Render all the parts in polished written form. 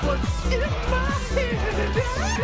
What's in my head?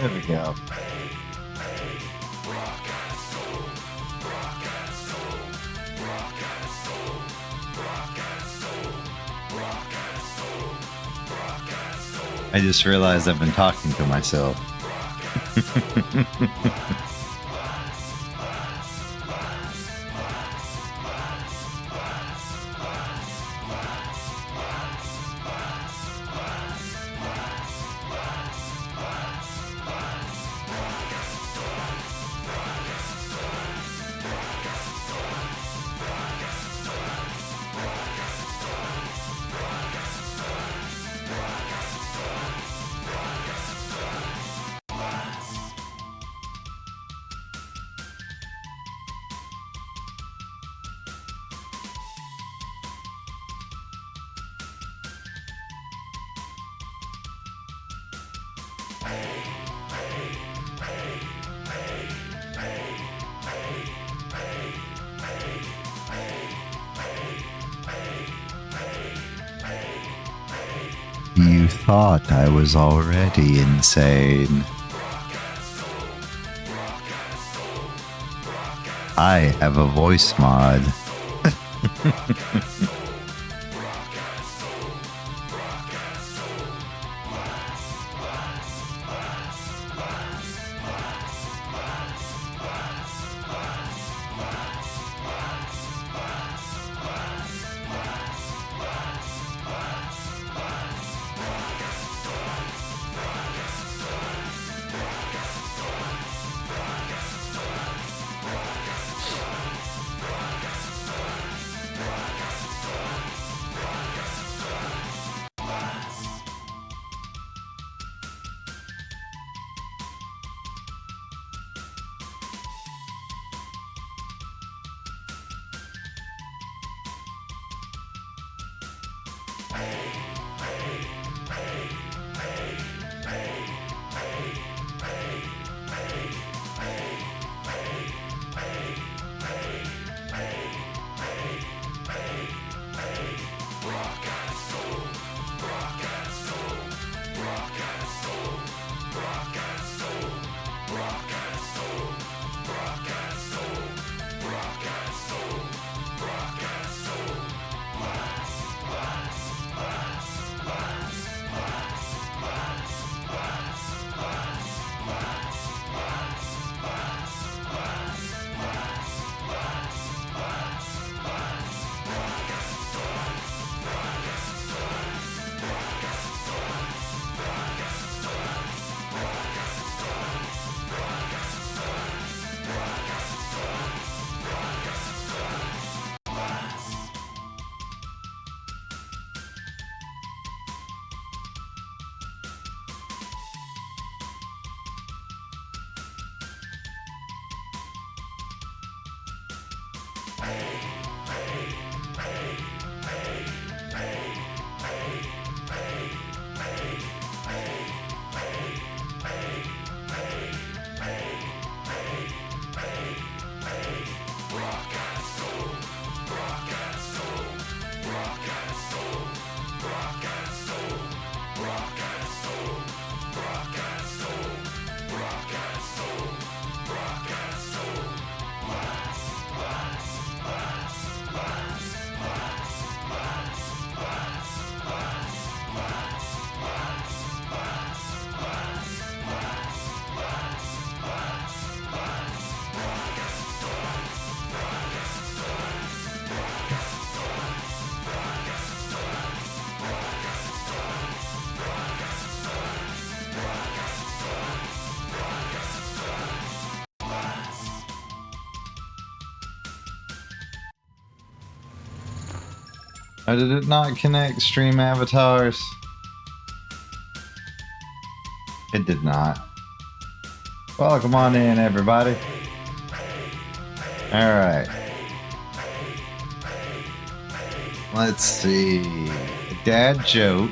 There we go. I just realized I've been talking to myself. You thought I was already insane. I have a voice mod. How did it not connect stream avatars? It did not. Welcome on in, everybody. Alright. Let's see. Dad joke.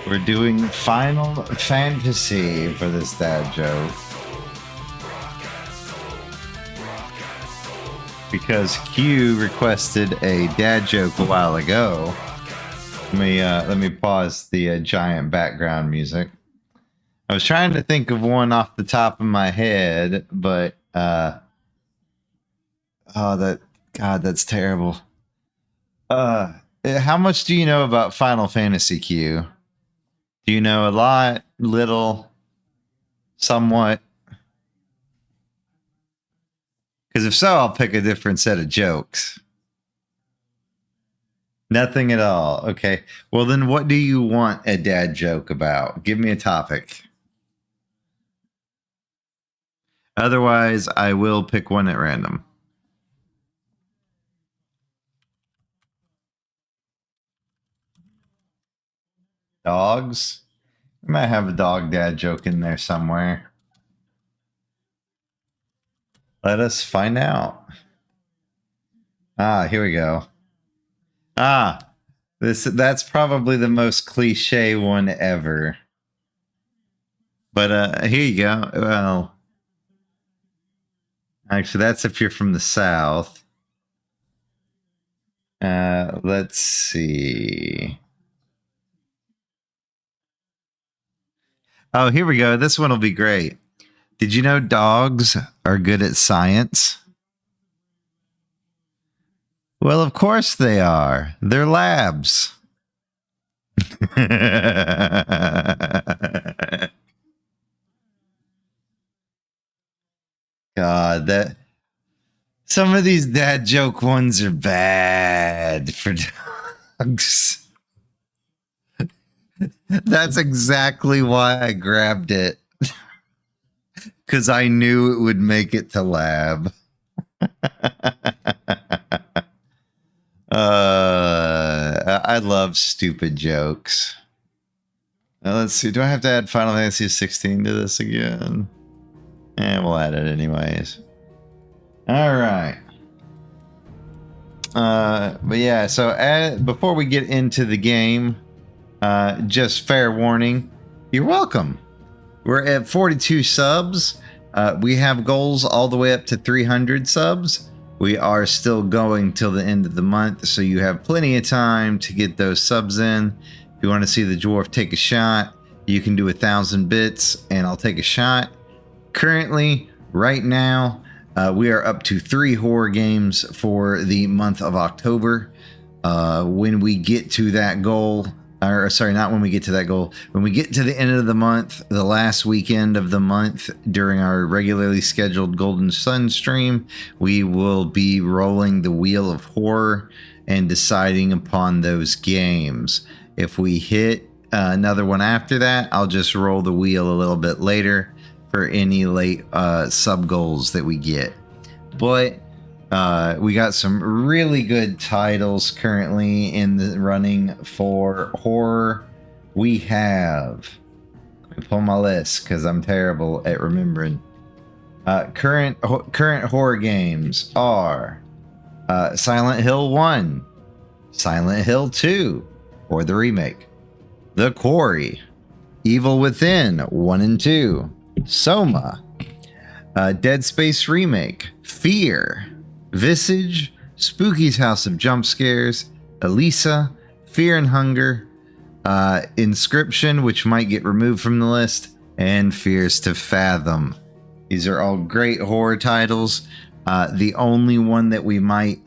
We're doing Final Fantasy for this dad joke. Because Q requested a dad joke a while ago. Let me pause the giant background music. I was trying to think of one off the top of my head, but oh, that's terrible. How much do you know about Final Fantasy, Q? Do Do you know a lot, little, somewhat? Because if so, I'll pick a different set of jokes. Nothing at all. Okay. Well, then what do you want a dad joke about? Give me a topic. Otherwise, I will pick one at random. Dogs? I might have a dog dad joke in there somewhere. Let us find out. Ah, here we go. Ah, that's probably the most cliche one ever. But here you go. Well, actually, that's if you're from the South. Let's see. Oh, here we go. This one will be great. Did you know dogs are good at science? Well, of course they are. They're labs. God, that some of these dad joke ones are bad for dogs. That's exactly why I grabbed it. Because I knew it would make it to lab. I love stupid jokes. Now let's see. Do I have to add Final Fantasy 16 to this again? We'll add it anyways. All right. But yeah, so before we get into the game, just fair warning, you're welcome. We're at 42 subs. We have goals all the way up to 300 subs. We are still going till the end of the month, so you have plenty of time to get those subs in. If you want to see the dwarf take a shot, you can do 1,000 bits, and I'll take a shot. Currently, right now, we are up to 3 horror games for the month of October. When we get to that goal, or sorry, not when we get to that goal, when we get to the end of the month, the last weekend of the month during our regularly scheduled Golden Sun stream, we will be rolling the wheel of horror and deciding upon those games. If we hit another one after that, I'll just roll the wheel a little bit later for any late sub goals that we get. But we got some really good titles currently in the running for horror. We have, let me pull my list because I'm terrible at remembering. Current horror games are Silent Hill 1, Silent Hill 2, or the remake, The Quarry, Evil Within 1 and 2, Soma, Dead Space Remake, Fear, Visage, Spooky's House of Jump Scares, Elisa, Fear and Hunger, Inscription, which might get removed from the list, and Fears to Fathom. These are all great horror titles. The only one that we might,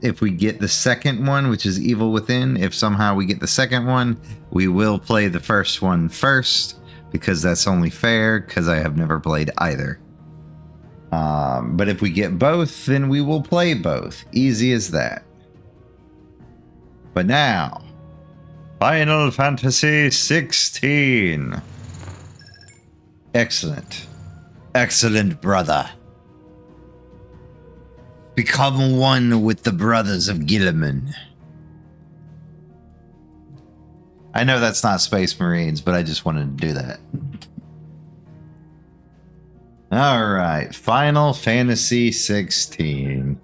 if we get the second one, which is Evil Within, if somehow we get the second one, we will play the first one first, because that's only fair, because I have never played either. But if we get both, then we will play both. Easy as that. But now, Final Fantasy 16. Excellent. Excellent, brother. Become one with the brothers of Gilliman. I know that's not Space Marines, but I just wanted to do that. All right, Final Fantasy 16.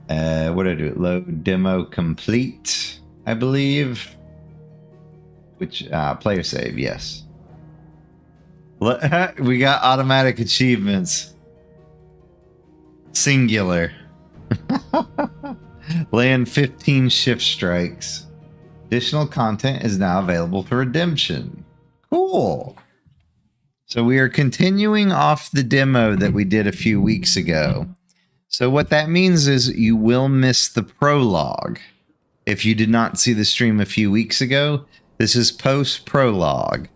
What did I do? Load demo complete, I believe. Which player save? Yes. We got automatic achievements. Singular. Land 15 shift strikes. Additional content is now available for redemption. Cool. So we are continuing off the demo that we did a few weeks ago. So what that means is you will miss the prologue. If you did not see the stream a few weeks ago, This is post-prologue.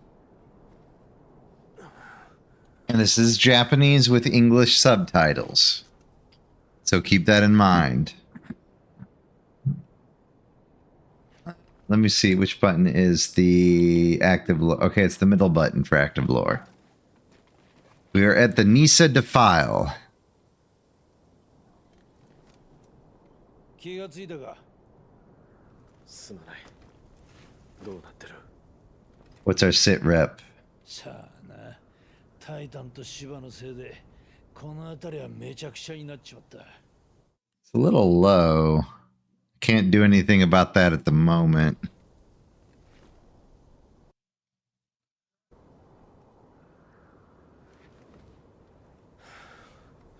And this is Japanese with English subtitles. So keep that in mind. Let me see which button is the active lore. Okay, it's the middle button for active lore. We are at the Nisa Defile. What's our sit rep? It's a little low. Can't do anything about that at the moment.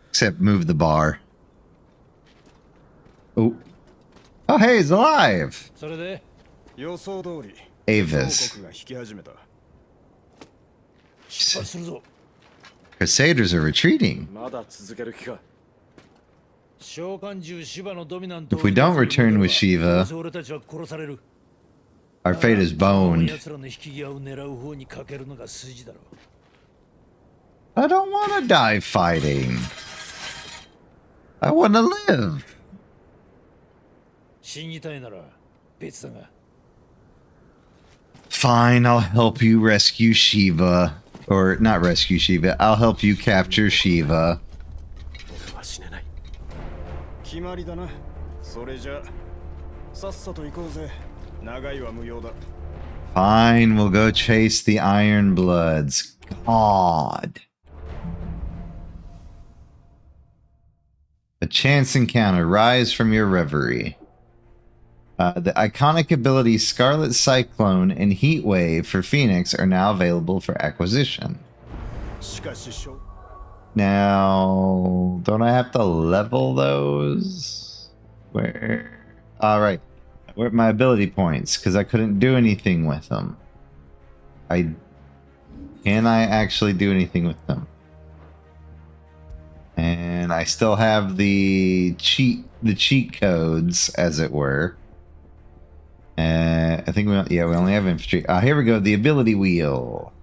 Except move the bar. Oh. Oh, hey, he's alive! Avis. Crusaders are retreating. If we don't return with Shiva, our fate is boned. I don't want to die fighting. I want to live. Fine, I'll help you rescue Shiva. Or, not rescue Shiva. I'll help you capture Shiva. Fine, we'll go chase the Iron Bloods. God. A chance encounter. Rise from your reverie. The iconic abilities Scarlet Cyclone and Heat Wave for Phoenix are now available for acquisition. Now, don't I have to level those? Where? Alright. Where are my ability points? Because I couldn't do anything with them. Can I actually do anything with them? And I still have the cheat codes, as it were. I think we only have infantry. Here we go. The ability wheel.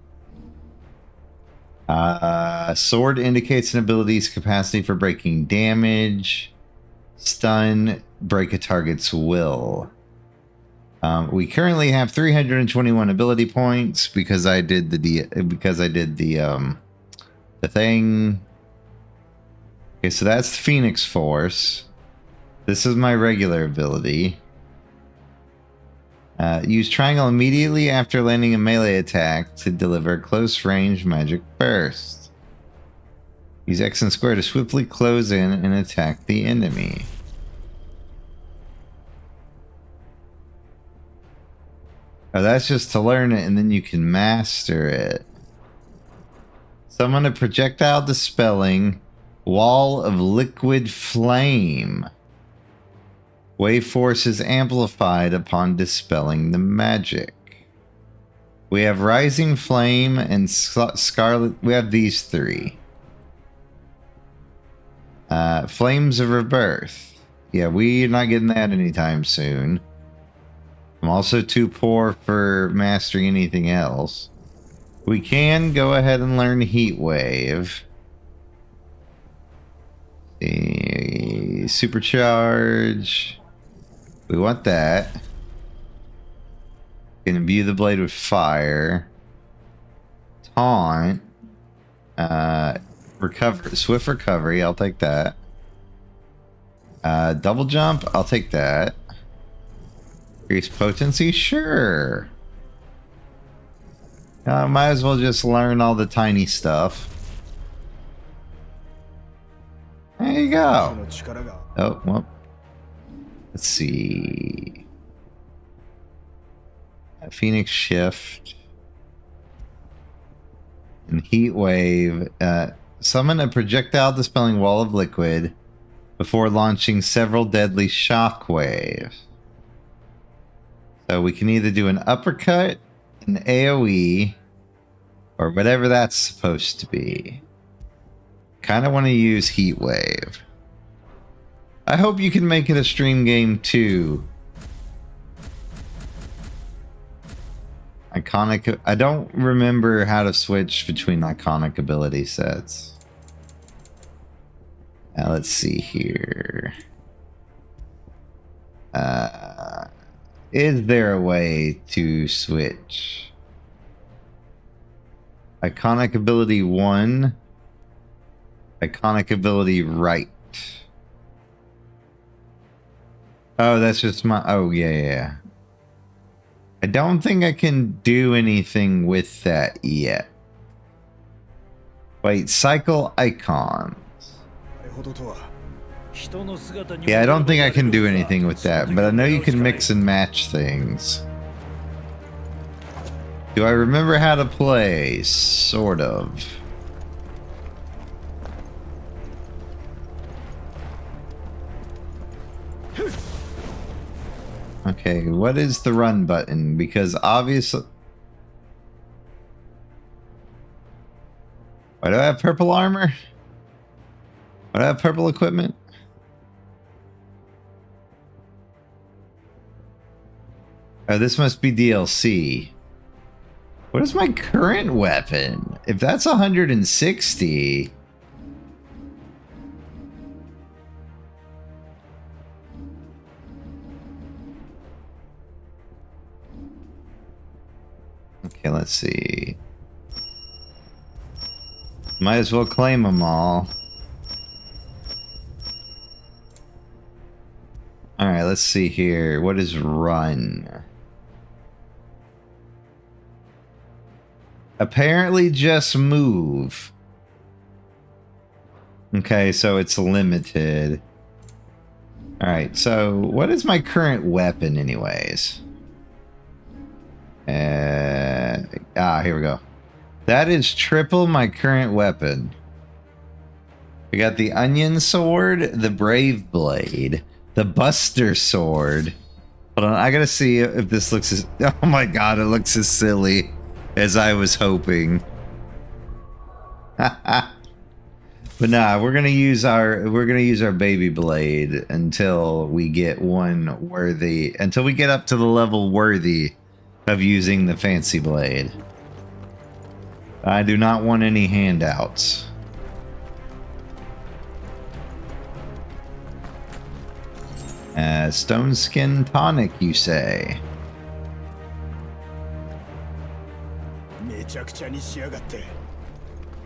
Sword indicates an ability's capacity for breaking damage. Stun, break a target's will. We currently have 321 ability points because I did the thing. Okay, so that's the Phoenix Force. This is my regular ability. Use triangle immediately after landing a melee attack to deliver close range magic burst. Use X and square to swiftly close in and attack the enemy. Oh, that's just to learn it and then you can master it. Summon a projectile dispelling wall of liquid flame. Wave force is amplified upon dispelling the magic. We have Rising Flame and Scarlet. We have these three. Flames of Rebirth. Yeah, we're not getting that anytime soon. I'm also too poor for mastering anything else. We can go ahead and learn Heat Wave. Supercharge. We want that. Can imbue the blade with fire. Taunt. Swift recovery. I'll take that. Double jump. I'll take that. Increase potency. Sure. Might as well just learn all the tiny stuff. There you go. Oh, well. Let's see. Phoenix Shift. And Heat Wave. Summon a projectile dispelling wall of liquid before launching several deadly shockwaves. So we can either do an uppercut, an AoE, or whatever that's supposed to be. Kind of want to use Heat Wave. I hope you can make it a stream game too. Iconic. I don't remember how to switch between iconic ability sets. Now let's see here. Is there a way to switch? Iconic ability 1. Iconic ability right. Oh, that's just my... Oh, yeah. I don't think I can do anything with that yet. Wait, cycle icons. Yeah, I don't think I can do anything with that, but I know you can mix and match things. Do I remember how to play? Sort of. Okay, what is the run button? Because obviously... Why do I have purple armor? Why do I have purple equipment? Oh, this must be DLC. What is my current weapon? If that's 160... Okay, let's see. Might as well claim them all. Alright, let's see here. What is run? Apparently just move. Okay, so it's limited. Alright, so what is my current weapon anyways? Here we go. That is triple my current weapon. We got the Onion Sword, the Brave Blade, the Buster Sword. Hold on, I gotta see if this looks as... Oh my god, it looks as silly as I was hoping. But nah, we're gonna use our baby blade until we get one worthy, until we get up to the level worthy of using the fancy blade. I do not want any handouts. Stone Skin Tonic, you say?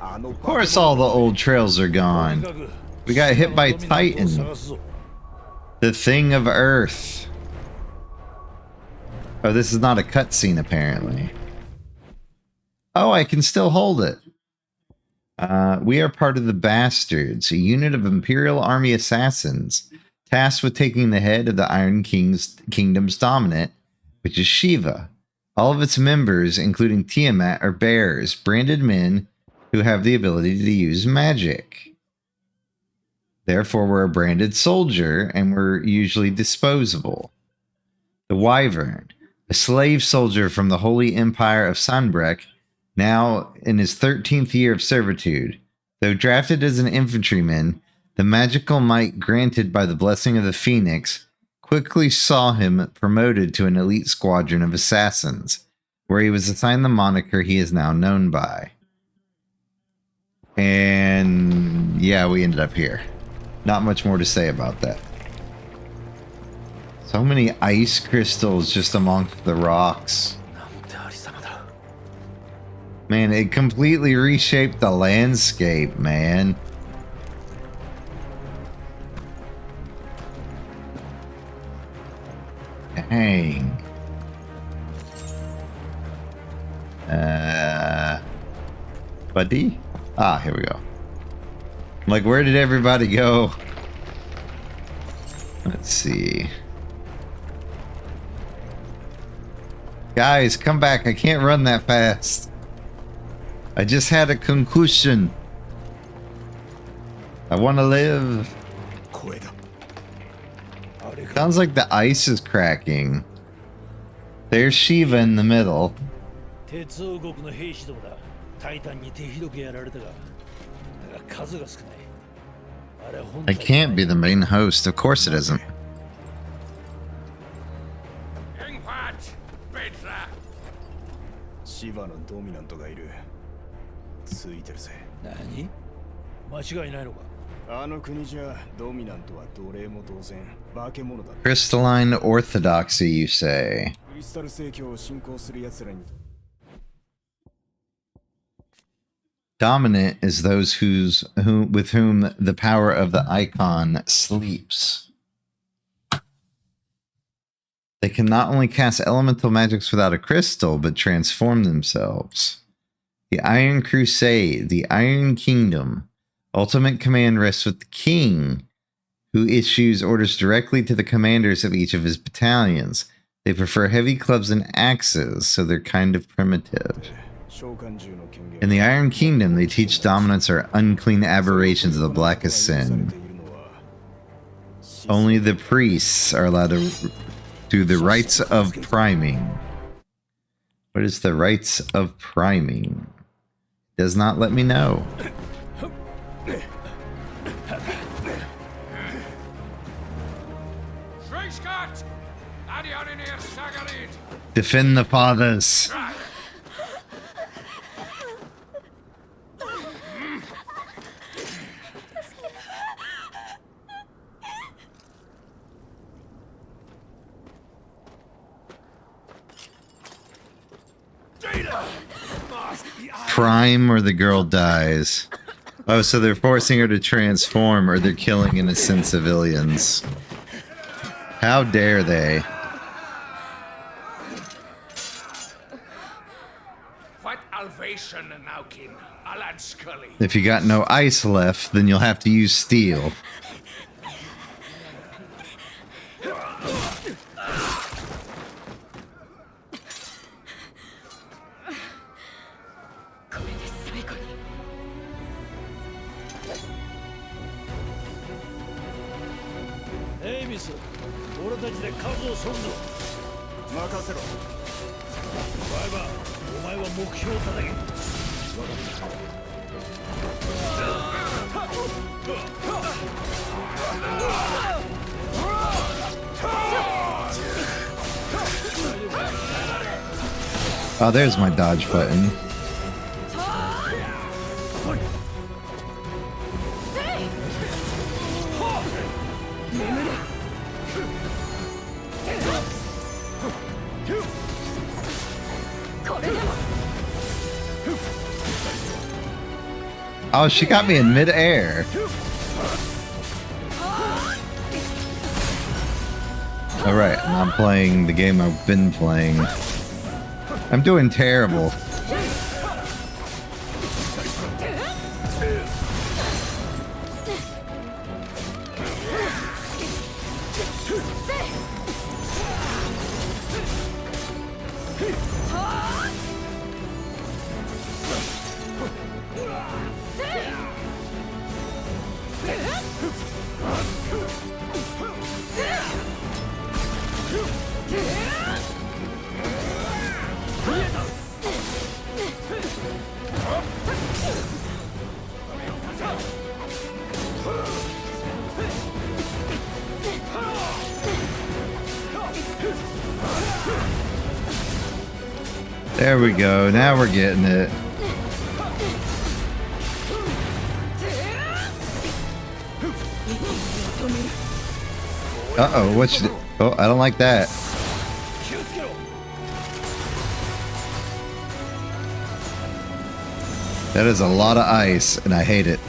Of course all the old trails are gone. We got hit by Titan. The Thing of Earth. Oh, this is not a cutscene apparently. Oh, I can still hold it. We are part of the Bastards, a unit of Imperial Army assassins tasked with taking the head of the Iron Kingdom's dominant, which is Shiva. All of its members, including Tiamat, are bearers, branded men who have the ability to use magic. Therefore, we're a branded soldier, and we're usually disposable. The Wyvern, a slave soldier from the Holy Empire of Sanbreque, now in his 13th year of servitude. Though drafted as an infantryman, the magical might granted by the blessing of the Phoenix quickly saw him promoted to an elite squadron of assassins, where he was assigned the moniker he is now known by. And yeah, we ended up here. Not much more to say about that. So many ice crystals just amongst the rocks. Man, it completely reshaped the landscape, man. Dang. Buddy? Ah, here we go. I'm like, where did everybody go? Let's see. Guys, come back. I can't run that fast. I just had a concussion. I want to live. Sounds like the ice is cracking. There's Shiva in the middle. It can't be the main host. Of course it isn't. シバのドミナントがいる。ついてるぜ。何？間違いないのか？あの国じゃドミナントは奴隷も同然化け物だ。Crystalline orthodoxy, you say? クリスタル聖教を信仰する奴らに。Dominant is those with whom the power of the icon sleeps. They can not only cast elemental magics without a crystal, but transform themselves. The Iron Crusade, the Iron Kingdom. Ultimate command rests with the king, who issues orders directly to the commanders of each of his battalions. They prefer heavy clubs and axes, so they're kind of primitive. In the Iron Kingdom, they teach dominance are unclean aberrations of the blackest sin. Only the priests are allowed to do the rites of priming. What is the rites of priming? Does not let me know. Defend the fathers. Prime or the girl dies. Oh, so they're forcing her to transform or they're killing innocent civilians. How dare they? If you got no ice left, then you'll have to use steel. Oh, there's my dodge button. Oh, she got me in midair. Alright, I'm playing the game I've been playing. I'm doing terrible. There we go. Now we're getting it. Uh-oh, what's... Oh, I don't like that. That is a lot of ice, and I hate it.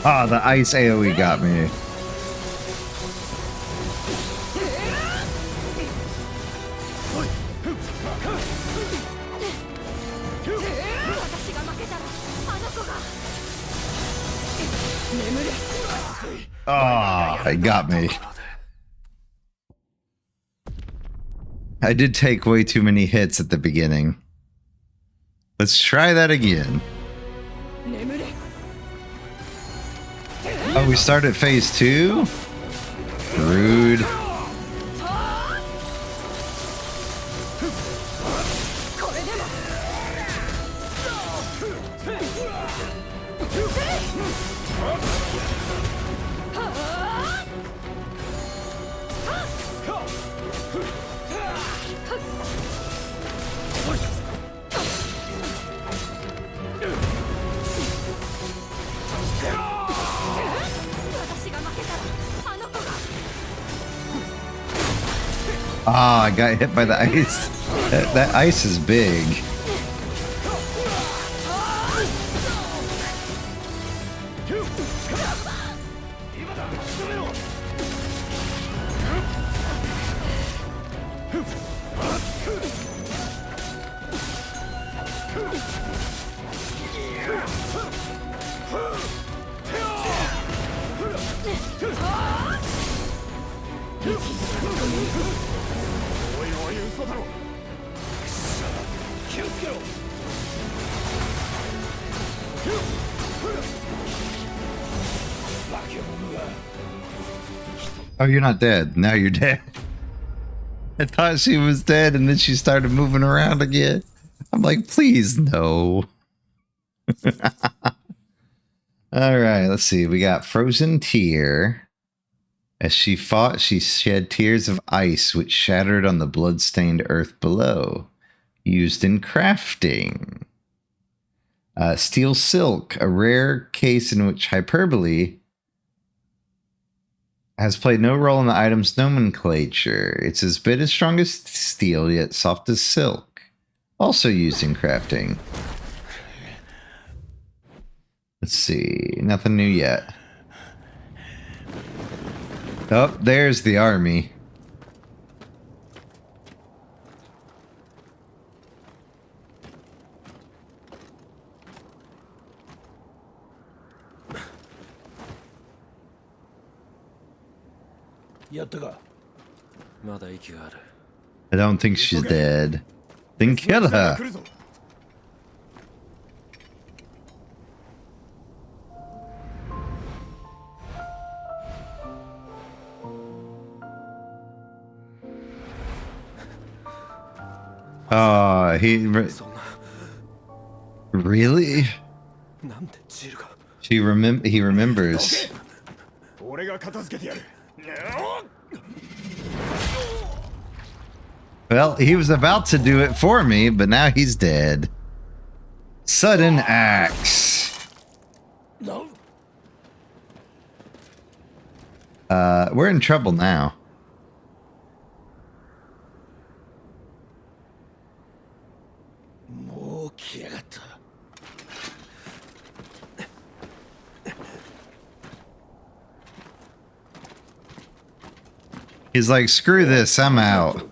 Ah, the ice AoE got me. Ah, it got me. I did take way too many hits at the beginning. Let's try that again. Oh, we start at phase 2? Rude. Ah, I got hit by the ice. That ice is big. Oh, you're not dead. Now you're dead. I thought she was dead and then she started moving around again. I'm like, please, no. All right, let's see. We got Frozen Tear. As she fought, she shed tears of ice which shattered on the blood-stained earth below. Used in crafting. Steel Silk, a rare case in which hyperbole has played no role in the item's nomenclature. It's as bit as strong as steel, yet soft as silk. Also used in crafting. Let's see. Nothing new yet. Oh, there's the army. I don't think she's dead. Then kill her. Oh, really? He remembers. Well, he was about to do it for me, but now he's dead. Sudden axe. We're in trouble now. He's like, screw this, I'm out.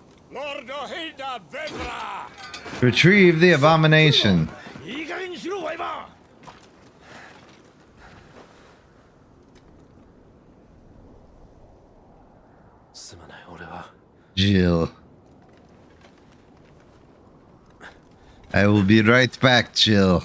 Retrieve the abomination. Jill. I will be right back, Jill.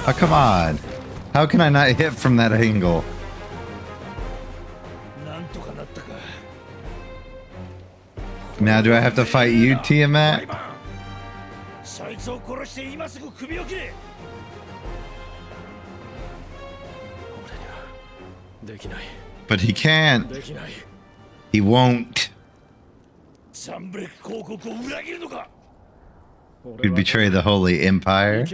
Oh, come on. How can I not hit from that angle? Now do I have to fight you, Tiamat? But he can't. He won't. You'd betray the Holy Empire.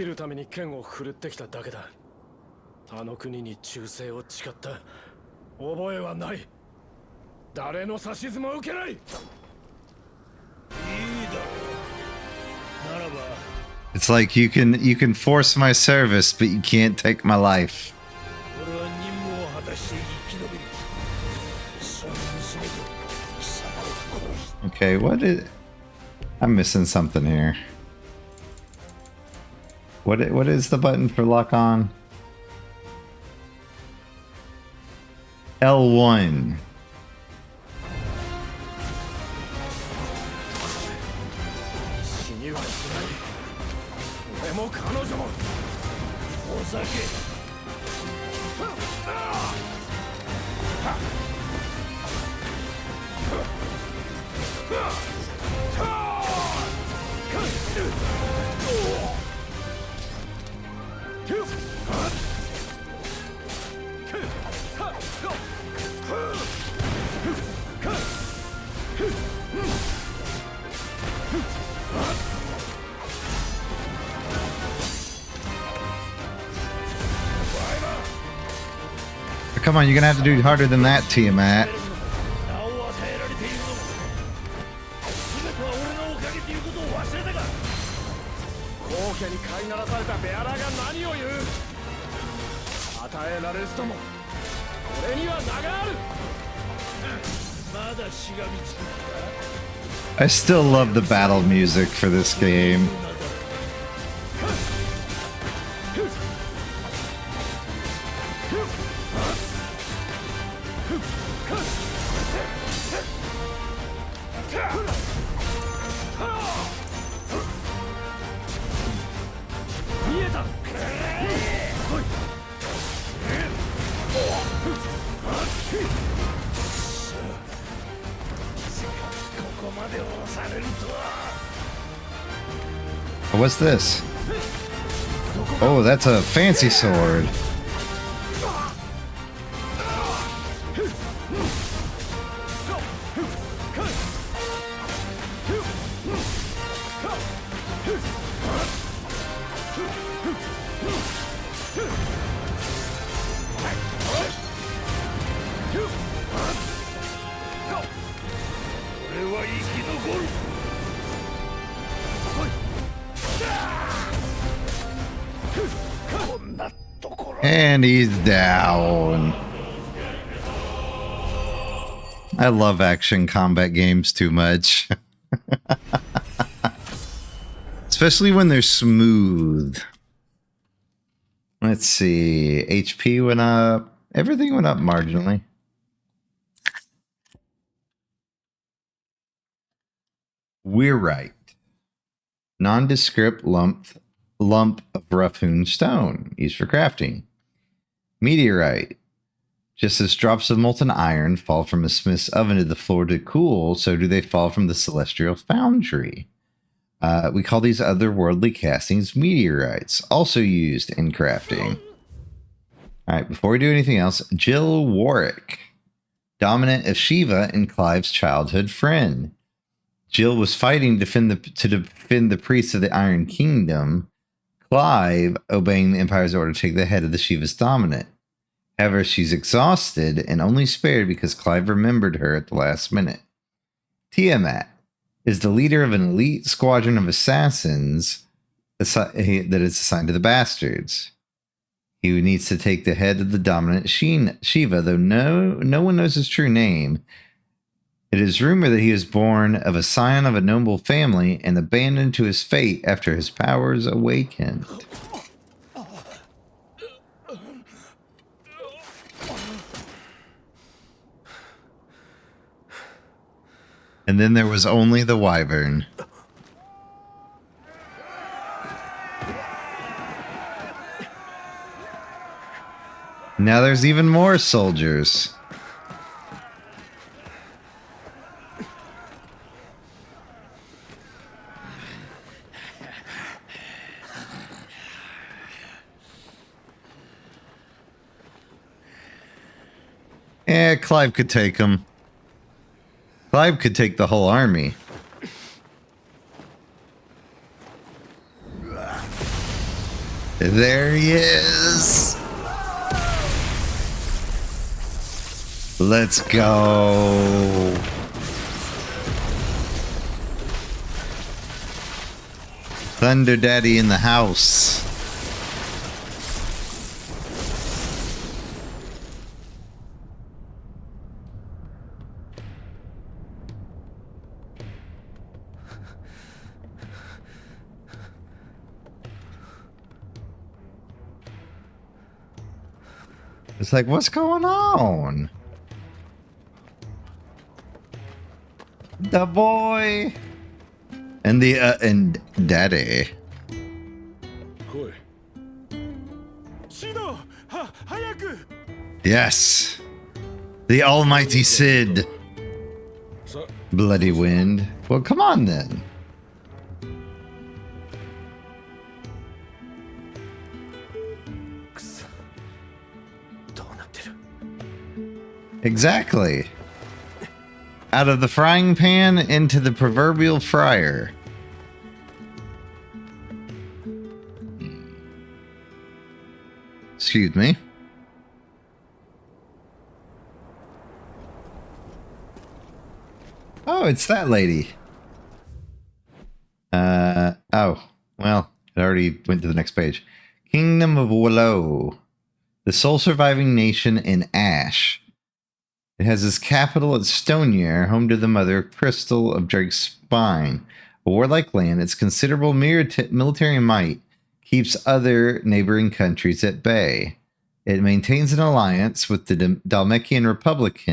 誰の指図も受けない。いいだろう。ならば It's like you can force my service, but you can't take my life. 俺は任務を果たして生き延びる。その娘と貴様を殺す。 Okay, what is... I'm missing something here. What is the button for lock on? L1. 死にはしない。俺も彼女も。お酒。Come on, you're gonna have to do harder than that, Tiamat. 名を与えられているのも全ては俺のおかげということを忘れたか。皇家に飼いならされたベアラが何を言う。与えられずとも俺には名がある。まだしがみつくか。 I still love the battle music for this game. 見えた。ここまで押されるとは。 What's this? Oh, that's a fancy sword. And he's down. I love action combat games too much. Especially when they're smooth. Let's see. HP went up. Everything went up marginally. We're right. Nondescript lump of rough-hewn stone used for crafting. Meteorite. Just as drops of molten iron fall from a smith's oven to the floor to cool, so do they fall from the celestial foundry. We call these otherworldly castings meteorites, also used in crafting. Alright, before we do anything else, Jill Warwick, dominant of Shiva and Clive's childhood friend. Jill was fighting to defend the priests of the Iron Kingdom, Clive obeying the Empire's order to take the head of the Shiva's dominant. However, she's exhausted and only spared because Clive remembered her at the last minute. Tiamat is the leader of an elite squadron of assassins that is assigned to the Bastards. He needs to take the head of the dominant Shiva, though no one knows his true name. It is rumored that he was born of a scion of a noble family and abandoned to his fate after his powers awakened. And then there was only the wyvern. Now there's even more soldiers. Yeah, Clive could take him. Clive could take the whole army. There he is. Let's go. Thunder Daddy in the house. It's like, what's going on? The boy and and Daddy. 来い。シド、早く。Yes, the Almighty Sid. さ、Bloody Wind. Well, come on then. くそ。どうなってる。Exactly. Out of the frying pan into the proverbial fryer. Excuse me. Oh, it's that lady. Oh, well, it already went to the next page. Kingdom of Willow. The sole surviving nation in Ash. It has its capital at Stonier, home to the mother crystal of Drake's spine. A warlike land, its considerable military might keeps other neighboring countries at bay. It maintains an alliance with the Dalmekian Republic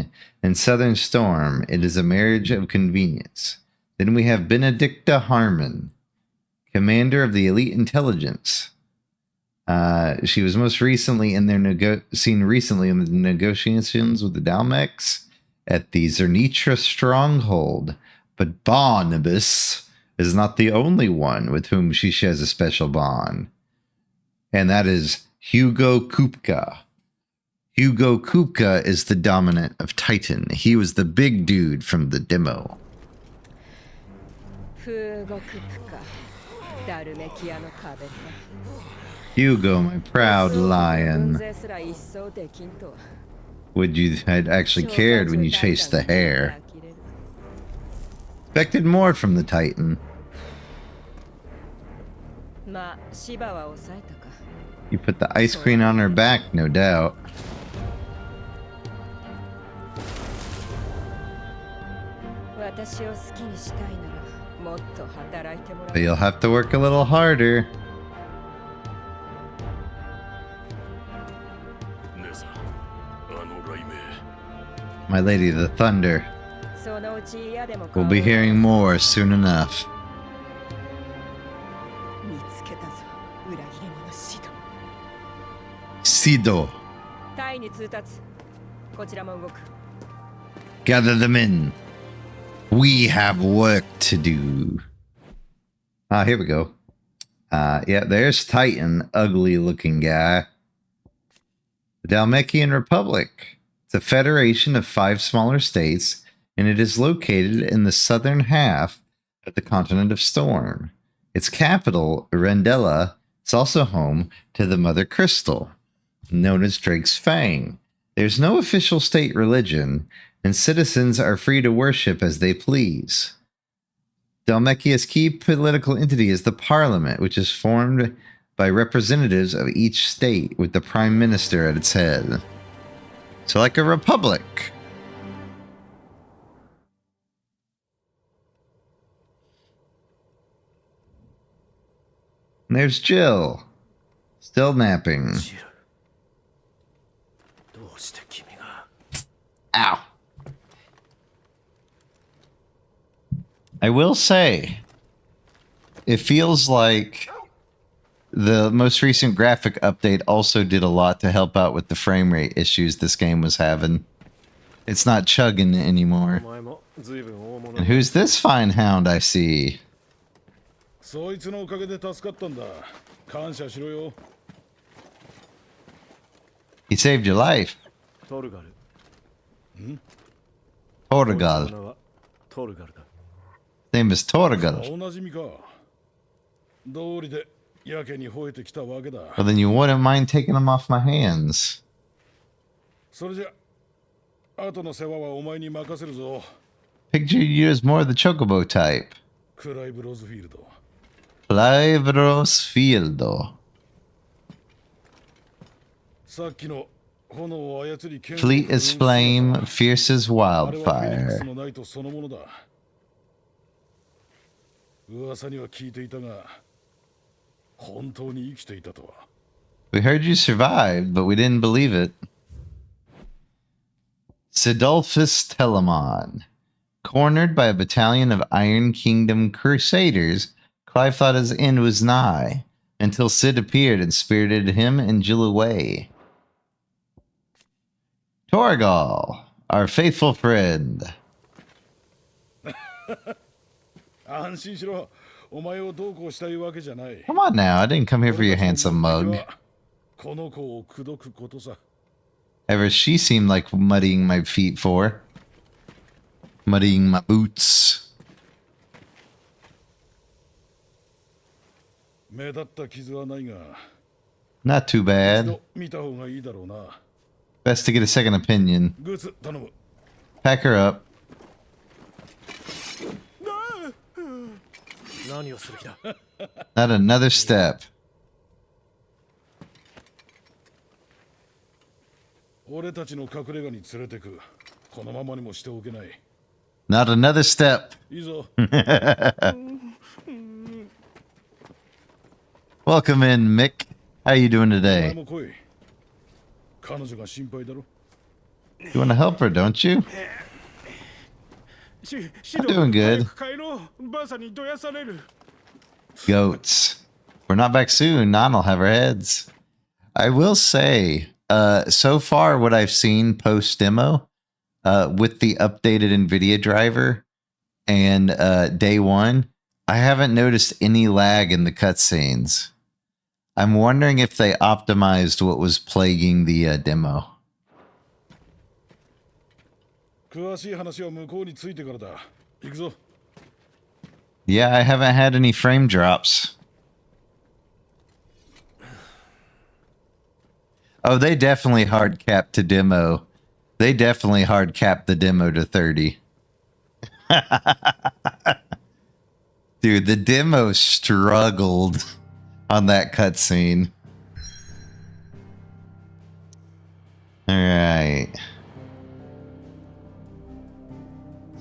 and Southern Storm. It is a marriage of convenience. Then we have Benedicta Harmon, commander of the elite intelligence. She was most recently in their seen recently in the negotiations with the Dalmecs at the Zernitra stronghold. But Barnabas is not the only one with whom she shares a special bond. And that is Hugo Kupka. Hugo Kupka is the dominant of Titan. He was the big dude from the demo. Hugo, my proud lion. Would you had actually cared when you chased the hare? Expected more from the Titan. You put the ice cream on her back, no doubt. But you'll have to work a little harder. My lady, the Thunder. We'll be hearing more soon enough. Sido. Gather them in. We have work to do. Ah, here we go. Yeah, there's Titan, ugly looking guy. The Dalmekian Republic. It's a federation of 5 smaller states, and it is located in the southern half of the continent of Storm. Its capital, Rendella, is also home to the Mother Crystal, known as Drake's Fang. There's no official state religion, and citizens are free to worship as they please. Dalmekia's key political entity is the Parliament, which is formed by representatives of each state, with the Prime Minister at its head. So like a republic. And there's Jill. Still napping. Ow. I will say, it feels like the most recent graphic update also did a lot to help out with the frame rate issues this game was having. It's not chugging anymore. And who's this fine hound I see? He saved your life. Torgal. Name is Torgal. Well, then you wouldn't mind taking him off my hands. 後の世話はお前に任せるぞ。 Picture you as more of the chocobo type. クライブ・ロズフィールド。 Clives Fieldo. さっきの炎を操り剣を Fleet as 振るう姿 flame, fierce as あれはフェニックス wildfire. のナイトそのものだ。噂には聞いていたが、本当に生きていたとは。 We heard you survived, but we didn't believe it. Sidolphus Telamon. Cornered by a battalion of Iron Kingdom crusaders, Clive thought his end was nigh, until Sid appeared and spirited him and Jill away. Torgal, our faithful friend. 安心しろ。お前をどうこうしたいわけじゃない。 Come on now, I didn't come here for your handsome mug. この子を口説くことさ。 Ever she seemed like muddying my feet for. Muddying my boots. 目立った傷はないが、 Not too 一 bad. 度見た方がいいだろうな。 Best to get a second opinion. グーツ頼む。 Pack her up. 何をする気だ。 Not another step. 俺たちの隠れ家に連れてく。このままにもしておけない。 Not another step. いいぞ。 Welcome in, Mick. How you doing お前 today? も来い。彼女が心配だろ。 You want to help her, don't you? I'm doing good. 帰ろう。ばあさんにどやされる。 Goats. If we're not back soon, Nan'll have our heads. I will say, so far what I've seen post demo, with the updated NVIDIA driver and day one, I haven't noticed any lag in the cutscenes. I'm wondering if they optimized what was plaguing the demo. 詳しい話は向こうについてからだ。行くぞ。 Yeah, I haven't had any frame drops. Oh, they definitely hard capped to demo. They definitely hard capped the demo to 30. Dude, the demo struggled on that cutscene. All right.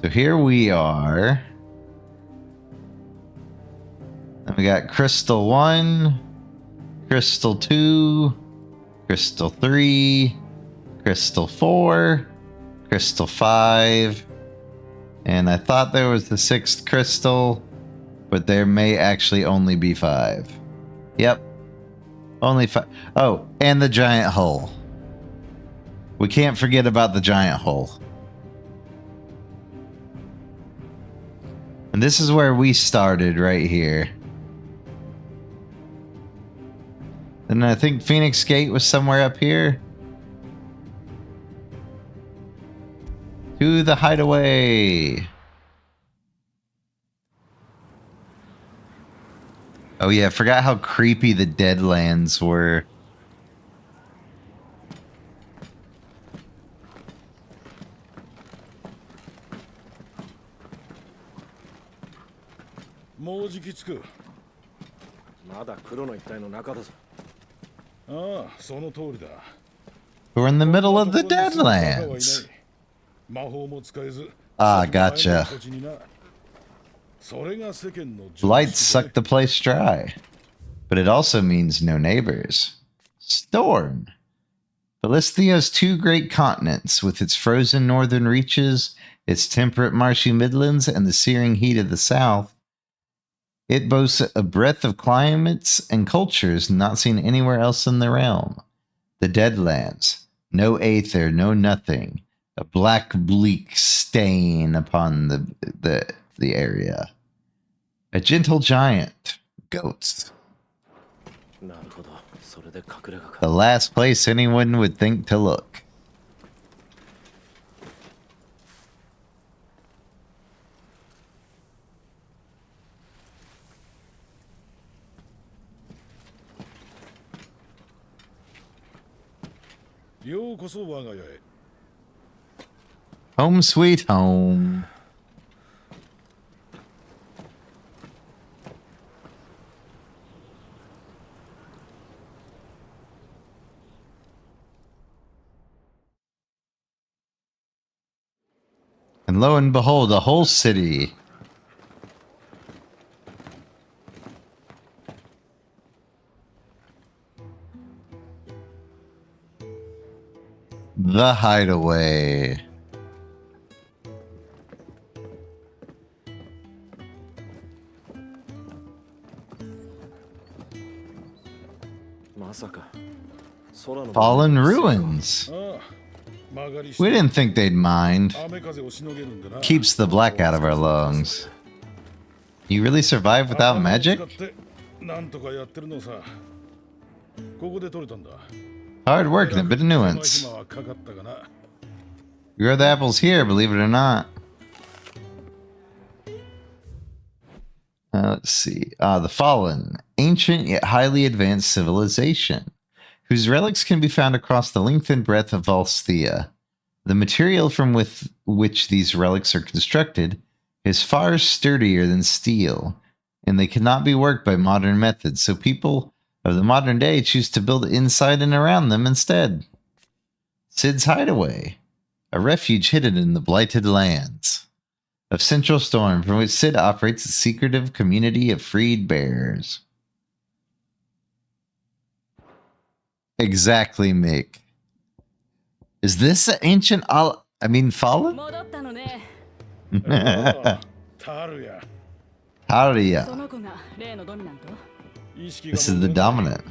So here we are. Then we got Crystal 1, Crystal 2, Crystal 3, Crystal 4, Crystal 5, and I thought there was the 6th crystal, but there may actually only be 5. Yep. Only 5. Oh, and the giant hole. We can't forget about the giant hole. And this is where we started, right here. And I think Phoenix Gate was somewhere up here. To the hideaway. Oh yeah, I forgot how creepy the Deadlands were.もうじき着く。まだ黒の一帯の中だぞ。ああ、その通りだ。 We're in the middle of the Deadlands. 魔法も使えず。 Ah, gotcha. それが世間の Lights suck the place dry. But it also means no neighbors. Storm. Balisthia's two great continents, with its frozen northern reaches, its temperate marshy midlands, and the searing heat of the south. It boasts a breadth of climates and cultures not seen anywhere else in the realm. The Deadlands. No aether, no nothing. A black, bleak stain upon the area. A gentle giant. Goats. なるほど。それで隠れ家か。 The last place anyone would think to look. Home sweet home. And lo and behold, a whole city. The Hideaway. Fallen ruins. We didn't think they'd mind. Keeps the black out of our lungs. You really survive without magic? Hard work and a bit of nuance. You grow the apples here, believe it or not. Let's see. The Fallen. Ancient yet highly advanced civilization, whose relics can be found across the length and breadth of Alsthea. The material from which these relics are constructed is far sturdier than steel, and they cannot be worked by modern methods, so people of the modern day choose to build inside and around them instead. Sid's Hideaway, a refuge hidden in the blighted lands of Central Storm, from which Sid operates a secretive community of freed bears. Exactly, Mick. Is this an ancient Fallen? Taria. This is the dominant.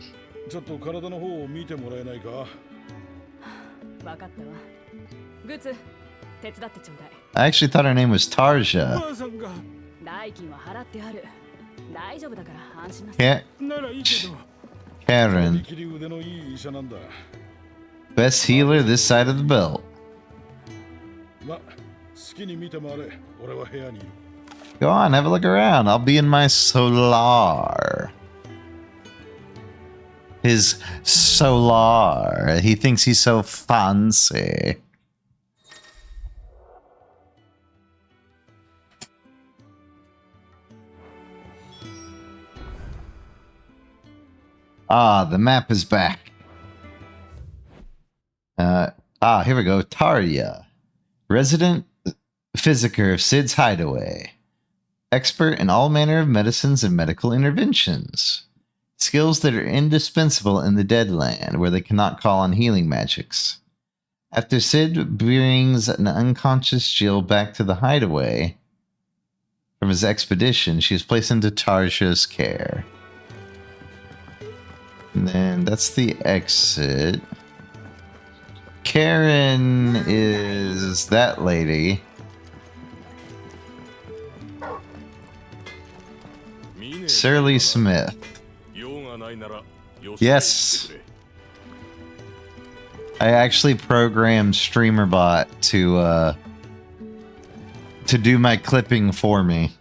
I actually thought her name was Tarja. Karen. Best healer this side of the belt. Go on, have a look around. I'll be in my solar. His solar. He thinks he's so fancy. The map is back. Here we go. Taria. Resident physiker of Sid's Hideaway. Expert in all manner of medicines and medical interventions. Skills that are indispensable in the Deadland, where they cannot call on healing magics. After Sid brings an unconscious Jill back to the Hideaway from his expedition, she is placed into Tarja's care. And then that's the exit. Karen is that lady. Surly Smith. Yes. I actually programmed StreamerBot to do my clipping for me.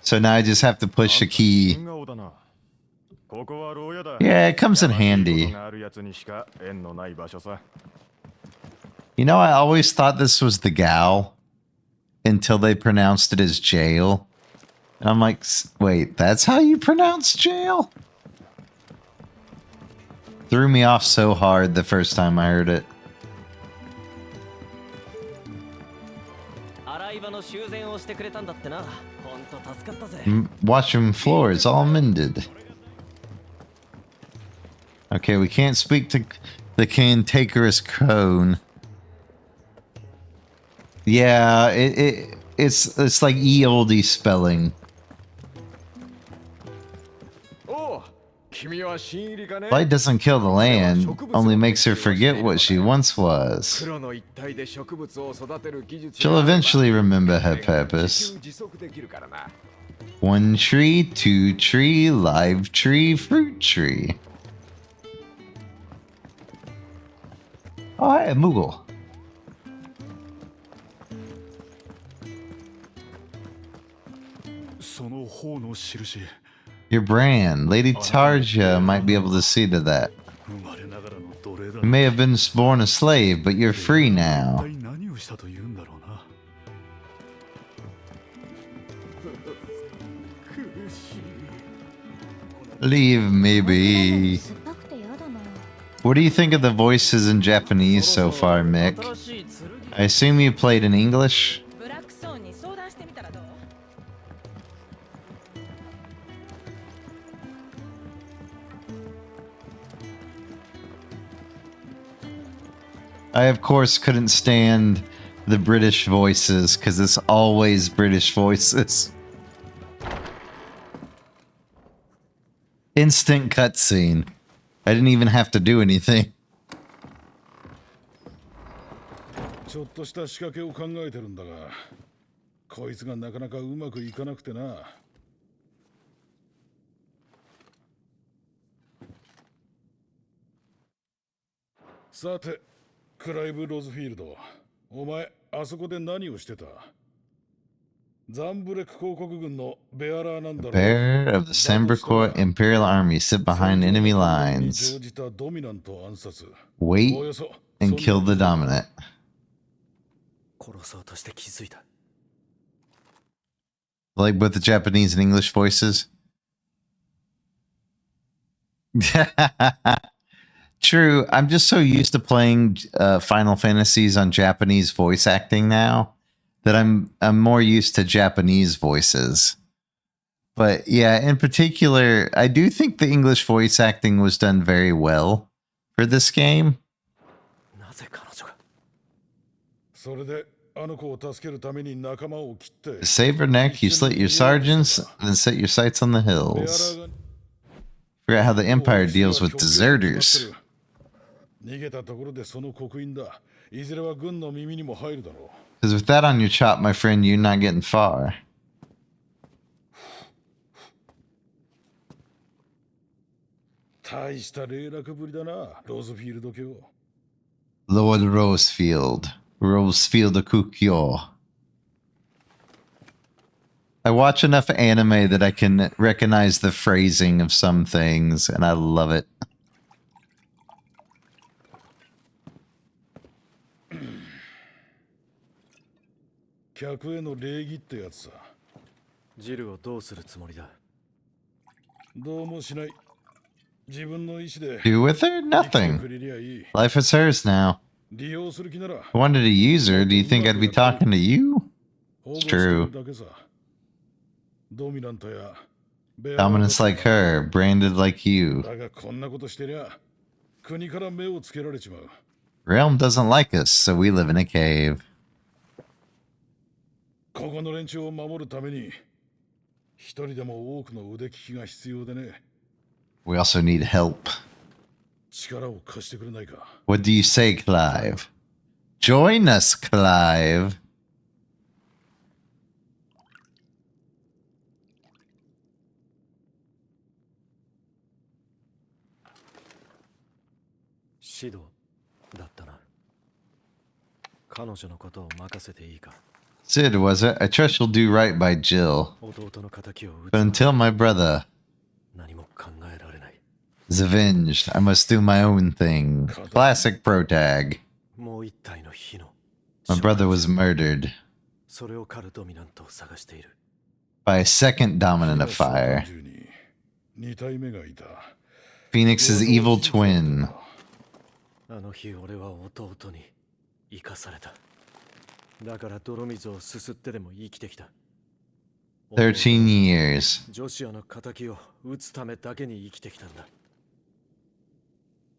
So now I just have to push a key. Yeah, it comes in handy. You know, I always thought this was the gal until they pronounced it as jail. And I'm like, wait, that's how you pronounce jail? Threw me off so hard the first time I heard it. Washroom floor is all mended. Okay, we can't speak to the cantankerous crone. Yeah, it's like oldie spelling. Light doesn't kill the land, only makes her forget what she once was. She'll eventually remember her purpose. 1 tree, 2 tree, live tree, fruit tree. Oh, hi, a Moogle. Your brand. Lady Tarja might be able to see to that. You may have been born a slave, but you're free now. 何をしたと言うんだろうな。苦しい。 Leave me be. What do you think of the voices in Japanese so far, Mick? I assume you played in English? I, of course, couldn't stand the British voices, because it's always British voices. Instant cutscene. I didn't even have to do anything. ちょっとした仕掛けを考えてるんだが、こいつがなかなかうまくいかなくてな。さて、クライブ・ロズフィールド、お前、あそこで何をしてた？ザンブレク公国軍のベアラーなんだろう。 Bearer of the Sambercourt Imperial Army sit behind enemy lines. Wait and kill the dominant. Like both the Japanese and English voices? True. I'm just so used to playing Final Fantasies on Japanese voice acting now that I'm more used to Japanese voices. But yeah, in particular, I do think the English voice acting was done very well for this game. Save her neck, you slit your sergeants, then set your sights on the hills. Forget how the Empire deals with deserters. Because with that on your chop, my friend, you're not getting far. Lord Rosefield. Rosefield of Kukyo. I watch enough anime that I can recognize the phrasing of some things, and I love it. Do with her? Nothing. Life is hers now. If I wanted to use her, do you think I'd be talking to you? It's true. Dominance like her, branded like you. Realm doesn't like us, so we live in a cave. We also need help. What do you say, Clive? Join us, Clive. Sid, was it? I trust you'll do right by Jill. But until my brother is avenged, I must do my own thing. Classic protag. My brother was murdered by a second dominant of fire. Phoenix's evil twin. 13 years. ジョシュアの仇を討つためだけに生きてきたんだ。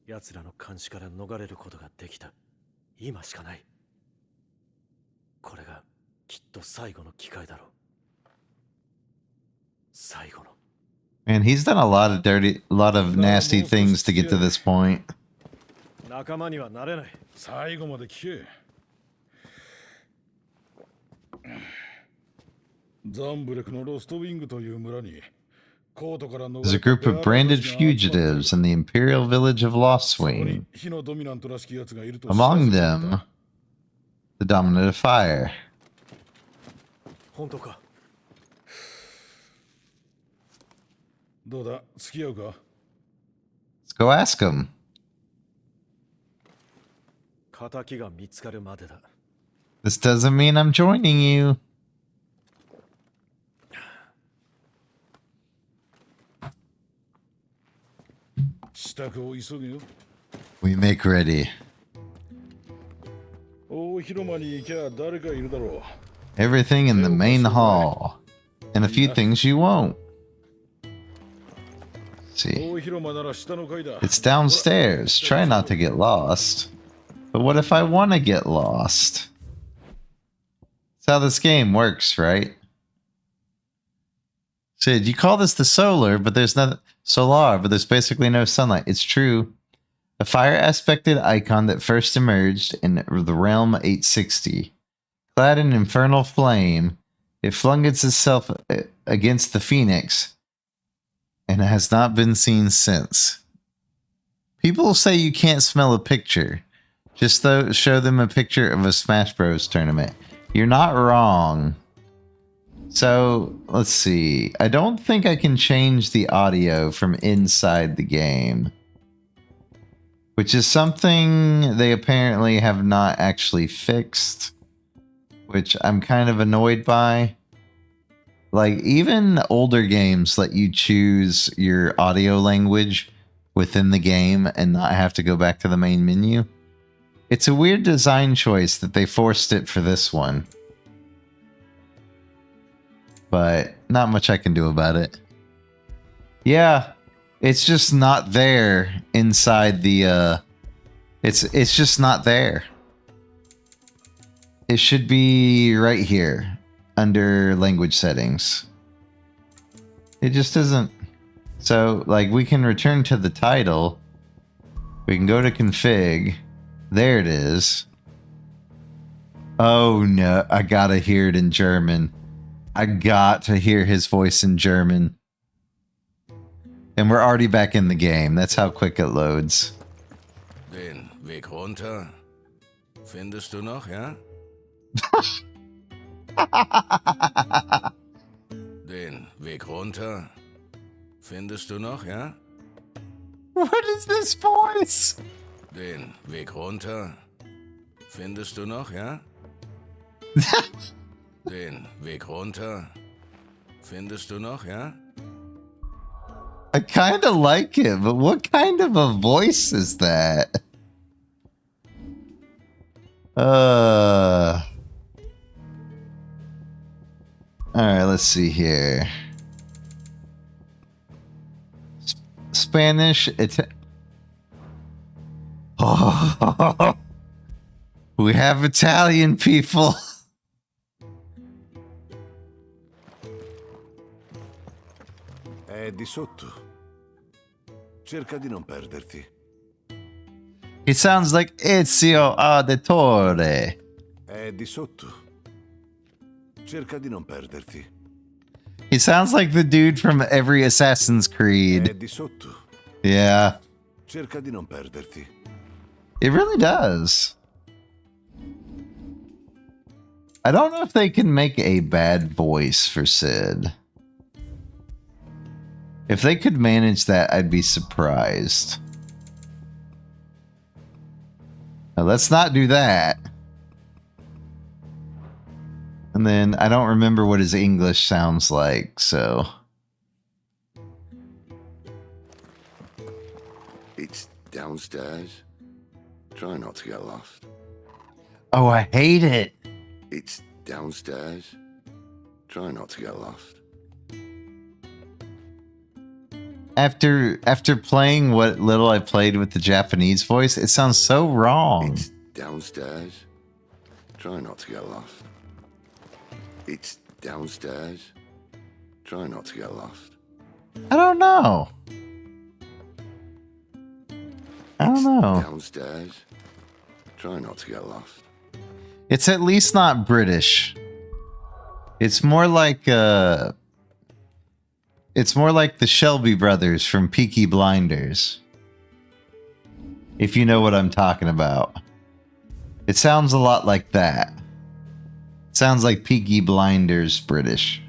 奴らの監視から逃れることができた。今しかない。これがきっと最後の機会だろう。最後の。Man, he's done a lot of nasty things to get to this point. 仲間にはなれない。最後まで聞け。There's a group of branded fugitives in the imperial village of Lostwing. Among them, the dominant of fire. 本当か。どうだ、付き合うか？ Let's go ask him. 仇が見つかるまでだ。 This doesn't mean I'm joining you. We make ready. Everything in the main hall. And a few things you won't. Let's see. It's downstairs. Try not to get lost. But what if I want to get lost? That's how this game works, right? Sid, you call this the solar, but there's basically no sunlight. It's true. A fire aspected icon that first emerged in the realm 860. Clad in infernal flame, it flung itself against the phoenix and has not been seen since. People say you can't smell a picture. Just show them a picture of a Smash Bros. Tournament. You're not wrong. So, let's see. I don't think I can change the audio from inside the game. Which is something they apparently have not actually fixed. Which I'm kind of annoyed by. Like, even older games let you choose your audio language within the game and not have to go back to the main menu. It's a weird design choice that they forced it for this one. But not much I can do about it. Yeah, it's just not there inside the it's just not there. It should be right here under language settings. It just isn't. So, like, we can return to the title. We can go to config. There it is. Oh no, I gotta hear it in German. I got to hear his voice in German. And we're already back in the game. That's how quick it loads. Den Weg runter. Findest du noch, ja? Den Weg runter. Findest du noch, ja? What is this voice? Den Weg runter. Findest du noch, ja? Den Weg runter. Findest du noch, ja? I kind of like it, but what kind of a voice is that? Alright, let's see here. Spanish, oh, we have Italian people. È di sotto. Cerca di non perderti. He sounds like Ezio Auditore. È di sotto. Cerca di non perderti. He sounds like the dude from every Assassin's È Creed. di sotto. Yeah, Cerca di non perderti. it really does. I don't know if they can make a bad voice for Sid. If they could manage that, I'd be surprised. Now, let's not do that. And then I don't remember what his English sounds like, so. It's downstairs. Try not to get lost. Oh, I hate it. It's downstairs. Try not to get lost. After playing what little I played with the Japanese voice, it sounds so wrong. It's downstairs. Try not to get lost. It's downstairs. Try not to get lost. I don't know. I don't know. Downstairs. Try not to get lost. It's at least not British. It's more like the Shelby brothers from Peaky Blinders. If you know what I'm talking about. It sounds a lot like that. It sounds like Peaky Blinders British.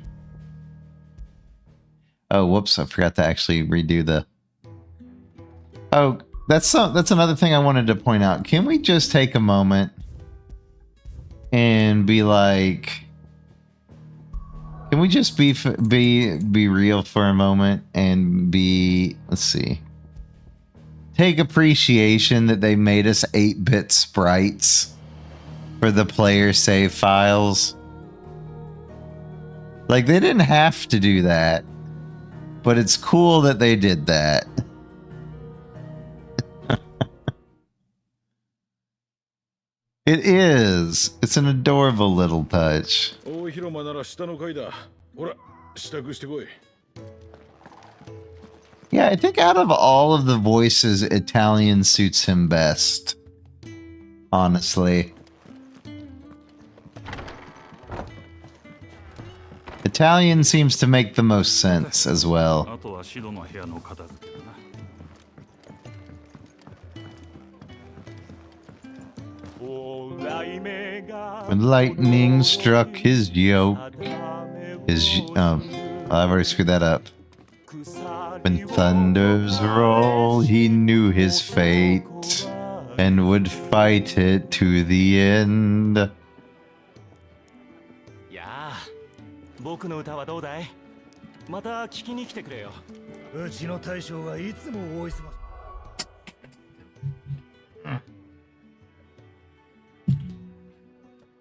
Oh, whoops, I forgot to actually redo the... Oh, that's another thing I wanted to point out. Can we just take a moment and be like, can we just be real for a moment and be, let's see, take appreciation that they made us 8-bit sprites for the player save files. Like, they didn't have to do that, but it's cool that they did that. It is. It's an adorable little touch. 大広間なら下の階だ。ほら、支度してこい。 Yeah, I think out of all of the voices, Italian suits him best. Honestly. Italian seems to make the most sense as well. あとはシドの部屋の片付けだな。 When lightning struck his yoke, I've already screwed that up. When thunders roll, he knew his fate and would fight it to the end. やあ、僕の歌はどうだい？また聞きに来てくれよ。うちの大将はいつも大忙し。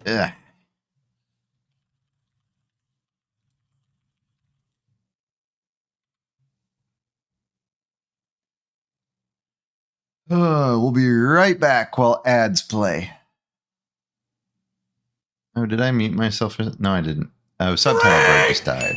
Ugh. We'll be right back while ads play. Oh, did I mute myself? No, I didn't. Oh, Subtitle Bird just died.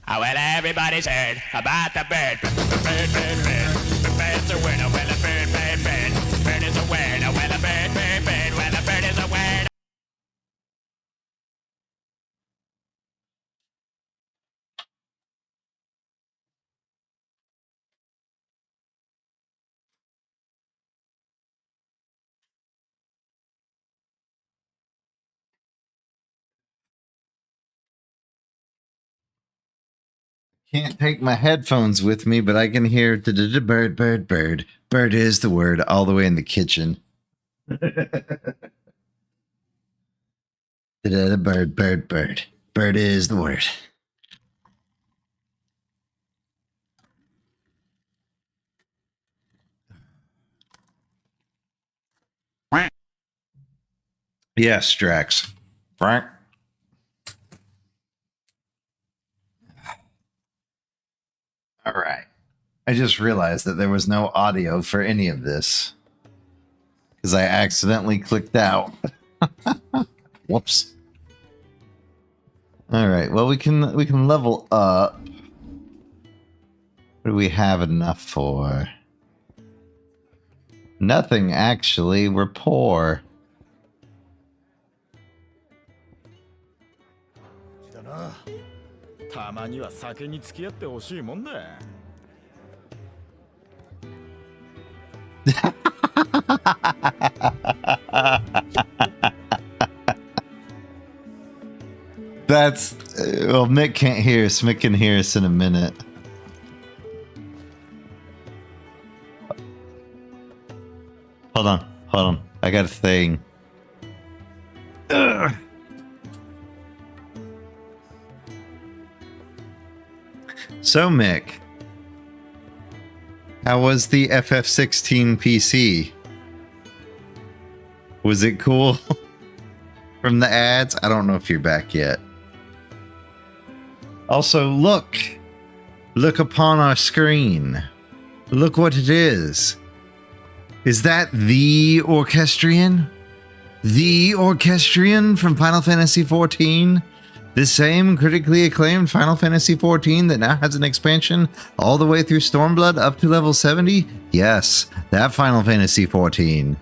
Oh, well, everybody's heard about the bird. Bird, bird, bird. The bird's a word. Oh, well, a bird, bird, bird. Bird is a word. Oh, well, a bird, bird, bird. Well, a bird is a word. Can't take my headphones with me, but I can hear bird, bird, bird. Bird is the word all the way in the kitchen. Bird, bird, bird. Bird is the word. Yes, Drax. Frank. All right. I just realized that there was no audio for any of this because I accidentally clicked out. Whoops. All right. Well, we can level up. What do we have enough for? Nothing, actually. We're poor. だな。たまには酒に付き合ってほしいもんだ。That's well, Mick can't hear us. Mick can hear us in a minute. Hold on. I got a thing. Ugh. So, Mick, how was the FF16 PC? Was it cool? From the ads? I don't know if you're back yet. Also, look upon our screen. Look what it is. Is that the Orchestrion? The Orchestrion from Final Fantasy XIV? The same critically acclaimed Final Fantasy XIV that now has an expansion all the way through Stormblood up to level 70? Yes, that Final Fantasy XIV.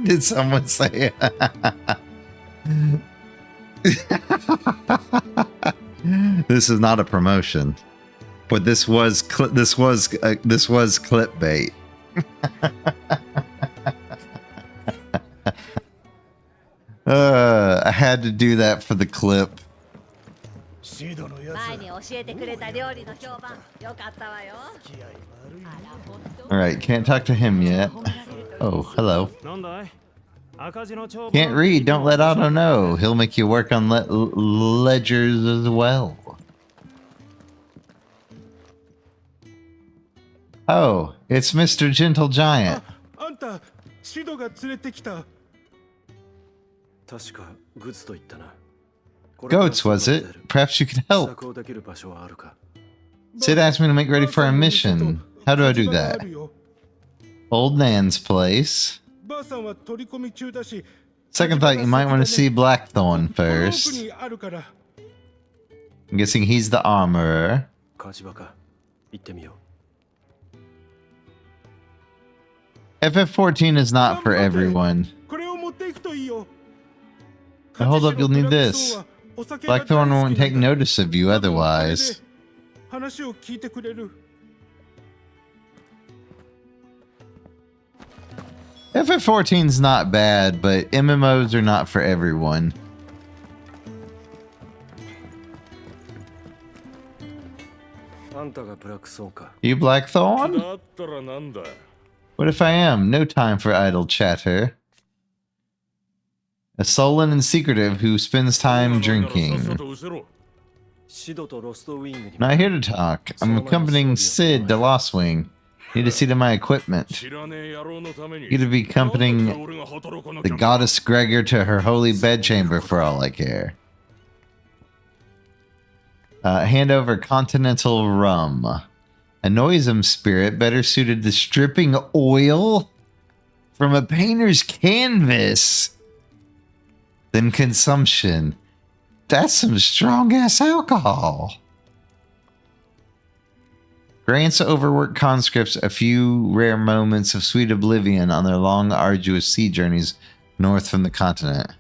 Did someone say this is not a promotion, but this was clickbait. I had to do that for the clip. シードのやつ前に教えてくれた料理の評判よかったわよ。気合い悪いね。 All right, can't talk to him yet. Oh, hello. なんだい Can't read. Don't let Otto know. He'll make you work on ledgers as well. Oh, it's Mr. Gentle Giant. あんたシドが連れてきた。確かグツと言ったな。 Goats, was it? Perhaps you could help. 支度できる場所はあるか Sid asked me to make ready for a mission. How do I do that? Old Nan's place. ばあさんは取り込み中だし。 Second thought, you might want to see Blackthorn この奥 first. にあるから。 I'm guessing he's the armorer. 火事場か行ってみよ FF14 is not for everyone. これを持っていくといいよ。 Now hold up, you'll need this. Blackthorn won't take notice of you otherwise. 話を聞いてくれる。 FF14's not bad, but MMOs are not for everyone. うあんたがブラックソーンか You Blackthorn? だったらなんだ。 What if I am? No time for idle chatter. A sullen and secretive who spends time drinking. シドとロストウィングに Not here to talk. I'm accompanying Sid to Lost Wing. Need to see to my equipment. 知らねえ野郎のために。 You to be accompanying the goddess Gregor to her holy bedchamber for all I care. Hand over continental rum. A noisome spirit better suited to stripping oil from a painter's canvas than consumption. That's some strong-ass alcohol. Grants overworked conscripts a few rare moments of sweet oblivion on their long, arduous sea journeys north from the continent.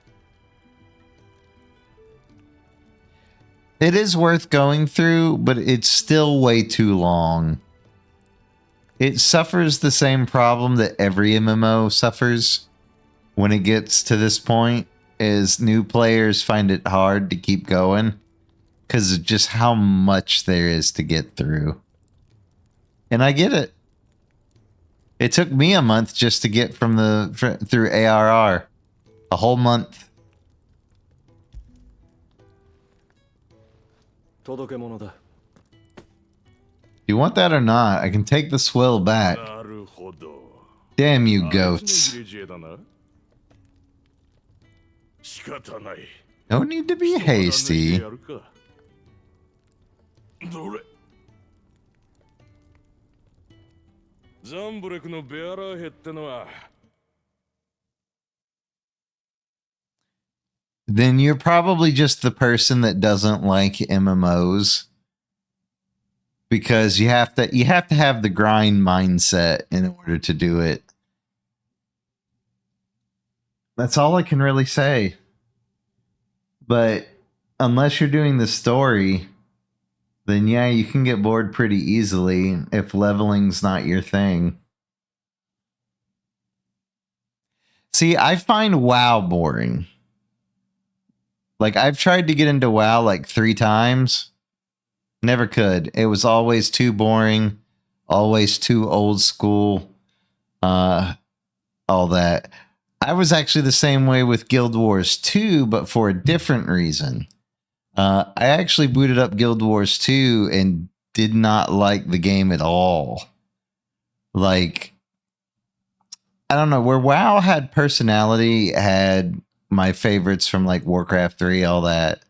It is worth going through, but it's still way too long. It suffers the same problem that every MMO suffers when it gets to this point, is new players find it hard to keep going because of just how much there is to get through. And I get it. It took me a month just to get from through ARR. A whole month. 届け物だ You want that or not? I can take the swill back. なるほど。 Damn you goats. 仕方ない。 No need to be hasty. どれ。ザンブレクのベアラーヘってのは。 Then you're probably just the person that doesn't like MMOs. Because you have to have the grind mindset in order to do it. That's all I can really say. But unless you're doing the story, then yeah, you can get bored pretty easily if leveling's not your thing. See, I find WoW boring. Like, I've tried to get into WoW like 3 times. Never could. It was always too boring. Always too old school. All that. I was actually the same way with Guild Wars 2, but for a different reason. I actually booted up Guild Wars 2 and did not like the game at all. Like, I don't know, where WoW had personality, had my favorites from like Warcraft 3, all that.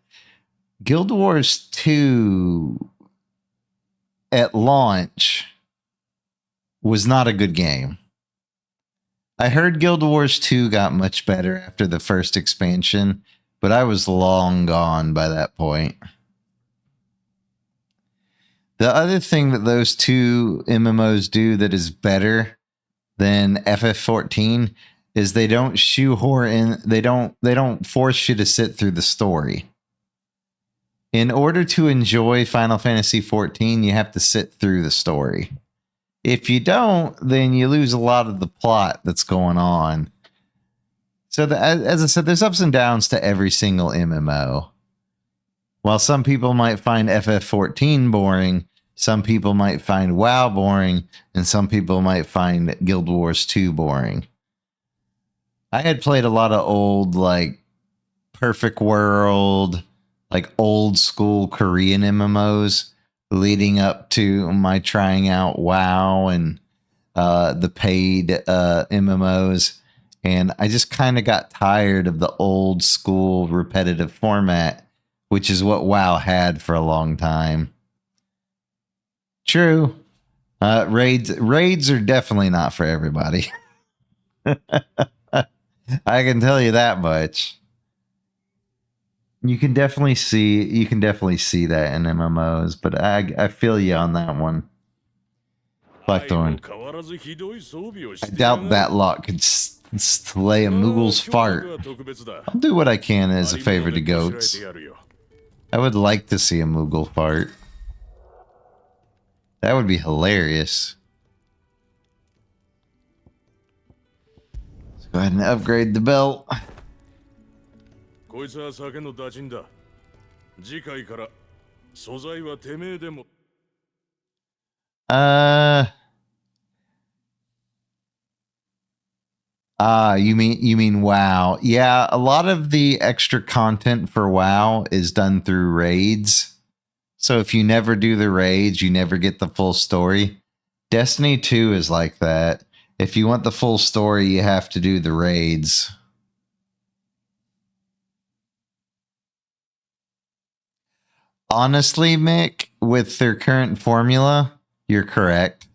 Guild Wars 2 at launch was not a good game. I heard Guild Wars 2 got much better after the first expansion, but I was long gone by that point. The other thing that those 2 MMOs do that is better than FF14 is they don't shoehorn in, they don't force you to sit through the story. In order to enjoy Final Fantasy XIV, you have to sit through the story. If you don't, then you lose a lot of the plot that's going on. So, as I said, there's ups and downs to every single MMO. While some people might find FF14 boring, some people might find WoW boring, and some people might find Guild Wars 2 boring. I had played a lot of old, like, Perfect World, like old school Korean MMOs leading up to my trying out WoW and the paid MMOs. And I just kind of got tired of the old school repetitive format, which is what WoW had for a long time. True. Raids are definitely not for everybody. I can tell you that much. You can definitely see that in MMOs, but I feel you on that one. Blackthorn. I doubt that lot could slay a Moogle's fart. I'll do what I can as a favor to goats. I would like to see a Moogle fart. That would be hilarious. Let's go ahead and upgrade the belt. こいつは酒の打診だ。次回から素材はてめえでも。You mean WoW. Yeah, a lot of the extra content for WoW is done through raids. So if you never do the raids, you never get the full story. Destiny 2 is like that. If you want the full story, you have to do the raids. Honestly, Mick, with their current formula, you're correct.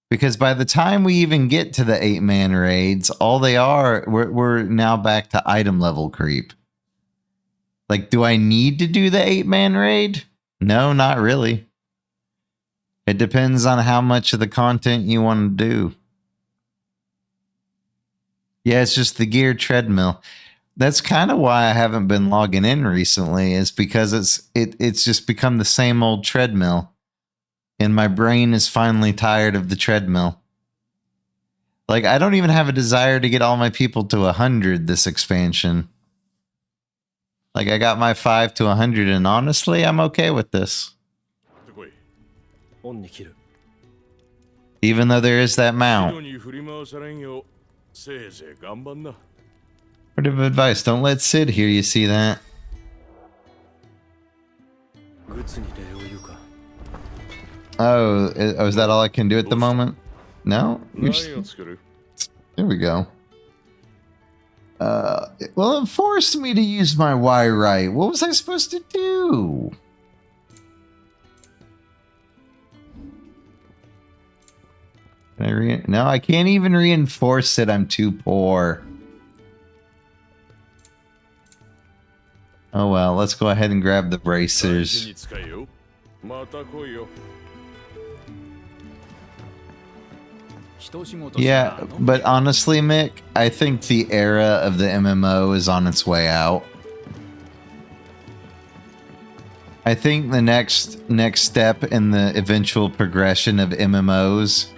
Because by the time we even get to the 8-man raids, all they are, we're now back to item level creep. Like, do I need to do the 8-man raid? No, not really. It depends on how much of the content you want to do. Yeah, it's just the gear treadmill. That's kind of why I haven't been logging in recently, is because it's just become the same old treadmill. And my brain is finally tired of the treadmill. Like, I don't even have a desire to get all my people to 100 this expansion. Like, I got my 5 to 100, and honestly, I'm okay with this. Even though there is that mount. Word of advice, don't let Sid hear you see that. Oh, is that all I can do at the moment? No? There we go. Well, it forced me to use my Y right. What was I supposed to do? No, I can't even reinforce it. I'm too poor. Oh well, let's go ahead and grab the bracers. Yeah, but honestly, Mick, I think the era of the MMO is on its way out. I think the next step in the eventual progression of MMOs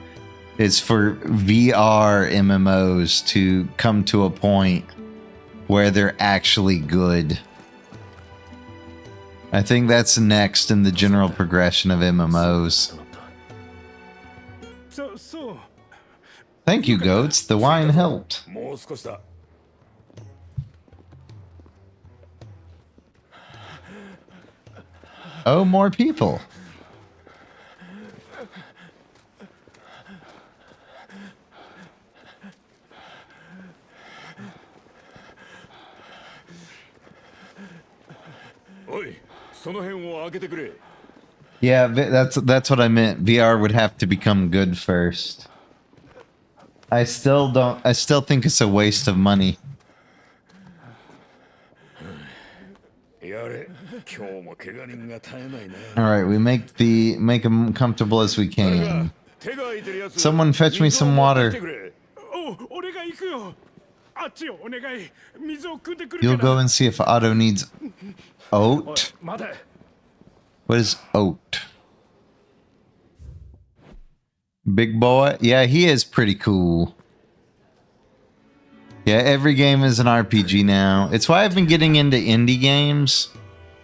is for VR MMOs to come to a point where they're actually good. I think that's next in the general progression of MMOs. Thank you, goats. The wine helped. Oh, more people. Yeah, that's what I meant. VR would have to become good first. I still think it's a waste of money. Alright, we make them comfortable as we can. Someone fetch me some water. あっちをお願い。水を汲んでくる You'll から。 go and see if Otto needs おい oat. 待て。 What is oat? Big boy? Yeah, he is pretty cool. Yeah, every game is an RPG now. It's why I've been getting into indie games.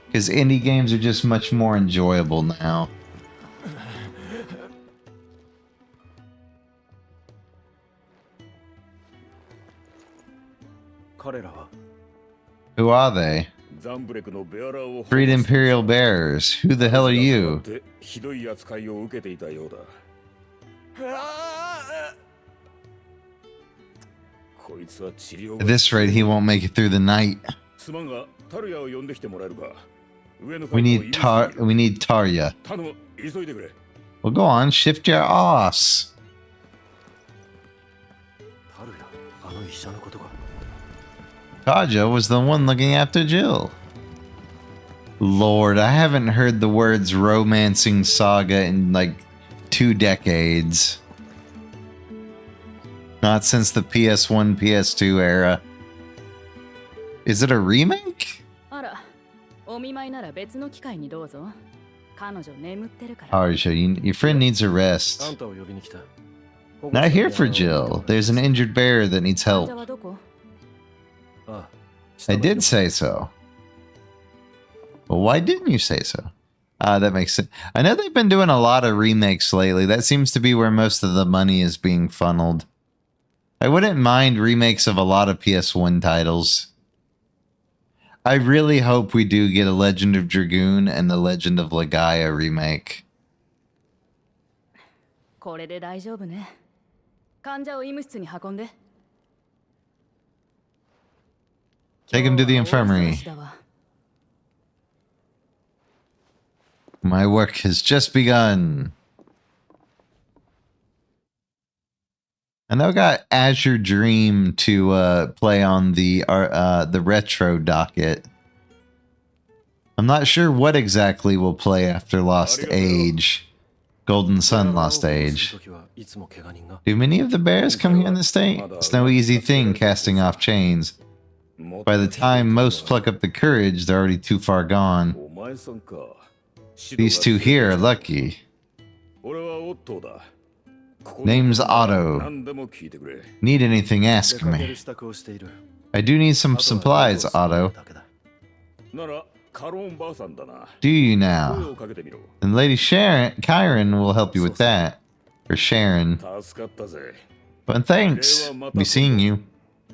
Because indie games are just much more enjoyable now. 彼らは Who are they? ザンブレクのベアラーを Freed Imperial Bears. Who the hell are you? ひどい扱いを受けていたようだ。こいつは治療 At this rate, he won't make it through the night. すまんがタルヤを呼んできてもらえるか。上の We need Tarya. 頼む、急いでくれ。 Well, go on, shift your ass. タルヤ、あの医者のことか。 Tarja was the one looking after Jill. Lord, I haven't heard the words romancing saga in like 2 decades. Not since the PS1, PS2 era. Is it a remake? あら、お見舞いなら別の機会にどうぞ。彼女眠ってるから。 Tarja, your friend needs a あん rest. たを呼びに来た。 Not here for Jill. There's an injured bear that needs 患者 help. はどこ？ああ、 I did say so. Well, why didn't you say so? That makes sense. I know they've been doing a lot of remakes lately. That seems to be where most of the money is being funneled. I wouldn't mind remakes of a lot of PS1 titles. I really hope we do get a Legend of Dragoon and the Legend of Legaia remake. これで大丈夫ね。患者を医務室に運んで。 Take him to the 今日は大 infirmary. 忙しだわ。 My work has just begun. I now got Azure Dream to play on the retro docket. I'm not sure what exactly we'll play after Lost Age. Golden Sun Lost Age. Do many of the bears come here in the state? It's no easy thing casting off chains. By the time most pluck up the courage, they're already too far gone. お前さんか。 These two here are lucky. 俺はオットーだ。 Name's Otto. 何でも聞いてくれ。 Need anything, ask 出かけ me. る支度をしている。 I do need some supplies, Otto. ならカロンばあさんだな。 Do you 声 now? をかけてみろ。 And Lady Kyron will help you with that. Or Sharon. 助かったぜ。 But thanks. Be seeing you.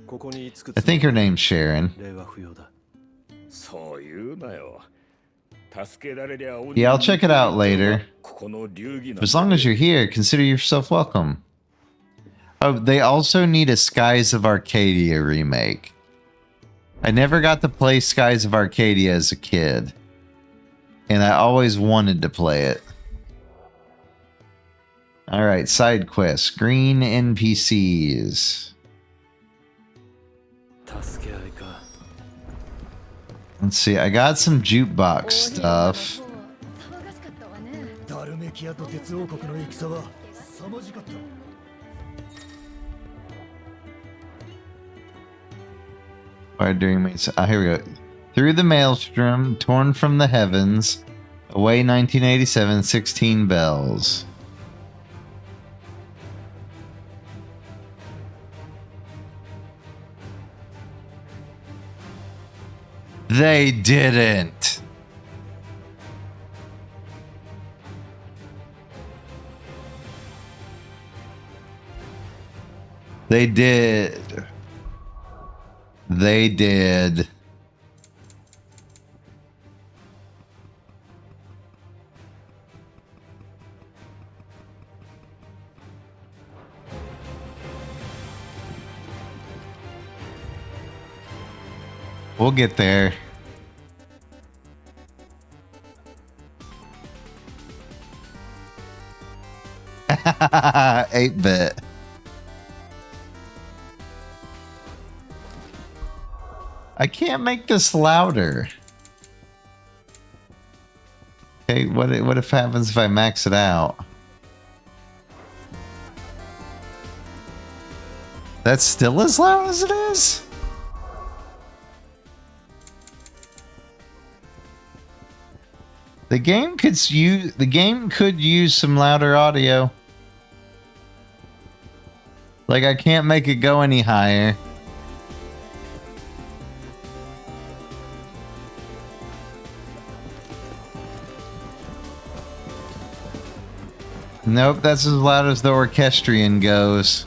ここに着く I think her name's Sharon. 礼は不要だ。そう言うなよ。助けられりゃ Yeah, I'll check it out later. ここの流儀なんだ As long as you're here, consider yourself welcome. Oh, they also need a Skies of Arcadia remake. I never got to play Skies of Arcadia as a kid. And I always wanted to play it. Alright, side quests. Green NPCs. 助け合いか。 Let's see, I got some jukebox stuff. 騒がしかったわね。ダルメキアと鉄王国の戦は凄まじかった。 Fire during here we go. Through the maelstrom, torn from the heavens. Away 1987, 16 bells. They didn't. They did. They did. We'll get there. Eight bit. I can't make this louder. Okay, what if happens if I max it out? That's still as loud as it is? The game could use some louder audio. Like, I can't make it go any higher. Nope, that's as loud as the orchestrion goes.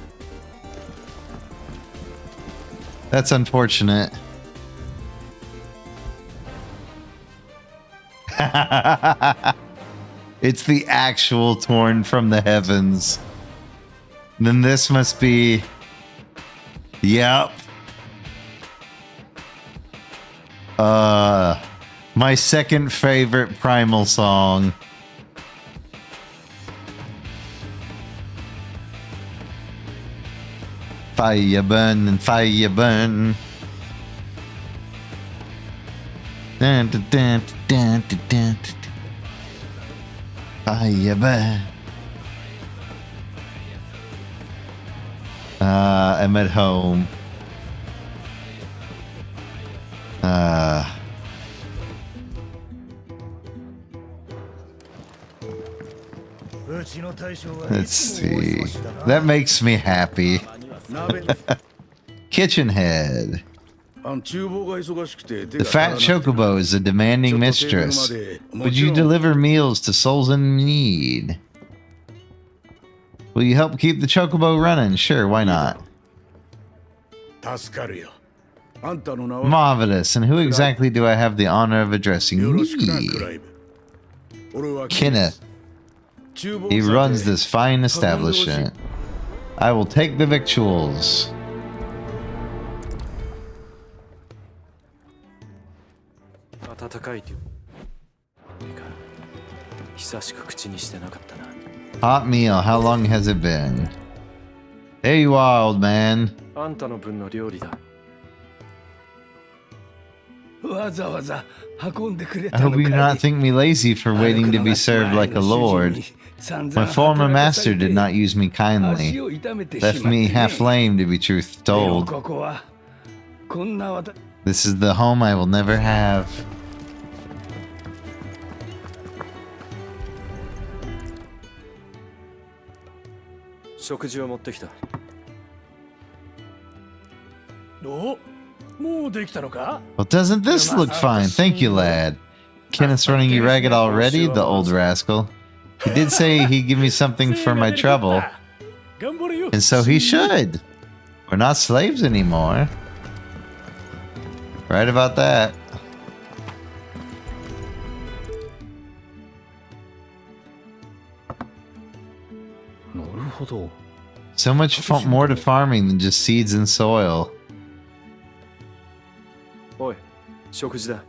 That's unfortunate. It's the actual torn from the heavens. Then this must be... Yep. My second favorite Primal song. Fire burn and fire burn. Dun, dun, dun, dun, dun, dun, dun. Fire burn. I'm at home. Let's see. That makes me happy. Kitchen head. The fat chocobo is a demanding mistress. Would you deliver meals to souls in need? Will you help keep the chocobo running? Sure, why not? Marvelous. And who exactly do I have the honor of addressing? Me. Kenneth. He runs this fine establishment. I will take the victuals. Hot meal, how long has it been? There you are, old man. I hope you do not think me lazy for waiting to be served like a lord. My former master did not use me kindly. Left me half lame, to be truth told. This is the home I will never have. Well, doesn't this look fine? Thank you, lad. Kenneth's running you ragged already, the old rascal. He did say he'd give me something for my trouble. And so he should. We're not slaves anymore. Right about that. So much more to farming than just seeds and soil.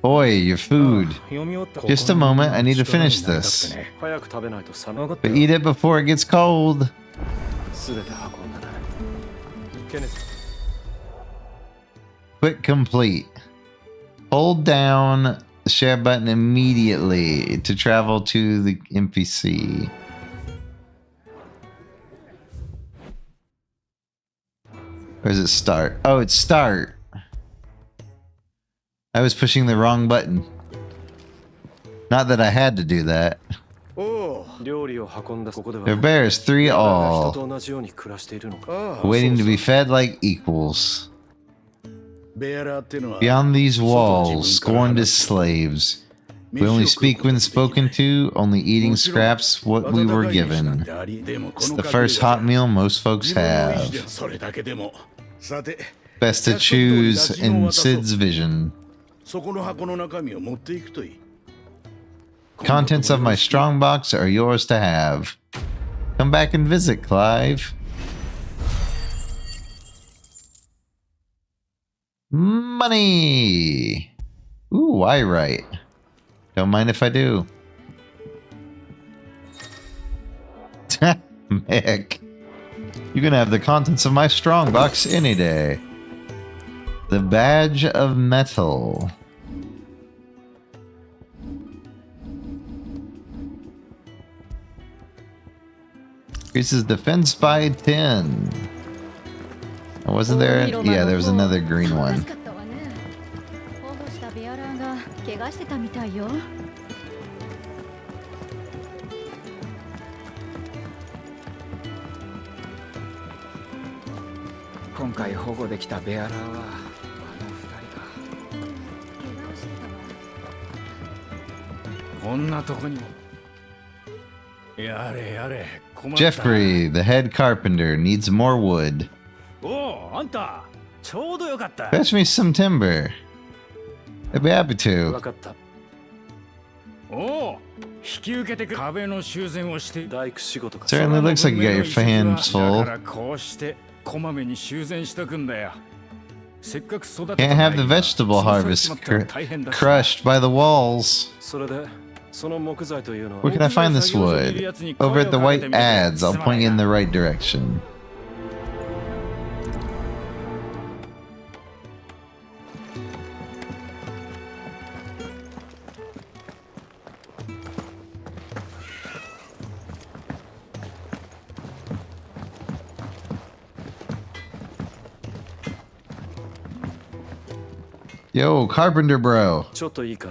Boy, your food. Just a moment, I need to finish this. But eat it before it gets cold. Quick complete. Hold down the share button immediately to travel to the NPC. Or is it start? Oh, it's start. I was pushing the wrong button. Not that I had to do that. Their bears 3 all. Waiting to be fed like equals. Beyond these walls, scorned as slaves. We only speak when spoken to, only eating scraps what we were given. It's the first hot meal most folks have. Best to choose in Sid's vision. Contents of my strongbox are yours to have. Come back and visit, Clive. Money! Ooh, I write. Don't mind if I do. Mick. You can have the contents of my strongbox any day. The badge of metal. Increases defense by 10. Wasn't there? Yeah, there was another green 騒が one. しかったわね。保護したベアラーが怪我してたみたいよ。今回保護できたベアラーはあの二人か。怪我をしてたわ。こんなとこにも。やれやれ、困った。 Jeffrey, the head carpenter, needs more wood. おお、あんた、ちょうどよかった。 Fetch me some timber. I'd be happy 分 to. かった。おお、引き受けてくれ。壁の修繕をして。大工仕事か。 Certainly looks like you got your hands だ full. からこうしてこまめに修繕しとくんだよ。せっかく育てた Can't have the vegetable harvest crushed by the walls. それで、その木材というのは Where can I find this wood? Over at the white ads. I'll point you in the right direction. Yo, carpenter bro. ちょっといいか。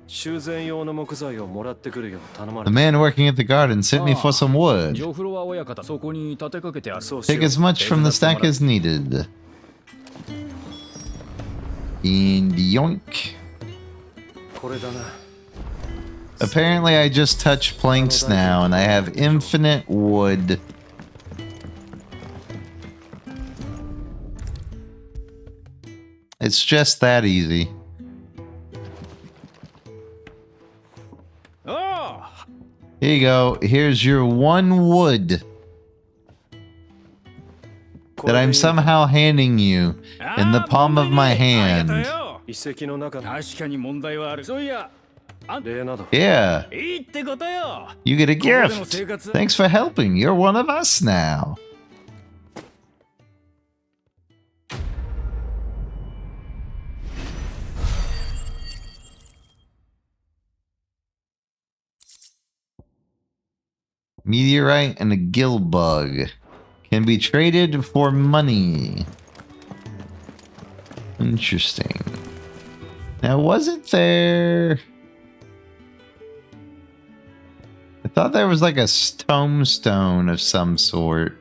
修繕用の木材をもらってくるよう頼ま The れた。 man working at the garden sent me for some wood. ジョフロは親方、そこに立てかけてある。そうし Take よう。 as much from the stack as needed. And yoink. これだな。 Apparently, I just touch planks now, and I have infinite wood. It's just that easy. おお、 Here you go. Here's your one wood that I'm somehow handing you in the palm of my ありが hand. とうよ。遺跡の中の確かに問題はある。そういや、例など。 Yeah, いいってことよ。 you get a gift. Thanks for helping. You're one of us now. Meteorite and a gill bug can be traded for money. Interesting. Now, wasn't there... I thought there was like a tombstone of some sort.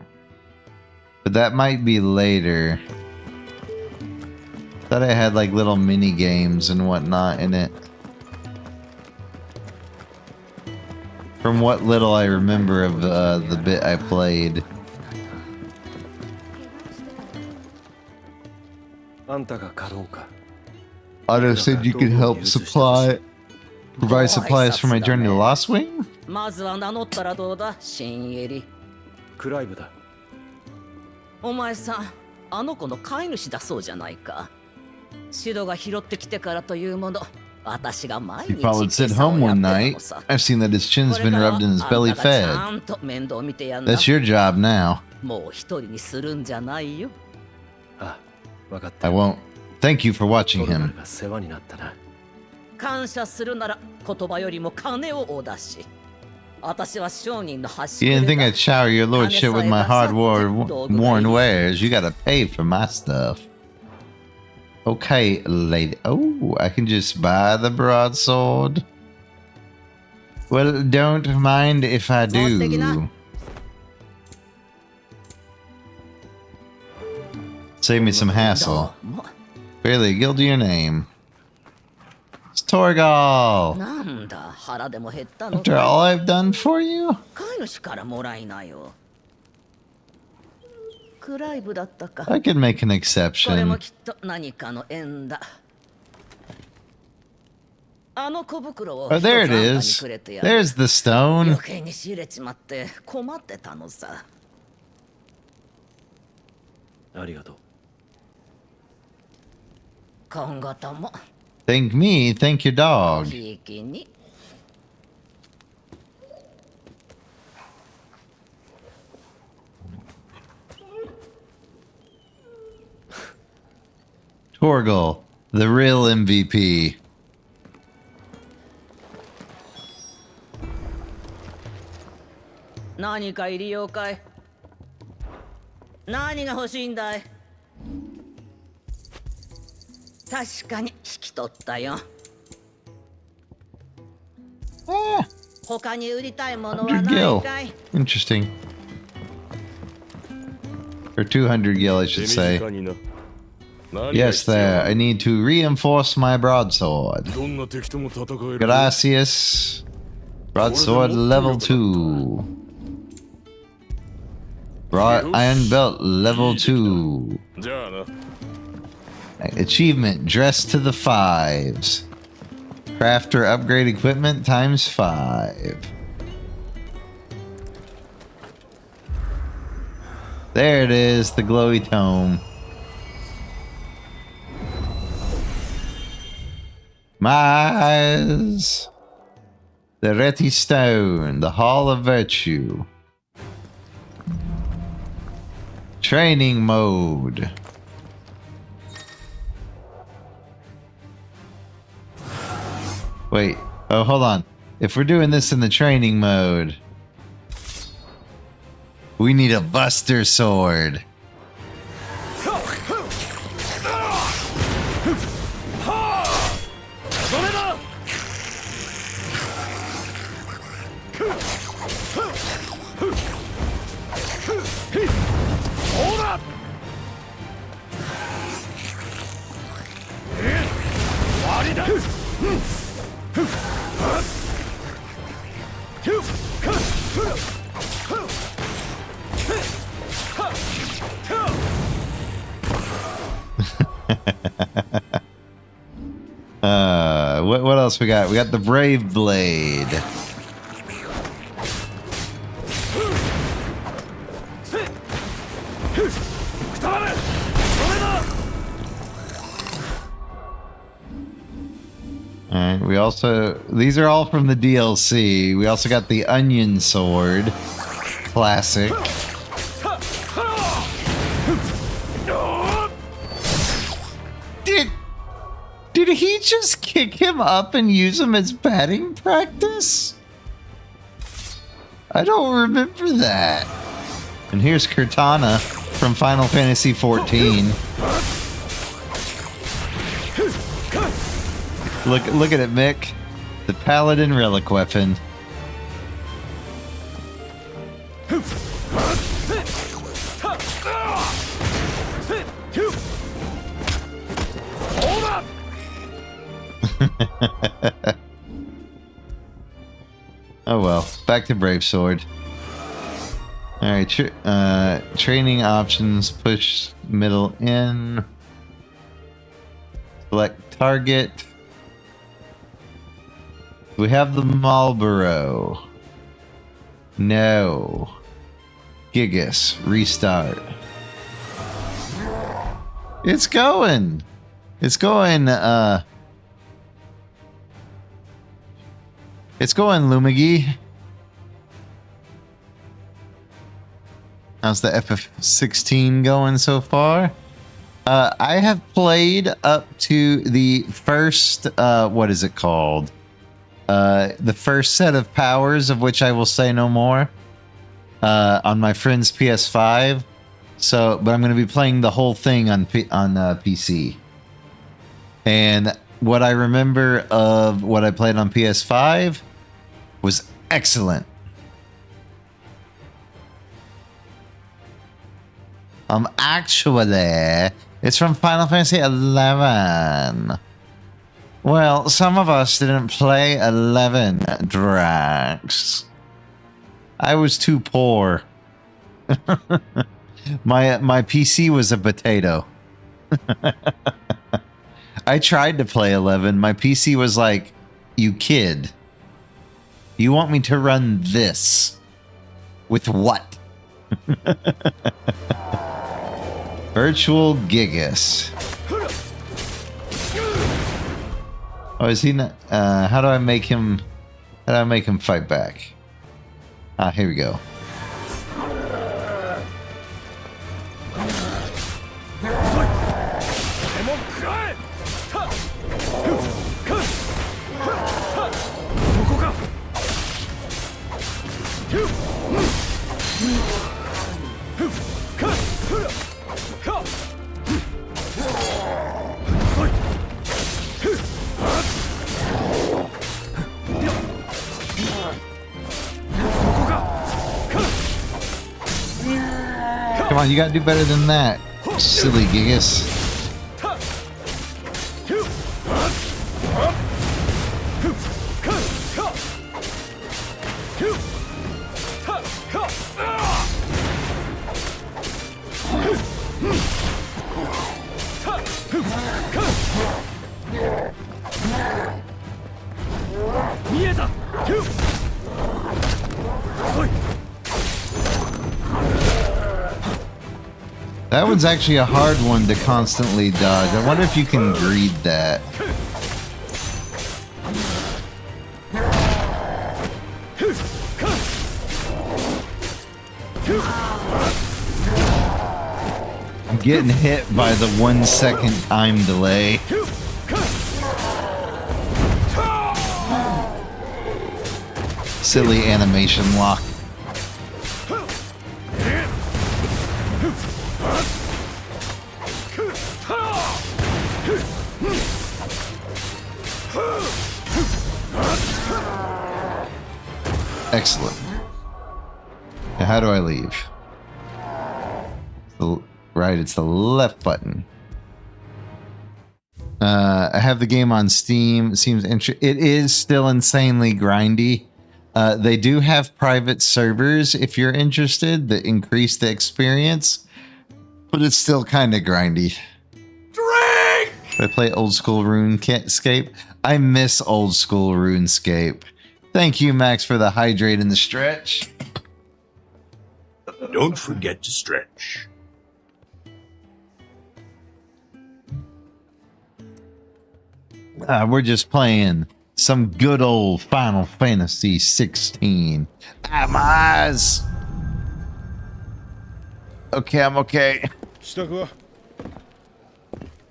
But that might be later. Thought I had like little mini games and whatnot in it. From what little I remember of the bit I played. あんたが買ろうか。 Otto said you could help provide supplies for my journey to Lost Wing? まずは名乗ったらどうだ、新エリ。クライブだ。お前さん、あの子の飼い主だそうじゃないか。シドが拾ってきてからというもの、私が毎 He 日 followed Sid home one night. I've seen that his chin's been rubbed and his belly これからあんたがち fed. ゃんと面倒見てやんな。 That's your job now. もう一人にするんじゃないよ。あ、わかった。 I won't. Thank you for watching トルマル him. が世話になったな。感謝するなら言葉よりも金をお出し。私は商人の端 You く didn't れ think だ。 I'd shower your lordship with my hard-worn wares. You gotta pay for my stuff. Okay, lady. Oh, I can just buy the broadsword. Well, don't mind if I do. Save me some hassle. どうも Barely gild your name. It's Torgal. なんだ、腹でも減ったの After か。 all I've done for you? 飼い主からもらいなよ。クライブだったか。 I could make an これも exception. きっと何かの縁だ。あの小袋を Oh, there 一 it つあんたに is. くれてやる。 There's the stone. 余計に仕入れちまって困ってたのさ。ありがとう。今後とも Thank me, thank your お dog. ひいきに。 Torgal, the real MVP. 何か入りようかい。何が欲しいんだい？確かに引き取ったよ。他に売りたいものは 100 ない gil. かい？ Interesting. Or 200 gil, I should say. Yes, there. I need to reinforce my broadsword. Gracias. Broadsword level 2. Iron belt level 2. Achievement, dress to the 5s. Craft or upgrade equipment times 5. There it is, the glowy tome. My eyes. The Reti Stone, the Hall of Virtue. Training mode. Wait, oh, hold on. If we're doing this in the training mode, we need a Buster Sword. What else we got? We got the Brave Blade. Alright, we also... These are all from the DLC. We also got the Onion Sword. Classic. Did he just kick him up and use him as batting practice? I don't remember that. And here's Cortana from Final Fantasy XIV. Look at it, Mick. The Paladin Relic Weapon. Oh well, back to Brave Sword. Alright, training options, push middle in. Select target. We have the Marlboro. No. Gigas, restart. It's going! It's going, It's going, Lumigi. How's the FF16 going so far? I have played up to the first, what is it called? The first set of powers, of which I will say no more, on my friend's PS5. So, but I'm going to be playing the whole thing on PC. And what I remember of what I played on PS5 was excellent. Actually, it's from Final Fantasy 11. Well, some of us didn't play 11, Drax. I was too poor. My PC was a potato. I tried to play 11. My PC was like, you kid. You want me to run this? With what? Virtual Gigas. Oh, is he not? How do I make him fight back? Ah, here we go. Come on, you gotta do better than that. Silly Gigas. That one's actually a hard one to constantly dodge. I wonder if you can greed that. I'm getting hit by the 1 second time delay. Silly animation lock. Excellent. Now how do I leave? Right, it's the left button. I have the game on Steam. It seems it is still insanely grindy. They do have private servers if you're interested that increase the experience, but it's still kind of grindy. Drink! I play old school RuneScape. I miss old school RuneScape. Thank you, Max, for the hydrate and the stretch. Don't forget to stretch. We're just playing some good old Final Fantasy 16. Ah, my eyes. Okay, I'm okay.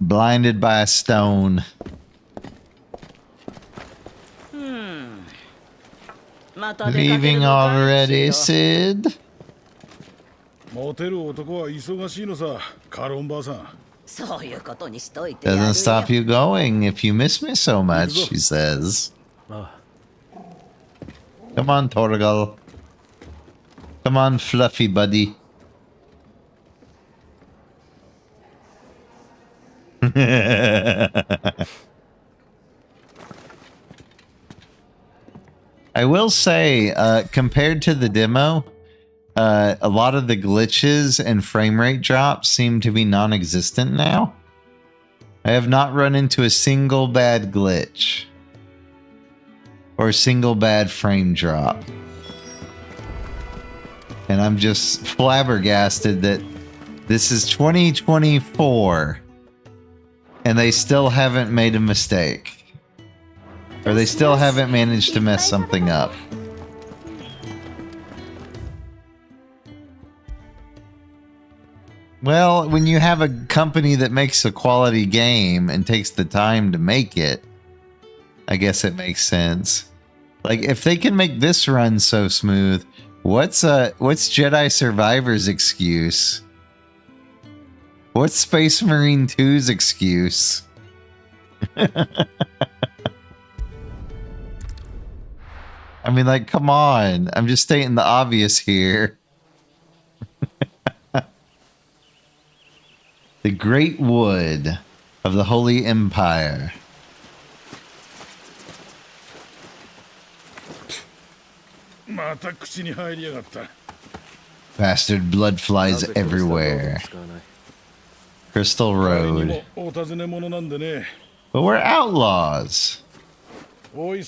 Blinded by a stone. Leaving already, Sid? Doesn't stop you going if you miss me so much, she says. Come on, Torgal. Come on, fluffy buddy. I will say, compared to the demo, a lot of the glitches and frame rate drops seem to be non-existent now. I have not run into a single bad glitch or a single bad frame drop. And I'm just flabbergasted that this is 2024 and they still haven't made a mistake. Or they still haven't managed to mess something up. Well, when you have a company that makes a quality game and takes the time to make it, I guess it makes sense. Like, if they can make this run so smooth, what's Jedi Survivor's excuse? What's Space Marine 2's excuse? I mean, like, come on. I'm just stating the obvious here. The Great Wood of the Holy Empire. Bastard blood flies everywhere. Crystal Road. But we're outlaws. Want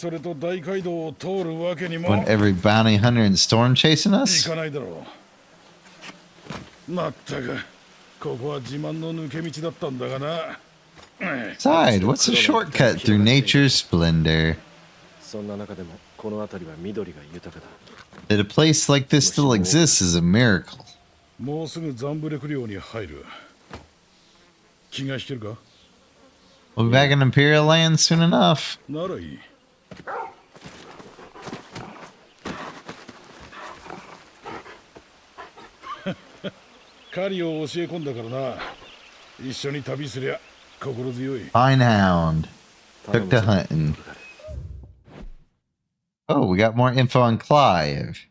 every bounty hunter and storm chasing us? Side, what's a shortcut through nature's splendor? That a place like this still exists is a miracle. We'll be back in Imperial Land soon enough. Fine hound. Took to hunting. Oh, we got more info on Clive.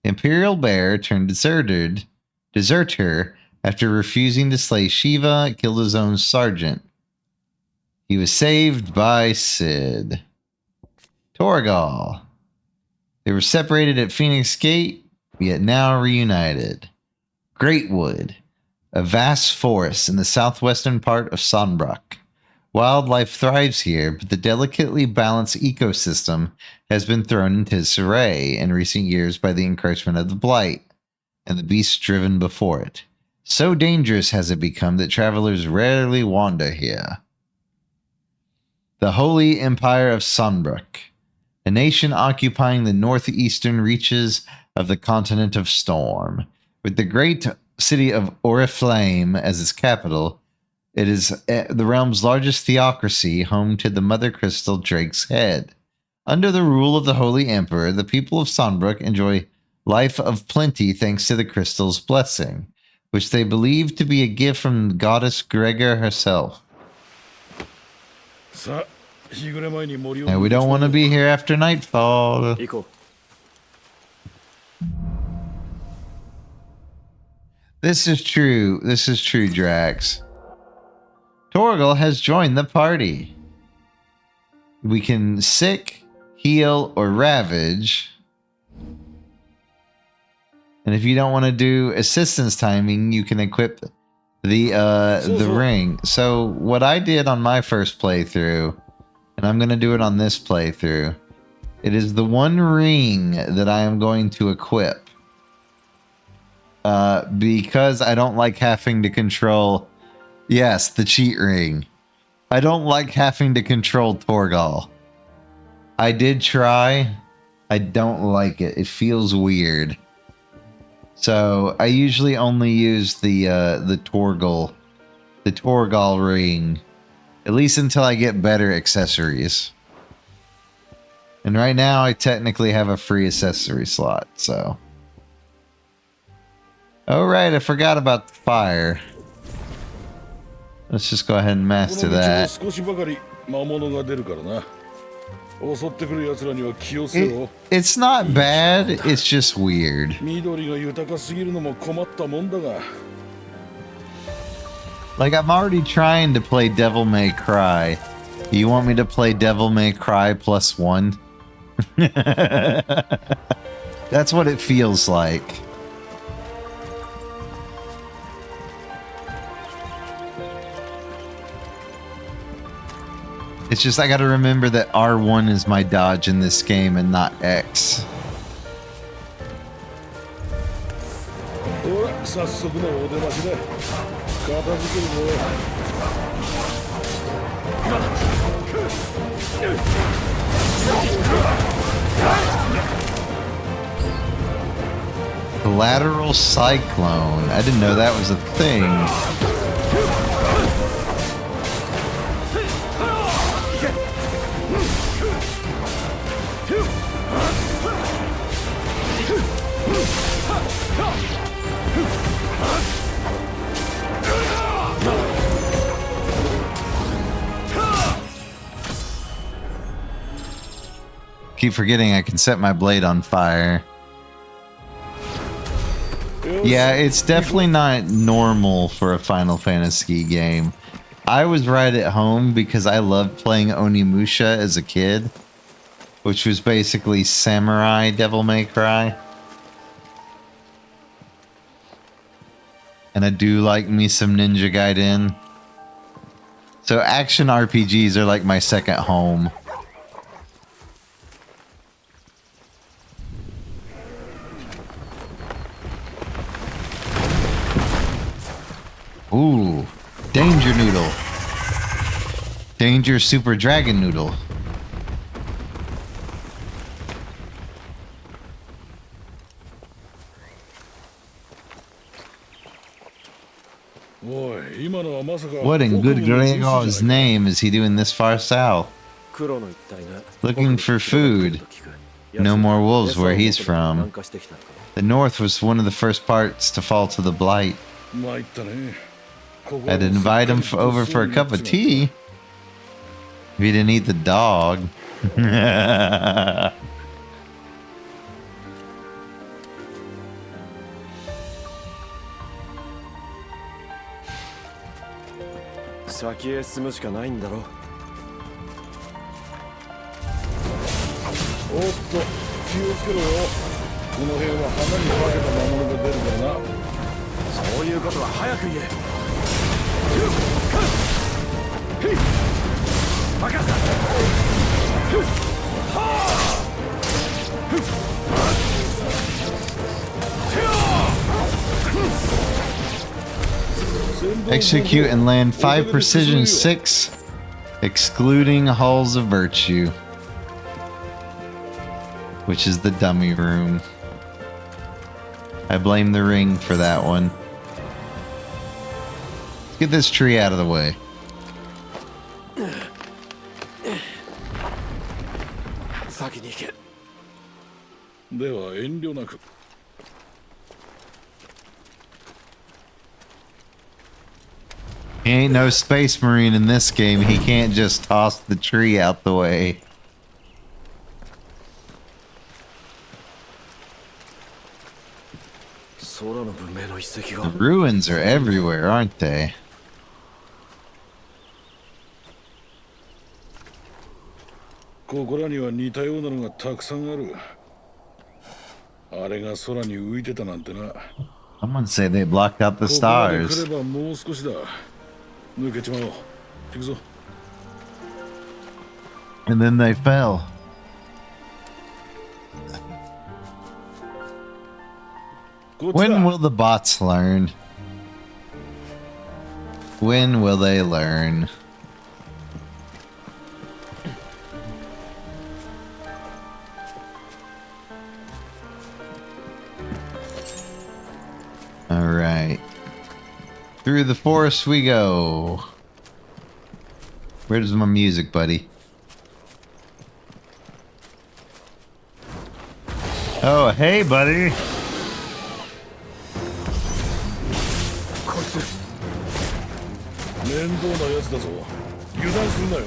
Imperial bear turned deserter after refusing to slay Shiva, killed his own sergeant. He was saved by Sid. Torgal. They were separated at Phoenix Gate, yet now reunited. Greatwood, a vast forest in the southwestern part of Sonbrook. Wildlife thrives here, but the delicately balanced ecosystem has been thrown into disarray in recent years by the encroachment of the Blight and the beasts driven before it. So dangerous has it become that travelers rarely wander here. The Holy Empire of Sonbrook, a nation occupying the northeastern reaches of the continent of Storm. With the great city of Oriflame as its capital, it is the realm's largest theocracy, home to the Mother Crystal Drake's Head. Under the rule of the Holy Emperor, the people of Sonbrook enjoy life of plenty thanks to the crystal's blessing, which they believe to be a gift from goddess Gregor herself. And we don't want to be here after nightfall. This is true. This is true, Drax. Torgal has joined the party. We can sick, heal, or ravage. And if you don't want to do assistance timing, you can equip the ring. So what I did on my first playthrough, and I'm going to do it on this playthrough, it is the one ring that I am going to equip. Because I don't like having to control... Yes, the cheat ring. I don't like having to control Torgal. I did try. I don't like it. It feels weird. So I usually only use the Torgal ring, at least until I get better accessories. And right now I technically have a free accessory slot, so. Oh right, I forgot about the fire. Let's just go ahead and master that. It's not bad, it's just weird. Like, I'm already trying to play Devil May Cry. You want me to play Devil May Cry +1? That's what it feels like. It's just I gotta remember that R1 is my dodge in this game and not X. Collateral Cyclone. I didn't know that was a thing. Keep forgetting I can set my blade on fire. Yeah, it's definitely not normal for a Final Fantasy game. I was right at home because I loved playing Onimusha as a kid, which was basically Samurai Devil May Cry. And I do like me some Ninja Gaiden. So action RPGs are like my second home. Ooh, Danger Noodle. Danger Super Dragon Noodle. What in good Gregor's name is he doing this far south? Looking for food. No more wolves where he's from. The north was one of the first parts to fall to the Blight. I'd invite him over for a cup of tea. If he didn't eat the dog. 先へ進むしかないんだろ。おっと、気をつけろよ。この辺は花に化けた魔物が出るからな。そういうことは早く言え。任せた。Execute and land 5 precision 6, excluding Halls of Virtue, which is the dummy room. I blame the ring for that one. Let's get this tree out of the way. He ain't no space marine in this game. He can't just toss the tree out the way. The ruins are everywhere, aren't they? ここらには似たようなのがたくさんある。あれが空に浮いてたなんてな。Someone say they blocked out the stars. ここまで来ればもう少しだ。抜けちまおう。行くぞ。And then they fell. When will the bots learn? When will they learn? All right. Through the forest we go. Where's my music, buddy? Oh, hey, buddy. 面倒なやつだぞ。油断するなよ。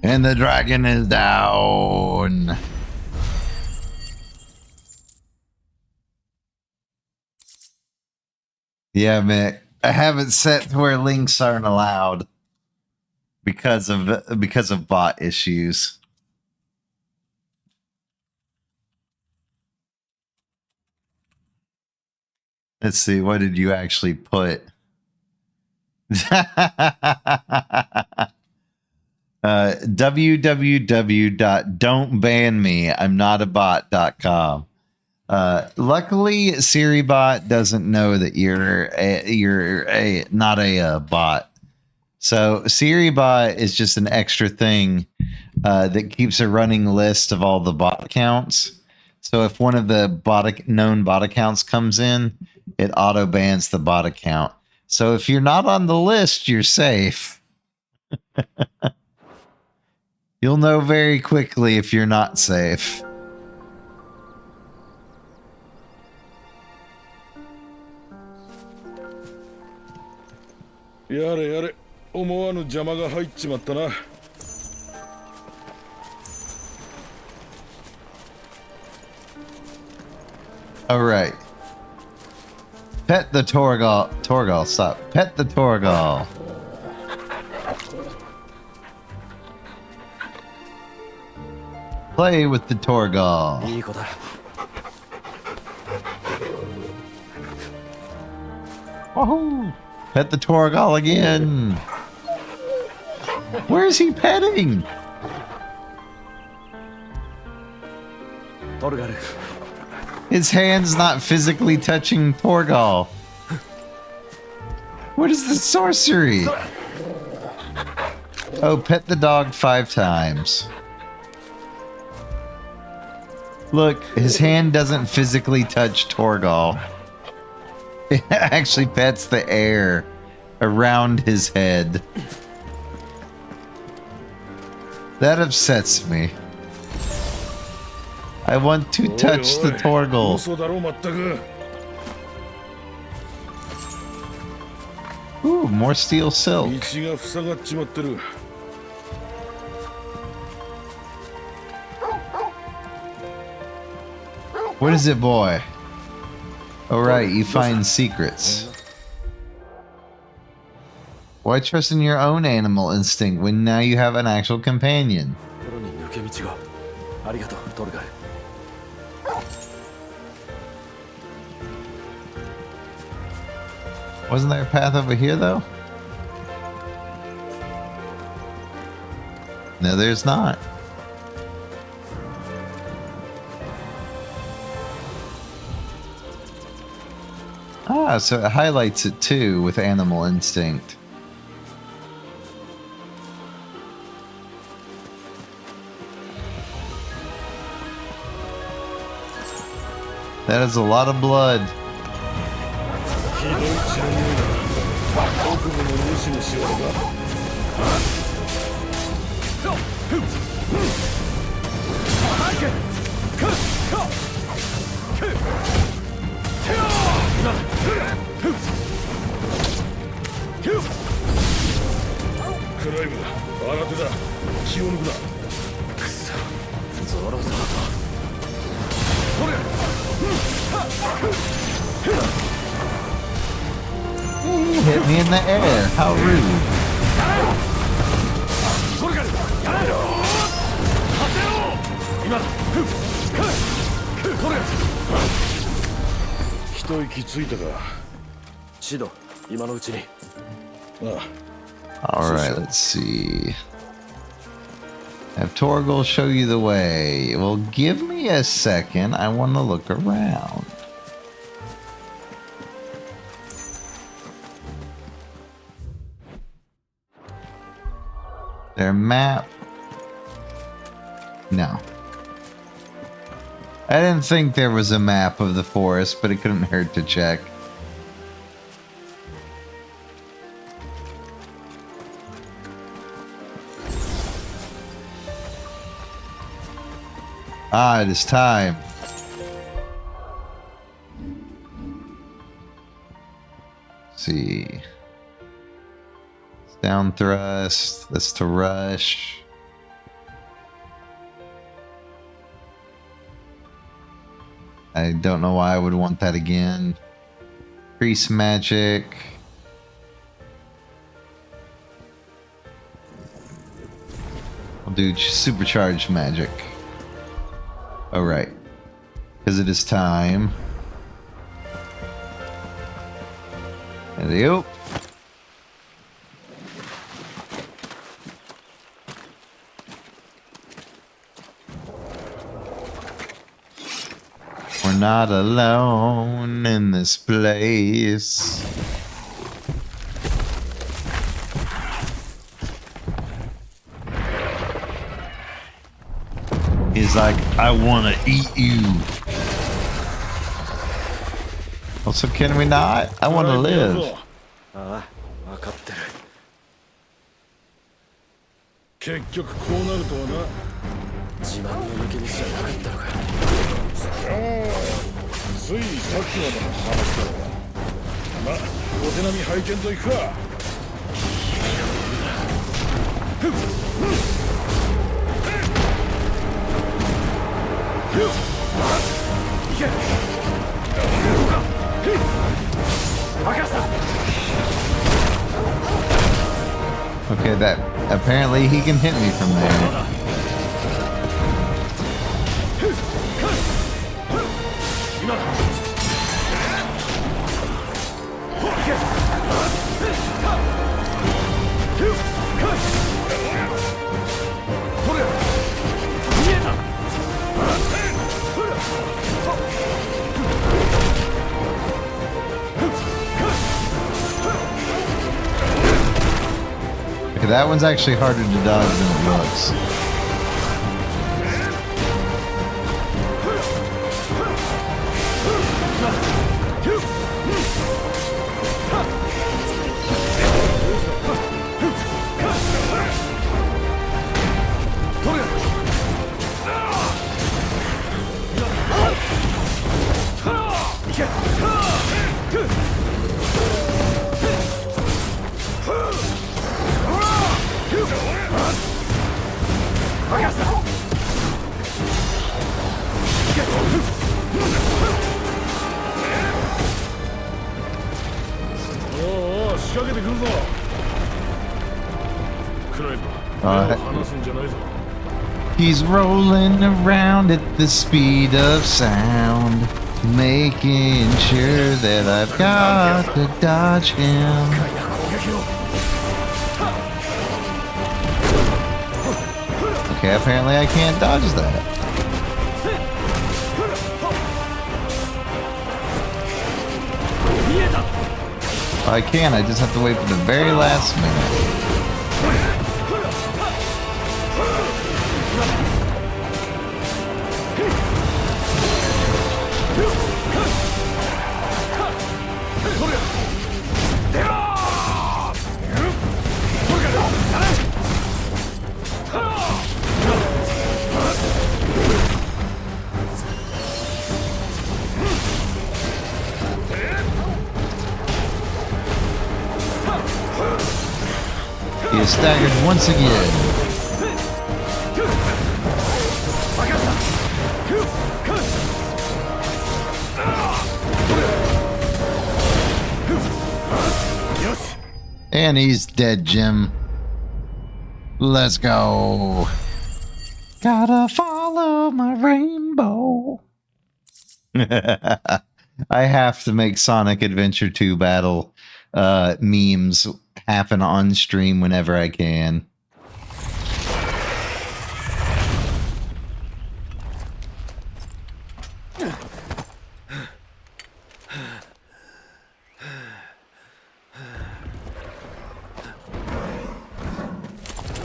And the dragon is down. Yeah, man. I have it set to where links aren't allowed because of bot issues. Let's see, what did you actually put? www.don'tbanme.imnotabot.com. Luckily, SiriBot doesn't know that you're not a bot. So SiriBot is just an extra thing that keeps a running list of all the bot accounts. So if one of the known bot accounts comes in, it auto bans the bot account. So if you're not on the list, you're safe. You'll know very quickly if you're not safe. Yare, 思わぬ邪魔が入っちまったな。All right. Pet the Torgal. Torgal, stop. Pet the Torgal. Play with the Torgal. Woohoo! Pet the Torgal again. Where is he petting? His hand's not physically touching Torgal. What is the sorcery? Oh, pet the dog 5 times. Look, his hand doesn't physically touch Torgal. It actually pets the air around his head. That upsets me. I want to touch the Torgal. Ooh, more steel silk. What is it, boy? Oh, right, you find secrets. Why trust in your own animal instinct when now you have an actual companion? Wasn't there a path over here, though? No, there's not. Ah, so it highlights it too with animal instinct. That is a lot of blood. You hit me in the air. How rude. Alright, let's see. Have Torgal show you the way. Well, give me a second. I want to look around. Their map? No. I didn't think there was a map of the forest, but it couldn't hurt to check. Ah, it is time. Let's see. It's down thrust. That's to rush. I don't know why I would want that again. Increase magic. I'll do supercharged magic. All right, because it is time. There you go. We're not alone in this place. He's like, I want to eat you. Also, can we not? I want to live. Okay, that apparently he can hit me from there. that one's actually harder to dodge than it looks. He's rolling around at the speed of sound, making sure that I've got to dodge him. Okay, apparently I can't dodge that. I can, I just have to wait for the very last minute. He is staggered once again. And he's dead, Jim. Let's go. Gotta follow my rainbow. I have to make Sonic Adventure 2 battle memes happen on stream whenever I can.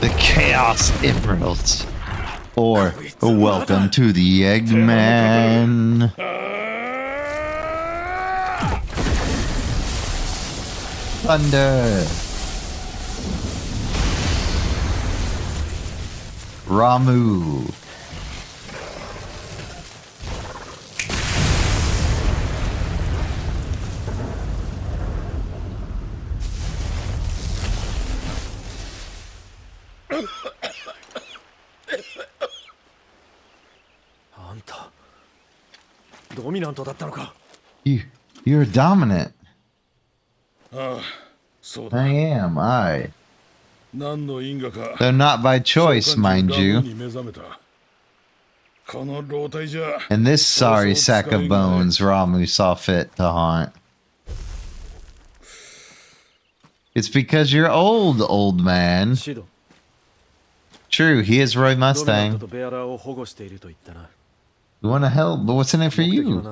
The Chaos Emeralds. Or welcome to the Eggman. Thunder. Ramu. You're dominant. I am, though not by choice, mind you. And this sorry sack of bones Ramu saw fit to haunt. It's because you're old man. True, he is Roy Mustang. You want to help, but what's in it for you?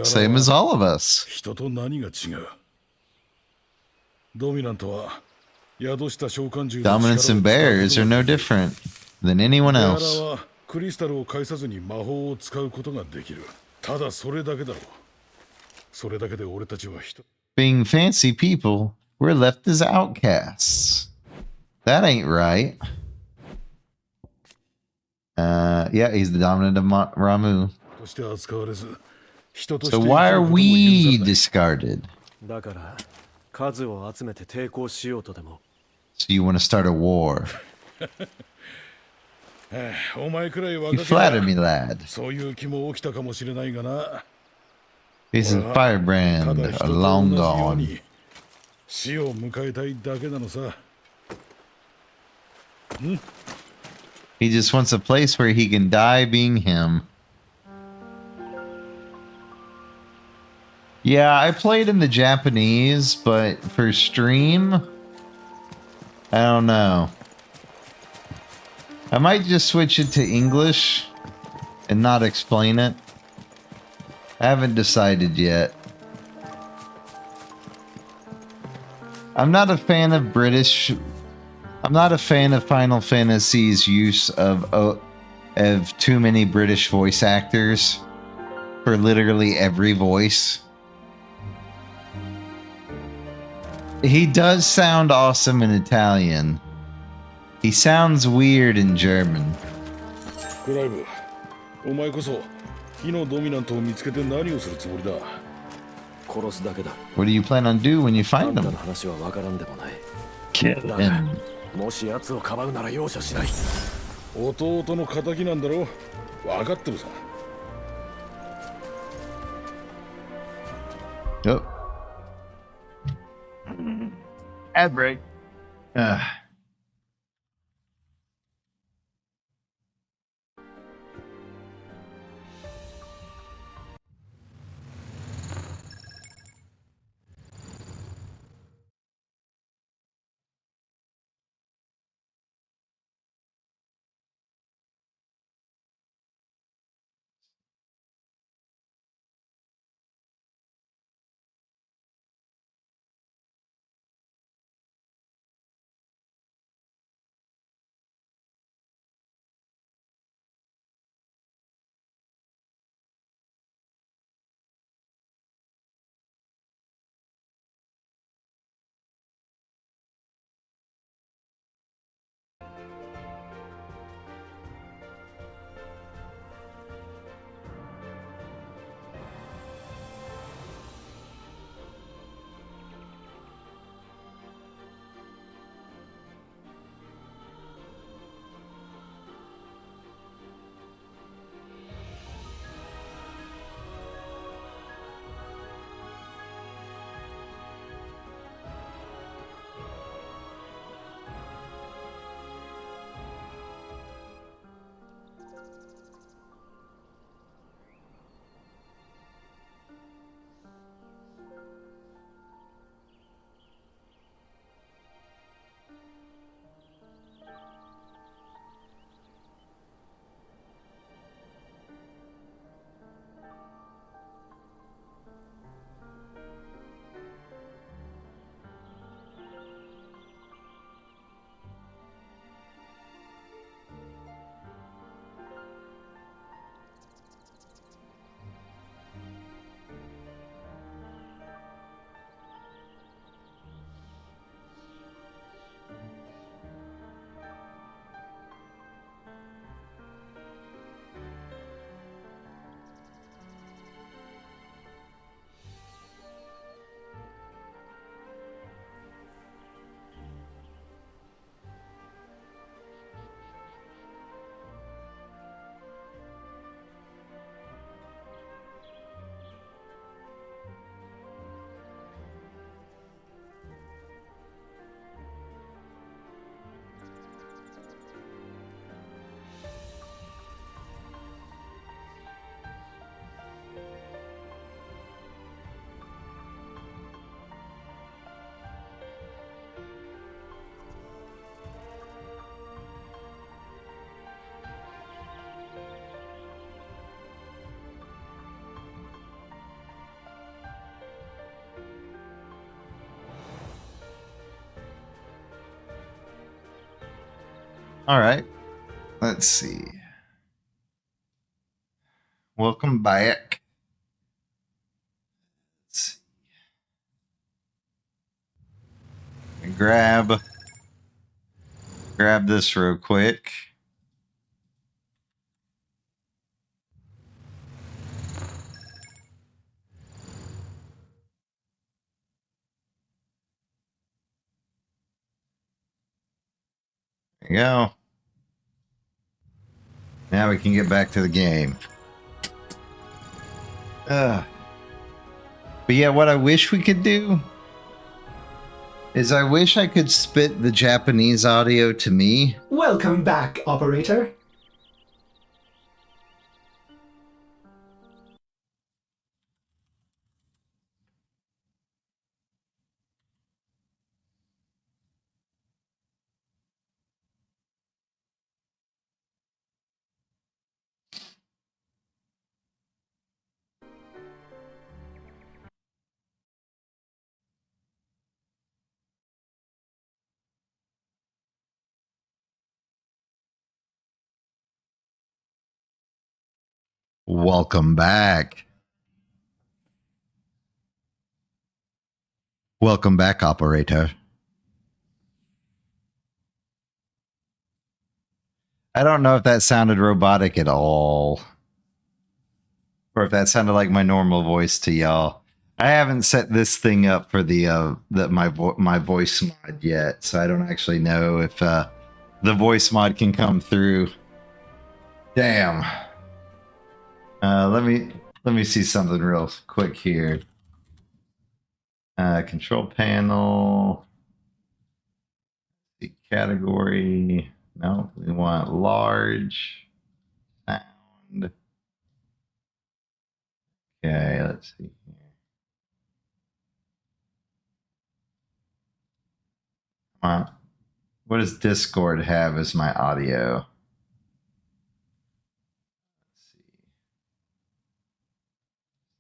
Same as all of us. Dominance and bears are no different than anyone else. Being fancy people, we're left as outcasts. That ain't right. Yeah, he's the dominant of Ramu. So why are we discarded? So you want to start a war? You flatter me, lad. He's a firebrand, long gone. He just wants a place where he can die being him. Yeah, I played in the Japanese, but for stream, I don't know. I might just switch it to English and not explain it. I haven't decided yet. I'm not a fan of British. I'm not a fan of Final Fantasy's use of too many British voice actors for literally every voice. He does sound awesome in Italian. He sounds weird in German. クライブ、お前こそ火のドミナントを見つけて何をするつもりだ。殺すだけだ。 What do you plan on doing when you あ find んたの them? 話はわからんでもない。 Kill だが him. もし奴をかばうなら容赦しない。弟の仇なんだろ。分かってるさ。Oh. Ad break. All right. Let's see. Welcome back. Let's see. Grab this real quick. There you go. Now we can get back to the game. But yeah, what I wish we could do is I wish I could spit the Japanese audio to me. Welcome back, operator. Welcome back. Welcome back, operator. I don't know if that sounded robotic at all, or if that sounded like my normal voice to y'all. I haven't set this thing up for my voice mod yet, so I don't actually know if the voice mod can come through. Damn. Let me see something real quick here. Control panel. The category. No, we want large sound. Okay, let's see here. Come on. What does Discord have as my audio? Let's see.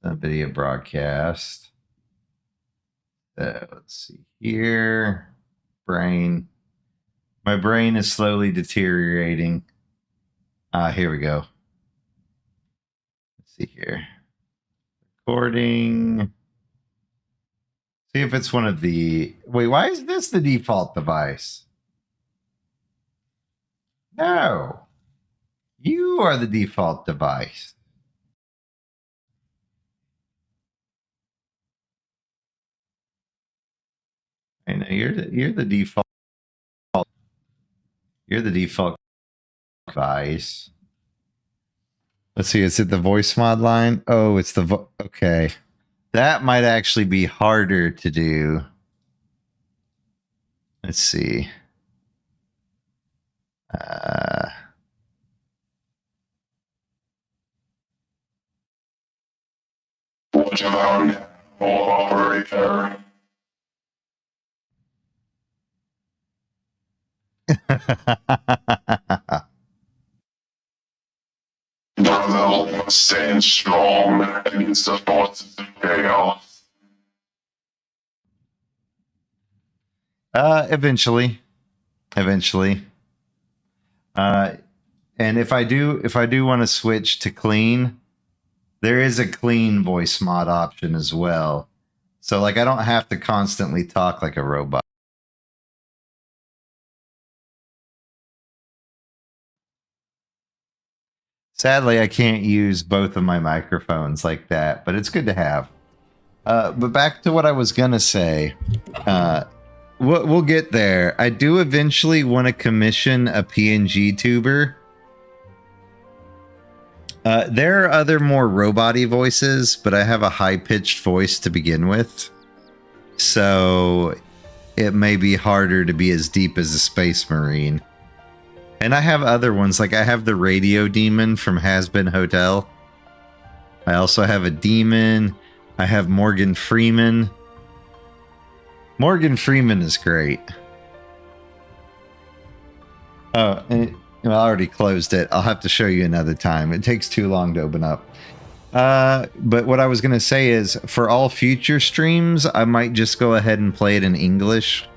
The video broadcast. Let's see here. Brain. My brain is slowly deteriorating. Here we go. Let's see here. Recording. See if it's one of the... Wait, why is this the default device? No. You are the default device. I know you're the default. You're the default device. Let's see, is it the voice mod line? Oh, it's the okay. That might actually be harder to do. Let's see. Operator. Darnell must stand strong against the thoughts of chaos. Eventually. And if I do want to switch to clean, there is a clean voice mod option as well. So like I don't have to constantly talk like a robot. Sadly, I can't use both of my microphones like that, but it's good to have. But back to what I was gonna say. We'll get there. I do eventually want to commission a PNG tuber. There are other more robot-y voices, but I have a high-pitched voice to begin with. So it may be harder to be as deep as a Space Marine. And I have other ones, like I have the Radio Demon from Has Been Hotel. I also have a demon. I have Morgan Freeman. Morgan Freeman is great. Oh, and I already closed it. I'll have to show you another time. It takes too long to open up. But what I was going to say is, for all future streams, I might just go ahead and play it in English.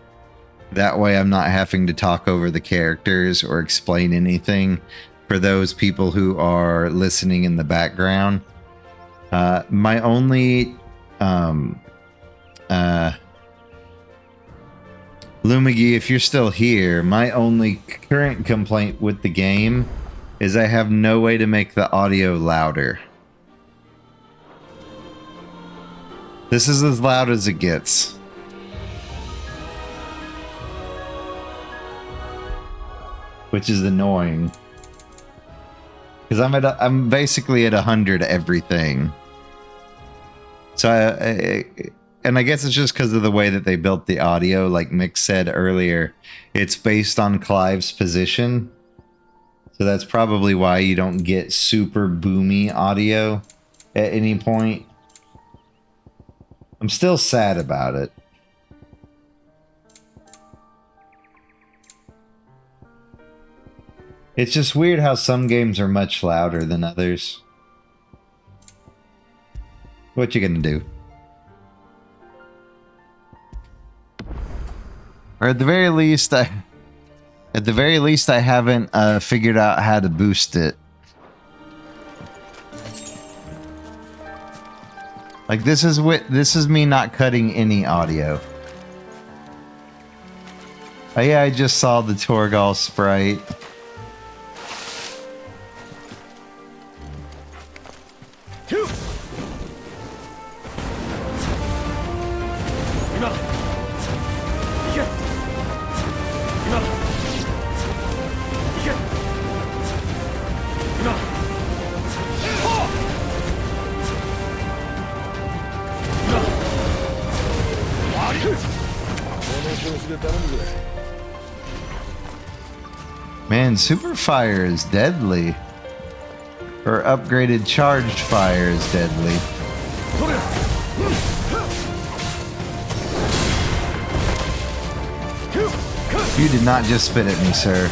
That way I'm not having to talk over the characters or explain anything for those people who are listening in the background. My only... Lumigi, if you're still here, my only current complaint with the game is I have no way to make the audio louder. This is as loud as it gets. Which is annoying. Because I'm basically at 100 everything. So and I guess it's just because of the way that they built the audio, like Mick said earlier. It's based on Clive's position. So that's probably why you don't get super boomy audio at any point. I'm still sad about it. It's just weird how some games are much louder than others. What you gonna do? Or at the very least, I haven't figured out how to boost it. Like this is me not cutting any audio. Oh yeah, I just saw the Torgal sprite. Man, super fire is deadly. Or upgraded charged fire is deadly. You did not just spit at me, sir.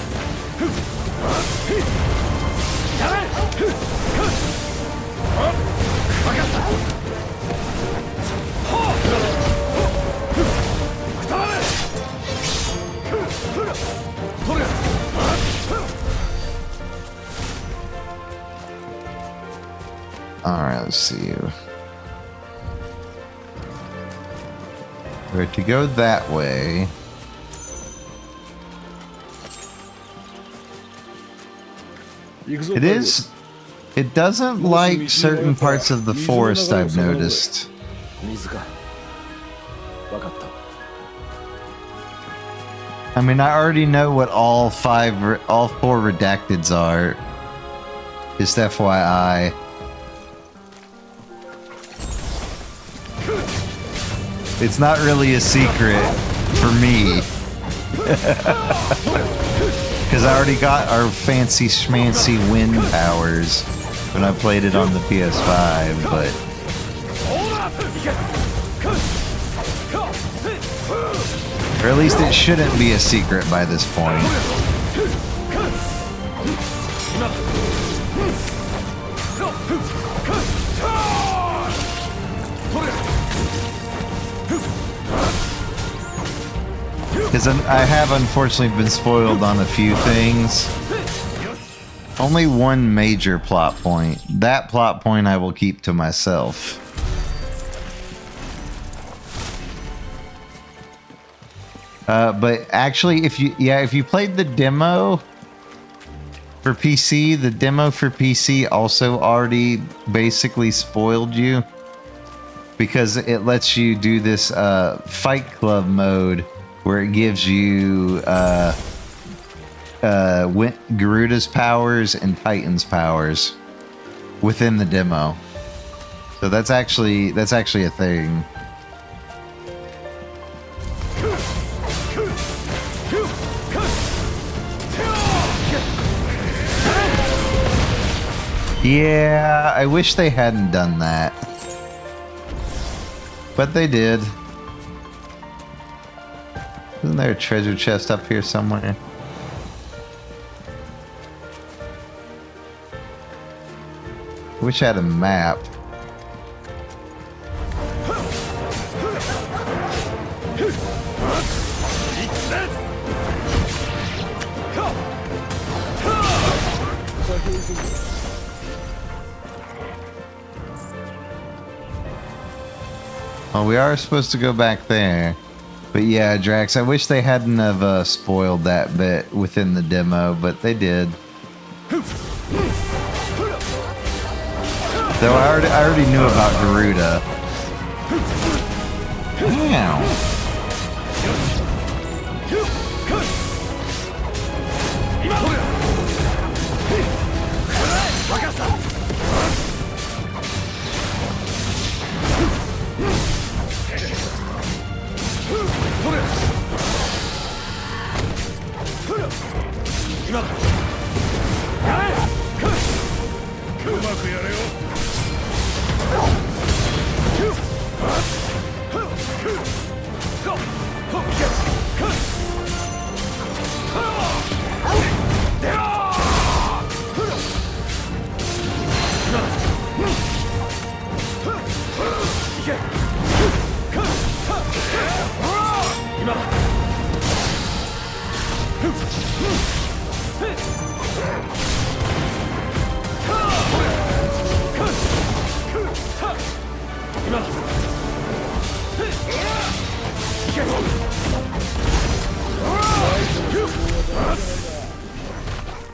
Alright, let's see. We're to go that way. It doesn't like certain parts of the forest, I've noticed. I mean, I already know what all four redacteds are. Just FYI. It's not really a secret for me. Because I already got our fancy schmancy wind powers when I played it on the PS5, but... Or at least it shouldn't be a secret by this point. Because I have unfortunately been spoiled on a few things. Only one major plot point. That plot point I will keep to myself. But actually, if you played the demo for PC, the demo for PC also already basically spoiled you. Because it lets you do this Fight Club mode where it gives you Garuda's powers and Titan's powers within the demo. So that's actually a thing. Yeah, I wish they hadn't done that. But they did. Isn't there a treasure chest up here somewhere? I wish I had a map. Well, we are supposed to go back there. But yeah, Drax, I wish they hadn't have spoiled that bit within the demo, but they did. Though I already knew about Garuda. Wow.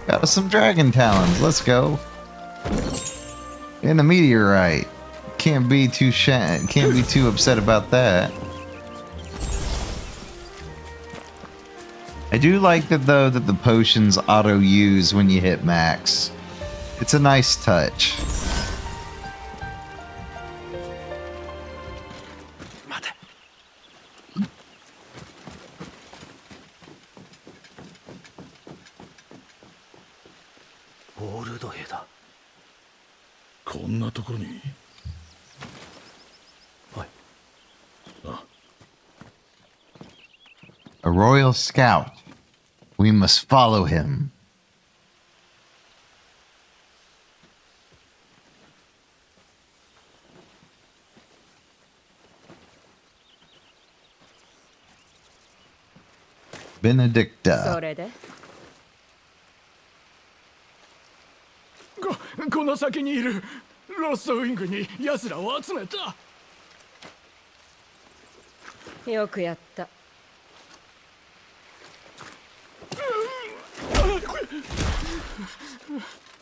Got us some dragon talons. Let's go. And a meteorite. Can't be too upset about that. I do like that though that the potions auto use when you hit max. It's a nice touch. A royal scout. We must follow him. Benedicta. それでこの先にいるロストウィングに奴らを集めた。よくやった。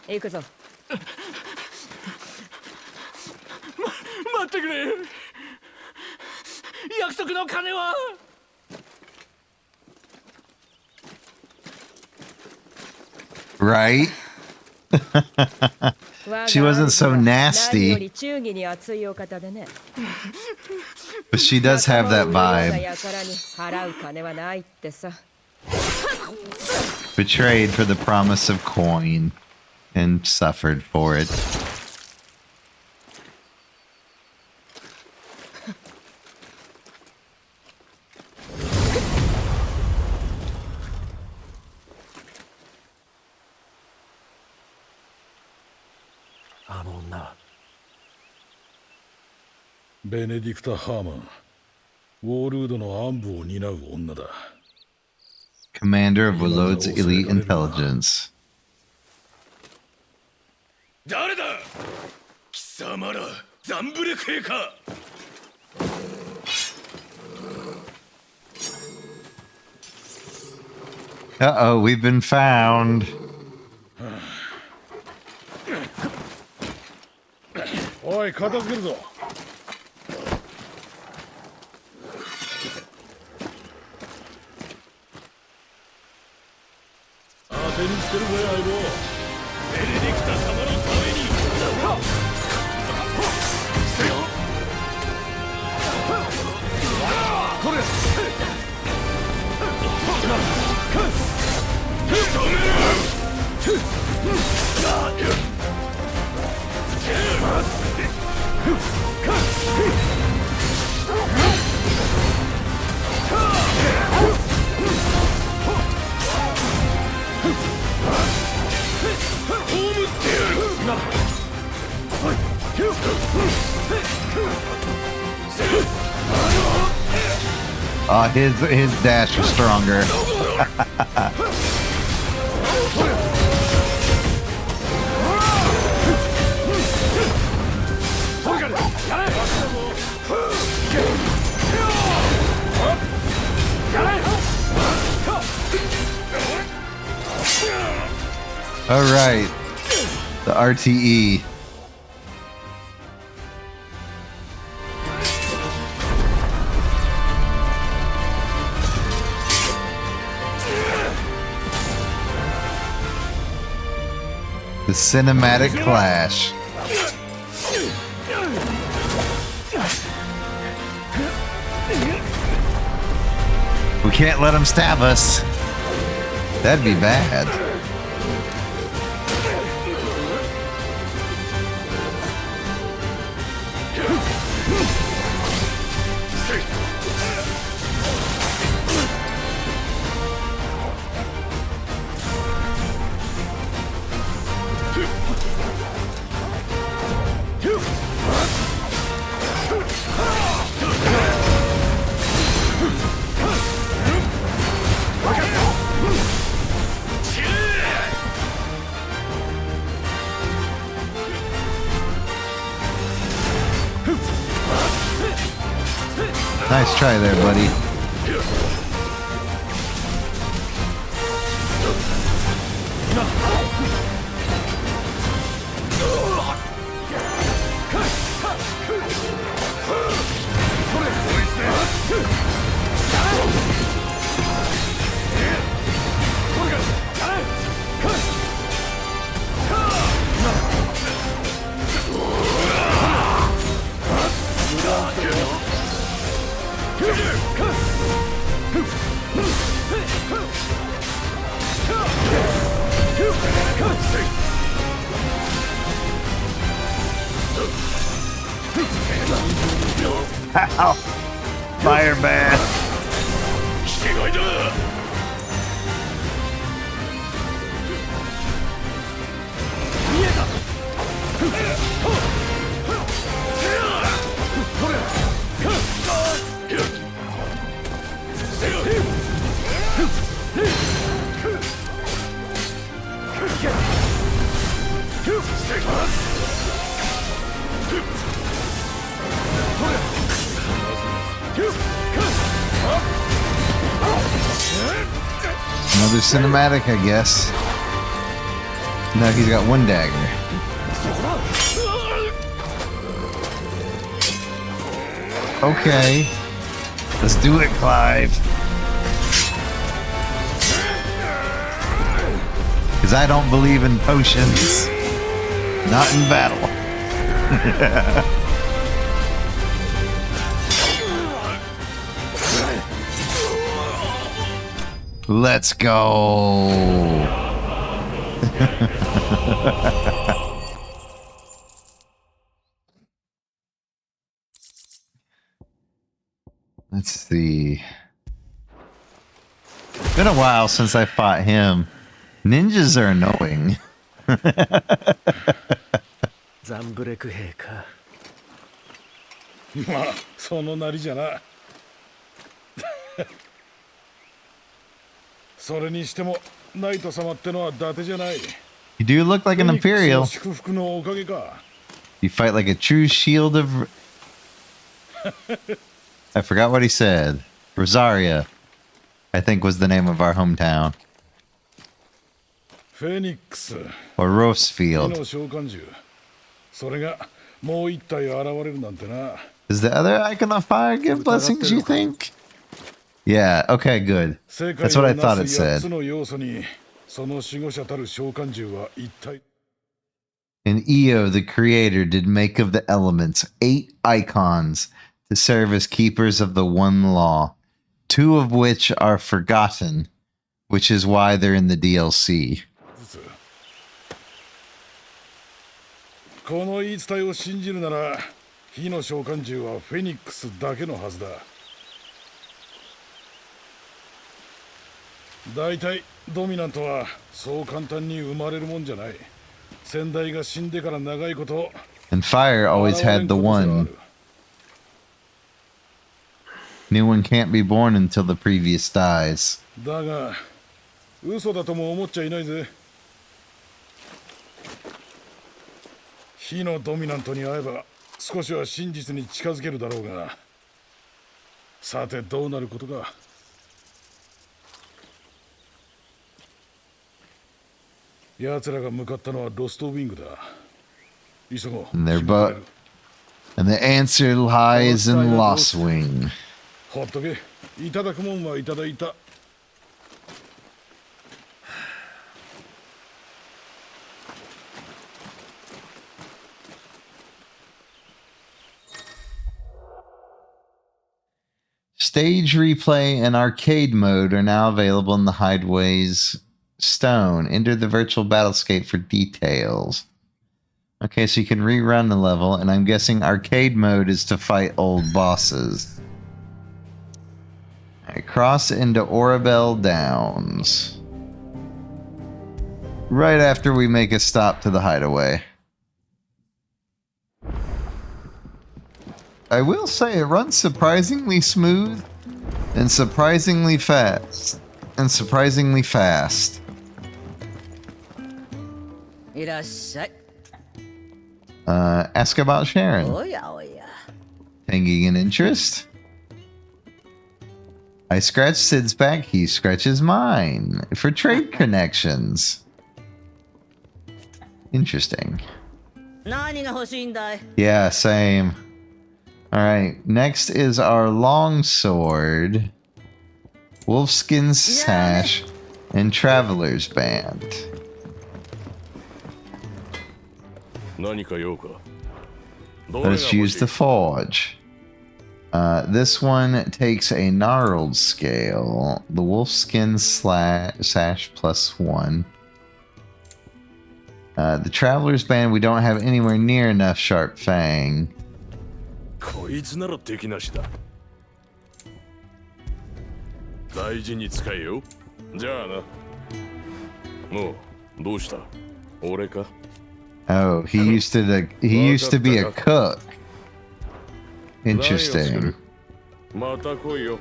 行くぞ。待ってくれ。約束の金は。Right? She wasn't so nasty. But she does have that vibe. Betrayed for the promise of coin and suffered for it. Benedicta Harmon, ウォールードの暗部を担う女だ。Commander of Wolode's elite intelligence. 誰だ？貴様らザンブレク兵か。Uh-oh, we've been found. おい、片付けるぞ。手にしてるぜ、相棒。ベネディクタ様のために。これ。His dash was stronger. All right, the RTE. The cinematic clash. We can't let him stab us. That'd be bad. Nice try there, buddy. Ow! Fire bath. Another cinematic, I guess. Now he's got one dagger. Okay. Let's do it, Clive. Because I don't believe in potions. Not in battle. Let's go. Let's see. It's been a while since I fought him. Ninjas are annoying. ザンブレク兵か。まあそのなりじゃな。それにしてもナイト様ってのは伊達じゃない。 You do look like an Imperial. 祝福のおかげか。 You fight like a true shield of... I forgot what he said. Rosaria, I think was the name of our hometown. フェニックス。 Or Rosefield. 火の召喚獣。それがもう一体現れるなんてな。 Does the other icon of fire give blessings, you think? Yeah, okay, good. That's what I thought it said. And Eo, the creator, did make of the elements 8 icons to serve as keepers of the one law, 2 of which are forgotten, which is why they're in the DLC. この言い伝えを信じるなら、火の召喚獣はフェニックスだけのはずだ。だいたいドミナントはそう簡単に生まれるもんじゃない。先代が死んでから長いこと。And Fire always had the one. New one can't be born until the previous dies. だが、嘘だとも思っちゃいないぜ。火のドミナントに会えば少しは真実に近づけるだろうが。さてどうなることか。奴らが向かったのはロストウィングだ。急ごう。And the answer lies in Lostwing. ほっとけ。いただくもんはいただいた。Stage replay and arcade mode are now available in the Hideways Stone. Enter the virtual battlescape for details. Okay, so you can rerun the level, and I'm guessing arcade mode is to fight old bosses. Alright, cross into Orabel Downs. Right after we make a stop to the hideaway. I will say it runs surprisingly smooth and surprisingly fast. Ask about Sharon. Taking an interest? I scratch Sid's back, he scratches mine for trade connections. Interesting. 何が欲しいんだい? Yeah, same. Alright, next is our longsword, wolfskin sash, and traveler's band. 何か用か? Let us use the forge. This one takes a gnarled scale, the wolfskin sash +1. The traveler's band, we don't have anywhere near enough sharp fang. こいつなら敵なしだ。大事に使えよ。じゃあな。もうどうした？俺か? Oh, he used to be a cook. Interesting. また来いよ。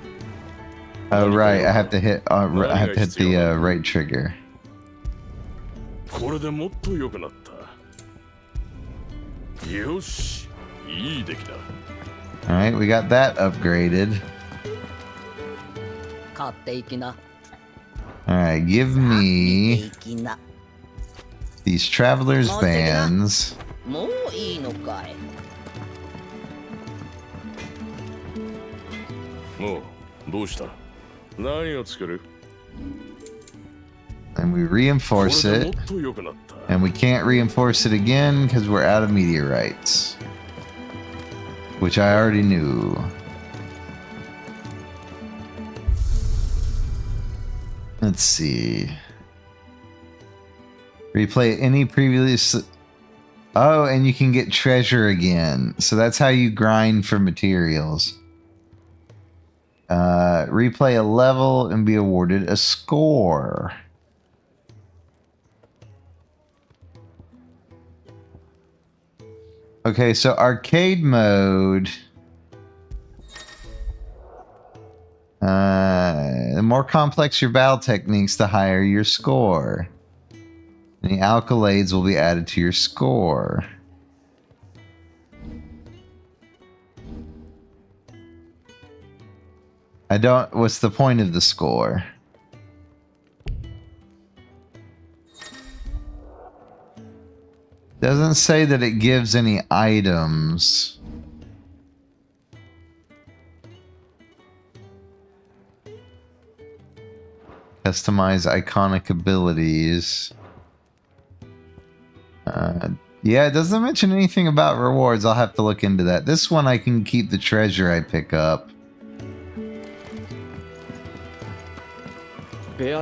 Oh right, I have to hit the right trigger. これでもっと良くなった。よし、いい出来だ。All right, we got that upgraded. 買っていきな。 All right, give me いきな。 these travelers' bands. もういいのかい? もうどうした？何を作る? And we reinforce it. And we can't reinforce it again because we're out of meteorites. Which I already knew. Let's see. Replay any previous... Oh, and you can get treasure again. So that's how you grind for materials. Replay a level and be awarded a score. Okay, so arcade mode. The more complex your battle techniques, the higher your score. Any accolades will be added to your score. What's the point of the score? Doesn't say that it gives any items. Customize iconic abilities. Yeah, it doesn't mention anything about rewards. I'll have to look into that. This one I can keep the treasure I pick up. I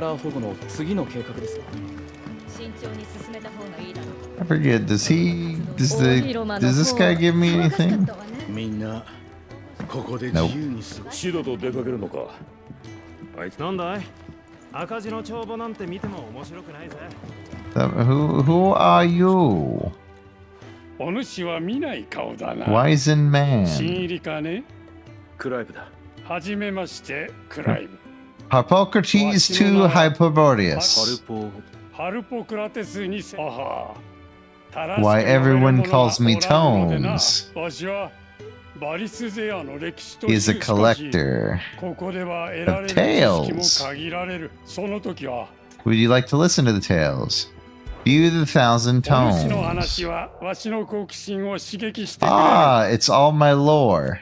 forget, does this guy give me anything? Nope. シドと出かけるのか。あいつなんだい? 赤字の帳簿なんて見ても面白くないぜ。Who are you? お主は見ない顔だな。 Wizen man. 新入りかね? クライブだ。はじめまして、クライブ。 Hippocrates to Hyperboreus. ハルポクラテスにさは。 Why everyone calls me Tomes. He is a collector of tales. Would you like to listen to the tales? View the 1,000 tomes. Ah, it's all my lore.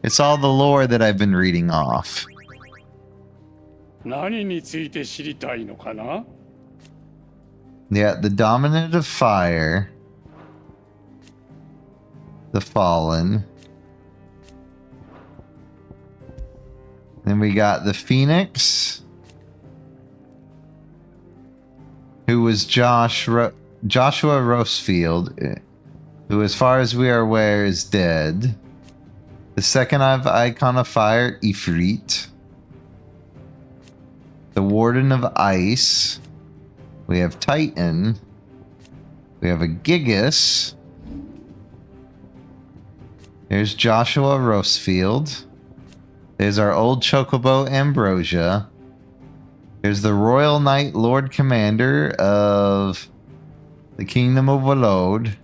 It's all the lore that I've been reading off. 何について知りたいのかな? Yeah, the dominant of fire, the fallen. Then we got the phoenix, who was Joshua Rosefield, who, as far as we are aware, is dead. The second icon of fire, Ifrit. The warden of ice. We have Titan. We have a Gigas. There's Joshua Rosefield. There's our old Chocobo Ambrosia. There's the Royal Knight Lord Commander of the Kingdom of Walode.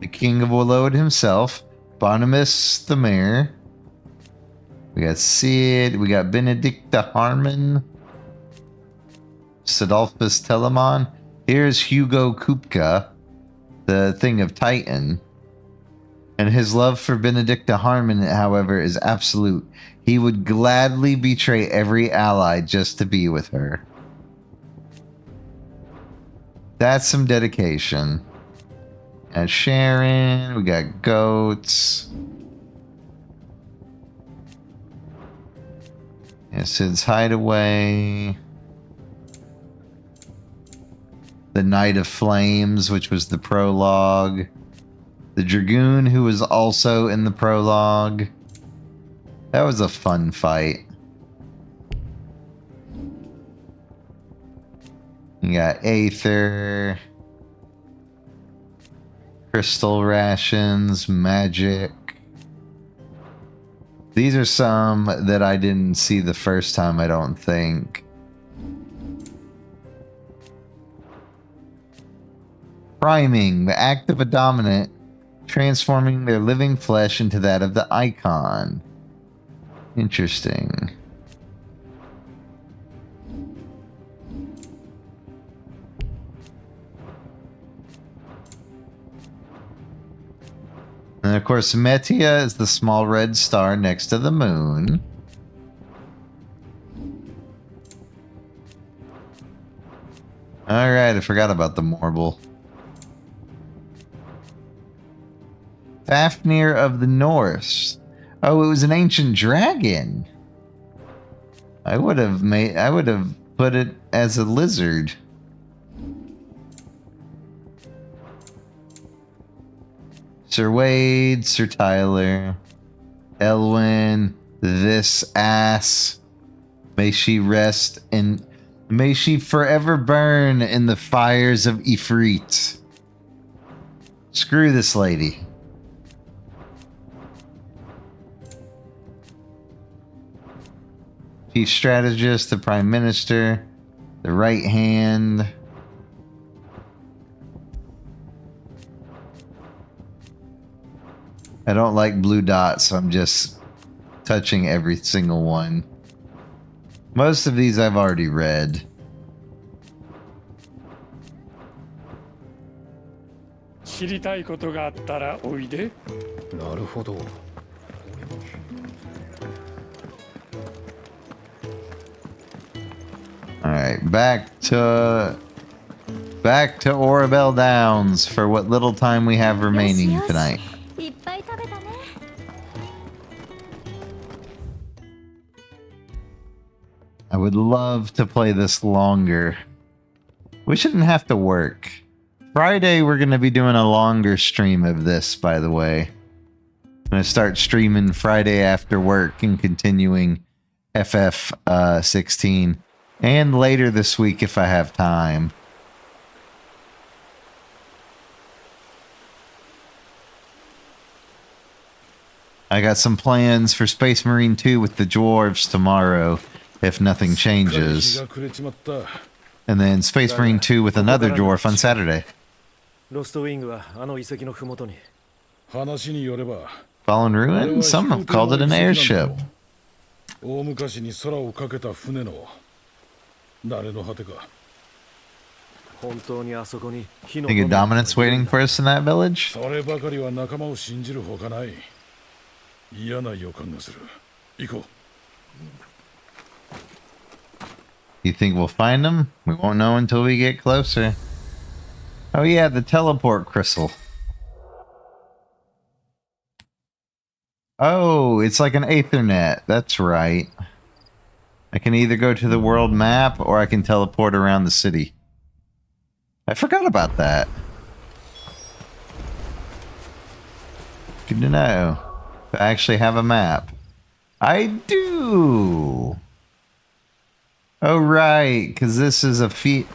The King of Walode himself, Barnabas the Mayor. We got Sid. We got Benedicta Harmon. Sidolphus Telemon. Here's Hugo Kupka, the Thing of Titan. And his love for Benedicta Harmon, however, is absolute. He would gladly betray every ally just to be with her. That's some dedication. And Sharon, we got goats. And Sid's Hideaway. The Knight of Flames, which was the prologue. The Dragoon, who was also in the prologue. That was a fun fight. You got Aether. Crystal Rations, Magic. These are some that I didn't see the first time, I don't think. Priming, the act of a dominant, transforming their living flesh into that of the icon. Interesting. And of course, Metia is the small red star next to the moon. Alright, I forgot about the Morble. Fafnir of the Norse. Oh, it was an ancient dragon. I would have put it as a lizard. Sir Wade, Sir Tyler, Elwyn, this ass. May she rest in, may she forever burn in the fires of Ifrit. Screw this lady. Chief Strategist, the Prime Minister, the right hand. I don't like blue dots, so I'm just touching every single one. Most of these I've already read. Alright, back to Orabel Downs for what little time we have remaining tonight. I would love to play this longer. We shouldn't have to work. Friday, we're going to be doing a longer stream of this, by the way. I'm going to start streaming Friday after work and continuing FF16. And later this week if I have time. I got some plans for Space Marine 2 with the dwarves tomorrow, if nothing changes. And then Space Marine 2 with another dwarf on Saturday. Fallen Ruin? Some have called it an airship. Think a dominance waiting for us in that village? You think we'll find them? We won't know until we get closer. Oh yeah, the teleport crystal. Oh, it's like an Aethernet. That's right. I can either go to the world map or I can teleport around the city. I forgot about that. Good to know. I actually have a map. I do. Oh, right. Because this is a feat.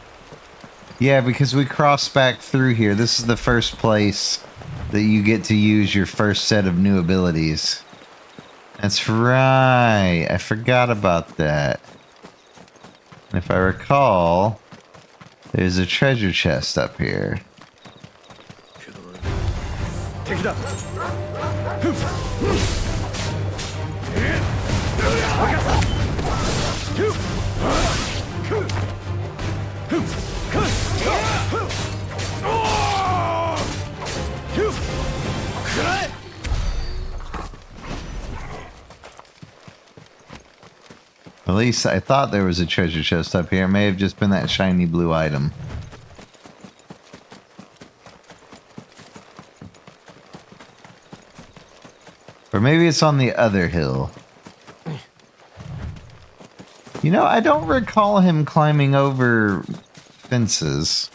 Yeah, because we cross back through here. This is the first place that you get to use your first set of new abilities. That's right. I forgot about that. And if I recall, there's a treasure chest up here. At least I thought there was a treasure chest up here. It may have just been that shiny blue item. Or maybe it's on the other hill. You know, I don't recall him climbing over fences.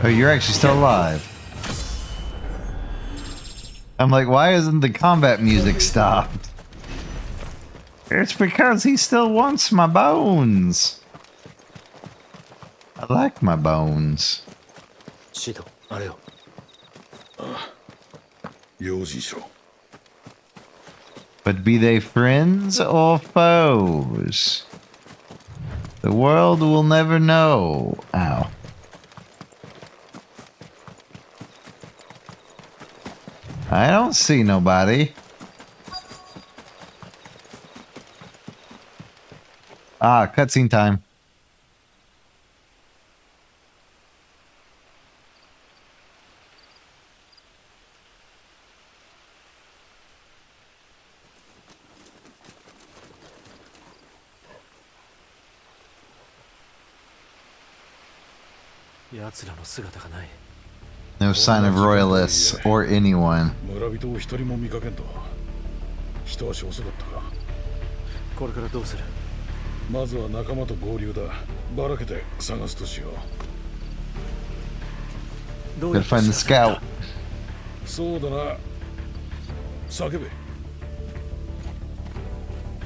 Oh, you're actually still alive. I'm like, why isn't the combat music stopped? It's because he still wants my bones. I like my bones. Shido, あれよ。用心しろ。 But be they friends or foes? The world will never know. Ow. I don't see nobody. Ah, cutscene time. No sign of royalists or anyone. 村人を一人も見かけんと。一足遅かったか。これからどうする？まずは仲間と合流だ。ばらけて探すとしよう。 Gotta find the scout. そうだな。叫べ。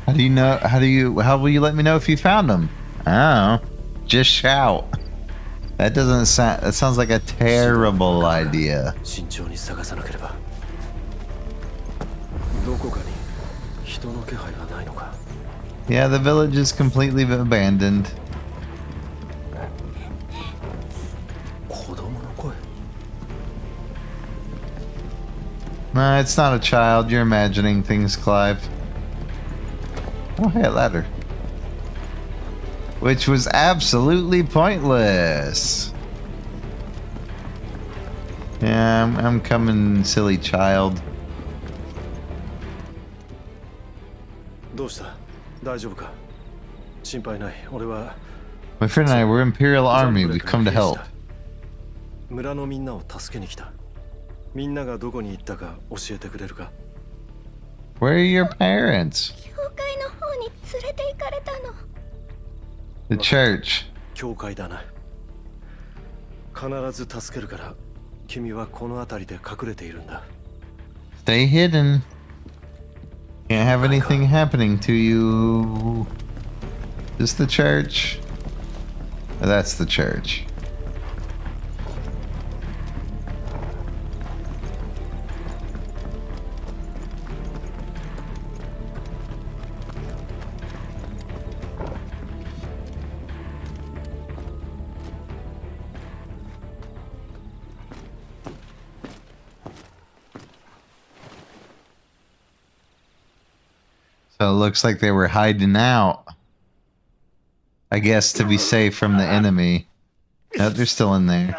How do you know? How will you let me know if you found him? I don't know. Just shout. That doesn't sound. That sounds like a terrible idea. 慎重に探さなければ。どこかに人の気配がないのか。 Yeah, the village is completely abandoned. 子供の声。 No, it's not a child. You're imagining things, Clive. Oh, hey, a ladder. Which was absolutely pointless. Yeah, I'm coming, silly child. どうした？大丈夫か？心配ない。俺は My friend and I were Imperial Army. We've come to help. 村のみんなを助けに来た。みんながどこに行ったか教えてくれるか？ Where are your parents? 教会の方に連れて行かれたの。 The church. 教会だな。必ず助けるから、君はこの辺りで隠れているんだ。 Stay hidden. Can't have anything happening to you. Is this the church? Oh, that's the church. So it looks like they were hiding out. I guess to be safe from the enemy. No, they're still in there.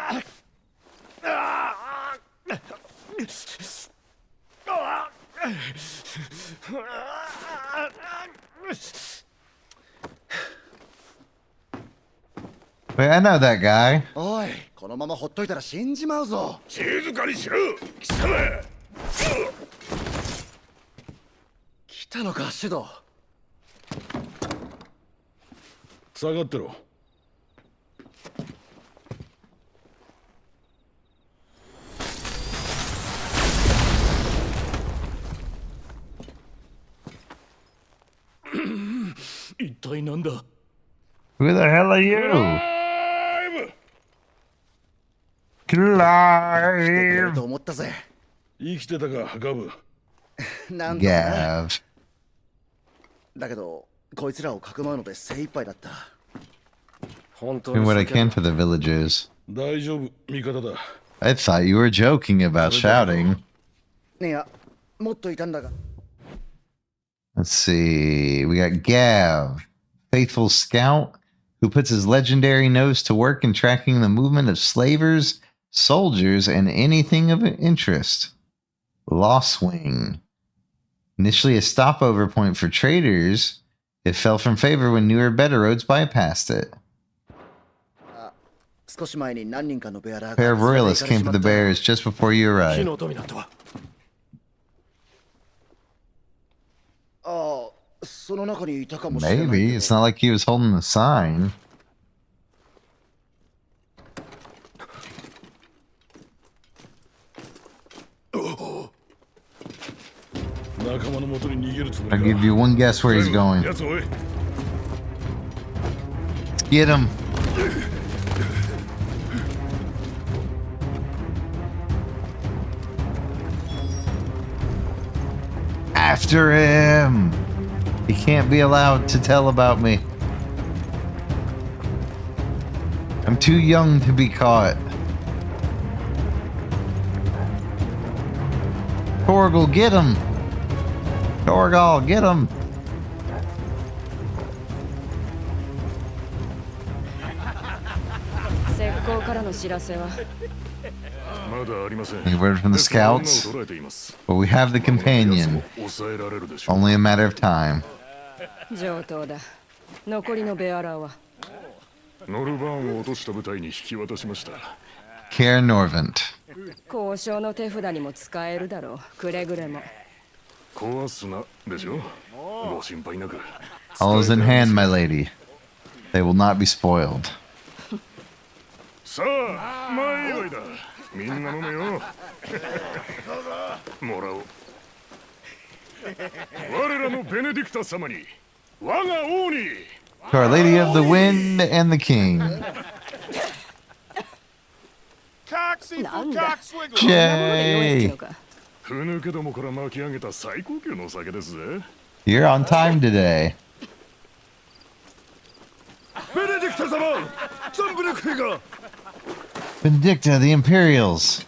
Wait, I know that guy. おおい、このままほっといたら死んじまうぞ。静かにしろ、貴様。来たのか、シュド。下がってろ。一体なんだ。 Who the hell are you? Clive! と思ったぜ。生きてたか、ガブ。なんだな。 Gav. だけど、こいつらをかくまうので精一杯だった。 Doing what I can for the villagers. 大丈夫、味方だ。 I thought you were joking about shouting. いや、もっといたんだが。 Let's see. We got Gav, faithful scout, who puts his legendary nose to work in tracking the movement of slavers, soldiers, and anything of interest. Lost Wing. Initially a stopover point for traders, it fell from favor when newer, better roads bypassed it. A pair of royalists came for the bears just before you arrived. Maybe. It's not like he was holding the sign. I'll give you one guess where he's going. Get him. After him. He can't be allowed to tell about me. I'm too young to be caught. Torgal, get him! Torgal, get him! Any word from the scouts? But we have the companion. Only a matter of time. Care Norvent. All is in hand, my lady. They will not be spoiled. さあ、前祝いだ。みんな飲めよ。もらおう。我らのベネディクタ様に、我が王に。To Our Lady of the Wind and the King. Yay! ふぬけどもから巻き上げた最高級の酒ですぜ。 You're on time today. ベネディクタ様、ザンブレク兵が。 Benedicta, the Imperials.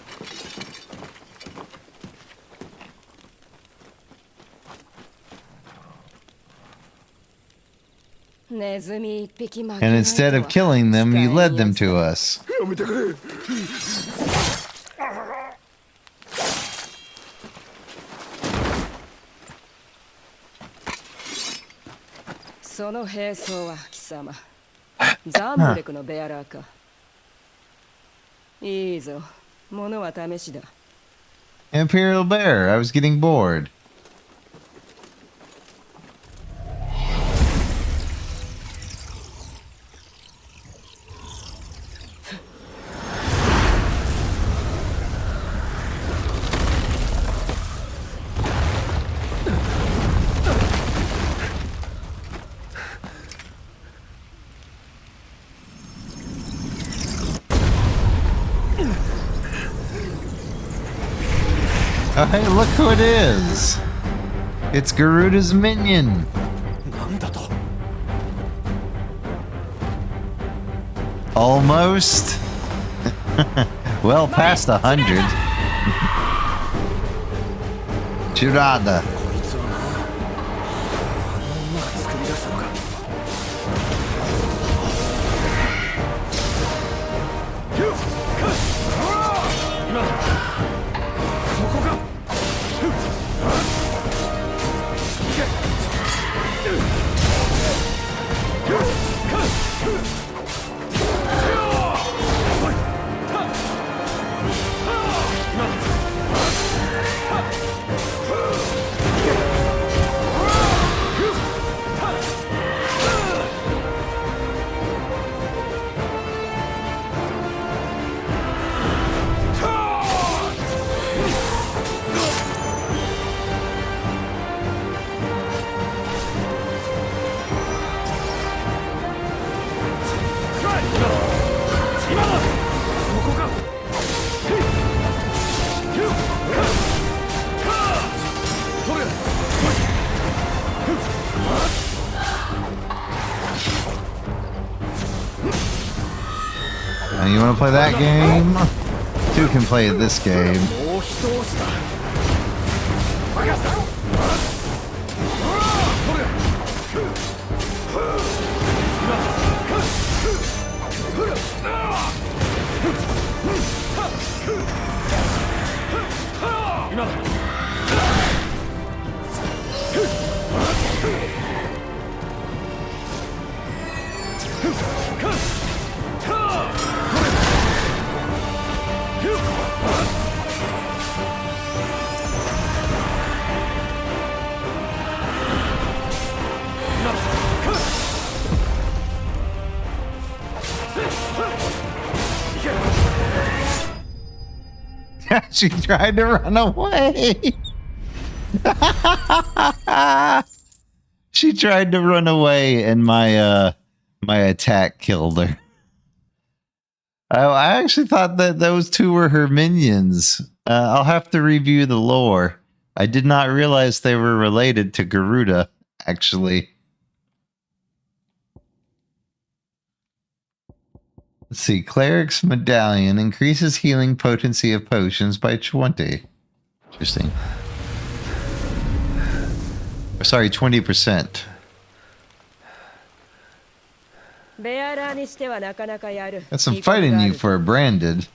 And instead of killing them, you led them to us. Imperial Bear, I was getting bored. Oh, hey, look who it is! It's Garuda's minion! Almost? Well past 100. Chirada. You want to play that game? Two can play this game. She tried to run away. She tried to run away, and my attack killed her. I actually thought that those two were her minions. I'll have to review the lore. I did not realize they were related to Garuda, actually. Let's see. Cleric's Medallion increases healing potency of potions by 20. Interesting. Sorry, 20%. Got some fight in you for a branded.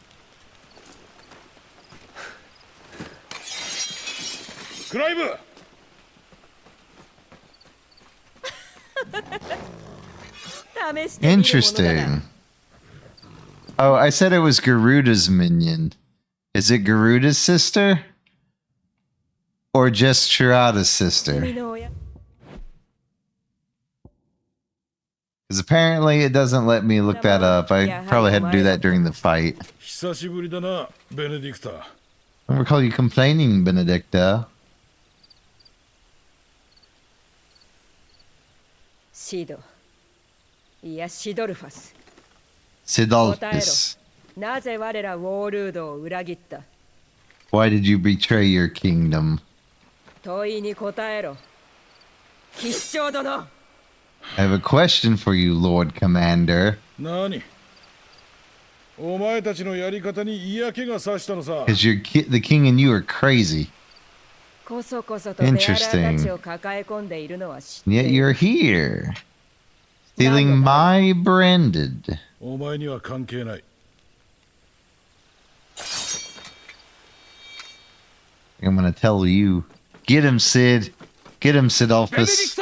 Clive! Interesting. Oh, I said it was Garuda's minion. Is it Garuda's sister? Or just Shirada's sister? Because apparently it doesn't let me look that up. I probably had to do that during the fight. I don't recall you complaining, Benedicta. Sidolphus. Why did you betray your kingdom? I have a question for you, Lord Commander. Because the king and you are crazy. Interesting. And yet you're here. Stealing my branded. I'm gonna tell you. Get him, Sid. Get him, Sidolphus.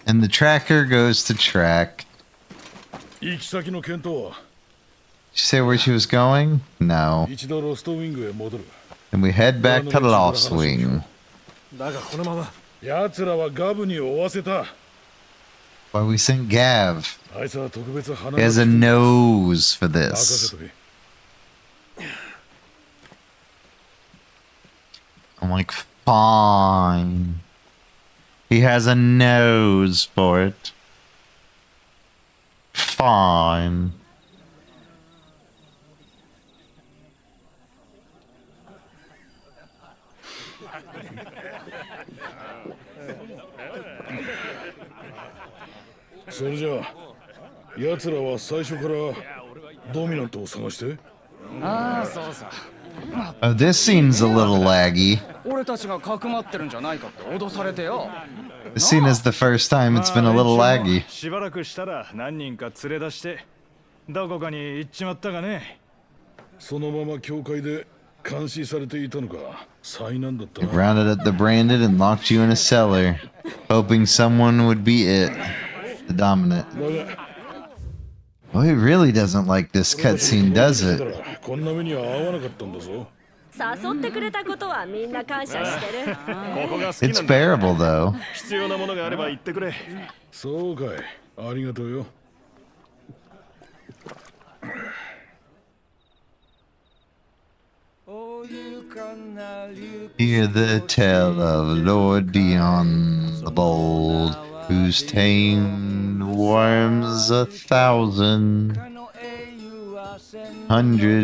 And the tracker goes to track. Did she say where she was going? No. And we head back to Lost Wing. Why we sent Gav? He has a nose for this. I'm like, fine. He has a nose for it. Fine. Oh, this seems a little laggy. This scene is the first time it's been a little laggy. They rounded up the branded and locked you in a cellar, hoping someone would be it, the dominant. Oh, he really doesn't like this cutscene, does it? It's bearable, though. Hear the tale of Lord Dion the Bold, whose tamed worms 1,000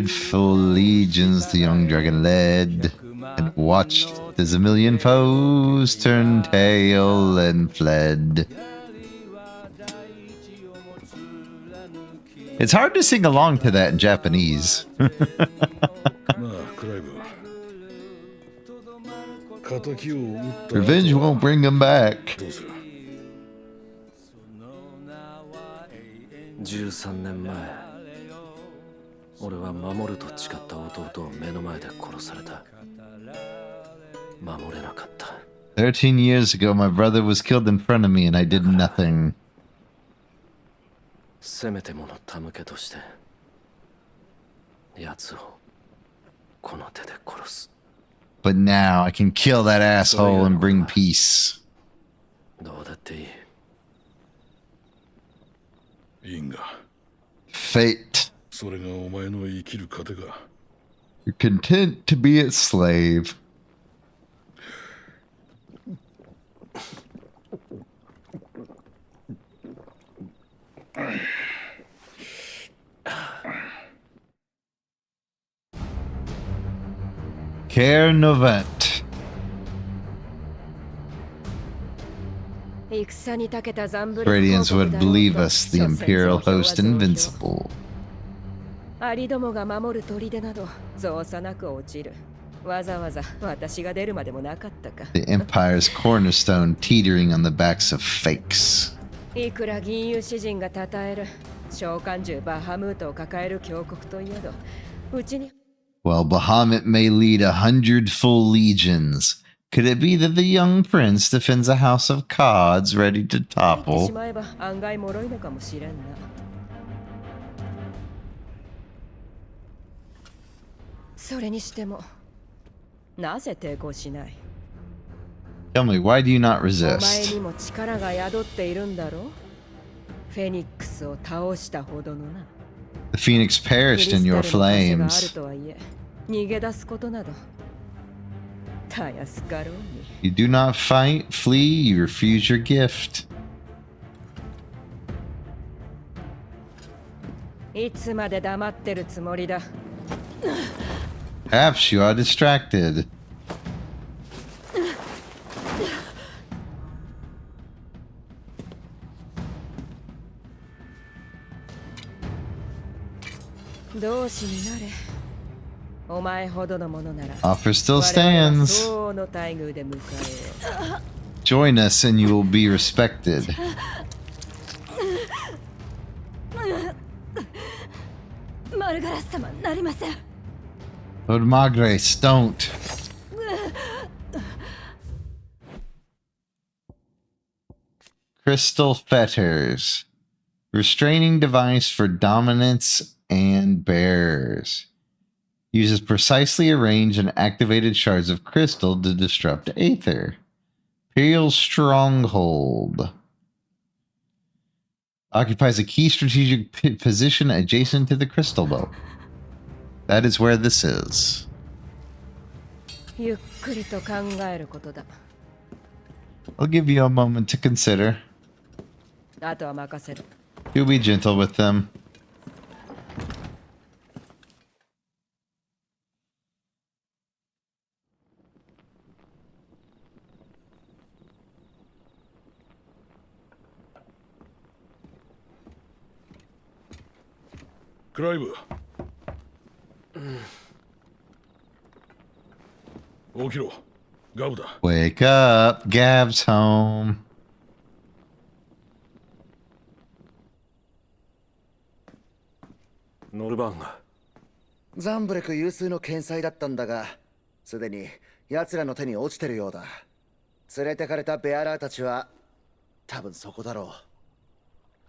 full legions the young dragon led, and watched as a million foes turned tail and fled. It's hard to sing along to that in Japanese. Revenge won't bring him back. 13年前、俺は守ると誓った弟を目の前で殺された。守れなかった。13 years ago, my brother was killed in front of me and I did nothing. せめてもの手向けとして、奴をこの手で殺す。But now I can kill that asshole and bring peace. どうだっていい。Fate. それがお前の生きる糧か。You're content to be its slave. Care Novent. Radiance would believe us, the Imperial host, invincible. ありどもが守る砦など造作なく落ちる。わざわざ私が出るまでもなかったか。The Empire's cornerstone teetering on the backs of fakes. いくら銀融詩人が称える召喚獣バハムートを抱える強国といえど、うちに While Bahamut may lead 100 full legions, could it be that the young prince defends a house of cards ready to し topple? まえば案外脆いのかもしれんな。それにしてもなぜ抵抗しない？ Tell me, why do you not お前 resist? にも力が宿っているんだろう？フェニックスを倒したほどのな。 The phoenix perished in your クリスタルの風がある flames. とはいえ、逃げ出すことなどたやすかろうに。 You do not fight, flee, you refuse your gift. いつまで黙ってるつもりだ。 Perhaps you are distracted. 同志になれ。お前ほどのものなら。 Offer still 我々は stands. 相応の待遇で迎えよう。 Join us and you will be respected. マルガラス様なりません。 Lord Magres, don't. Crystal fetters. Restraining device for dominance and bearers. Uses precisely arranged and activated shards of crystal to disrupt Aether. Imperial Stronghold. Occupies a key strategic position adjacent to the crystal belt. That is where this is. ゆっくりと考えることだ。 I'll give you a moment to consider. あとは任せる。 Do be gentle with them. Clive. 起きろ。ガブだ。 Wake up, Gav's home. ノルバンが。ザンブレク有数の剣才だったんだが、すでに奴らの手に落ちてるようだ。連れてかれたベアラーたちは多分そこだろ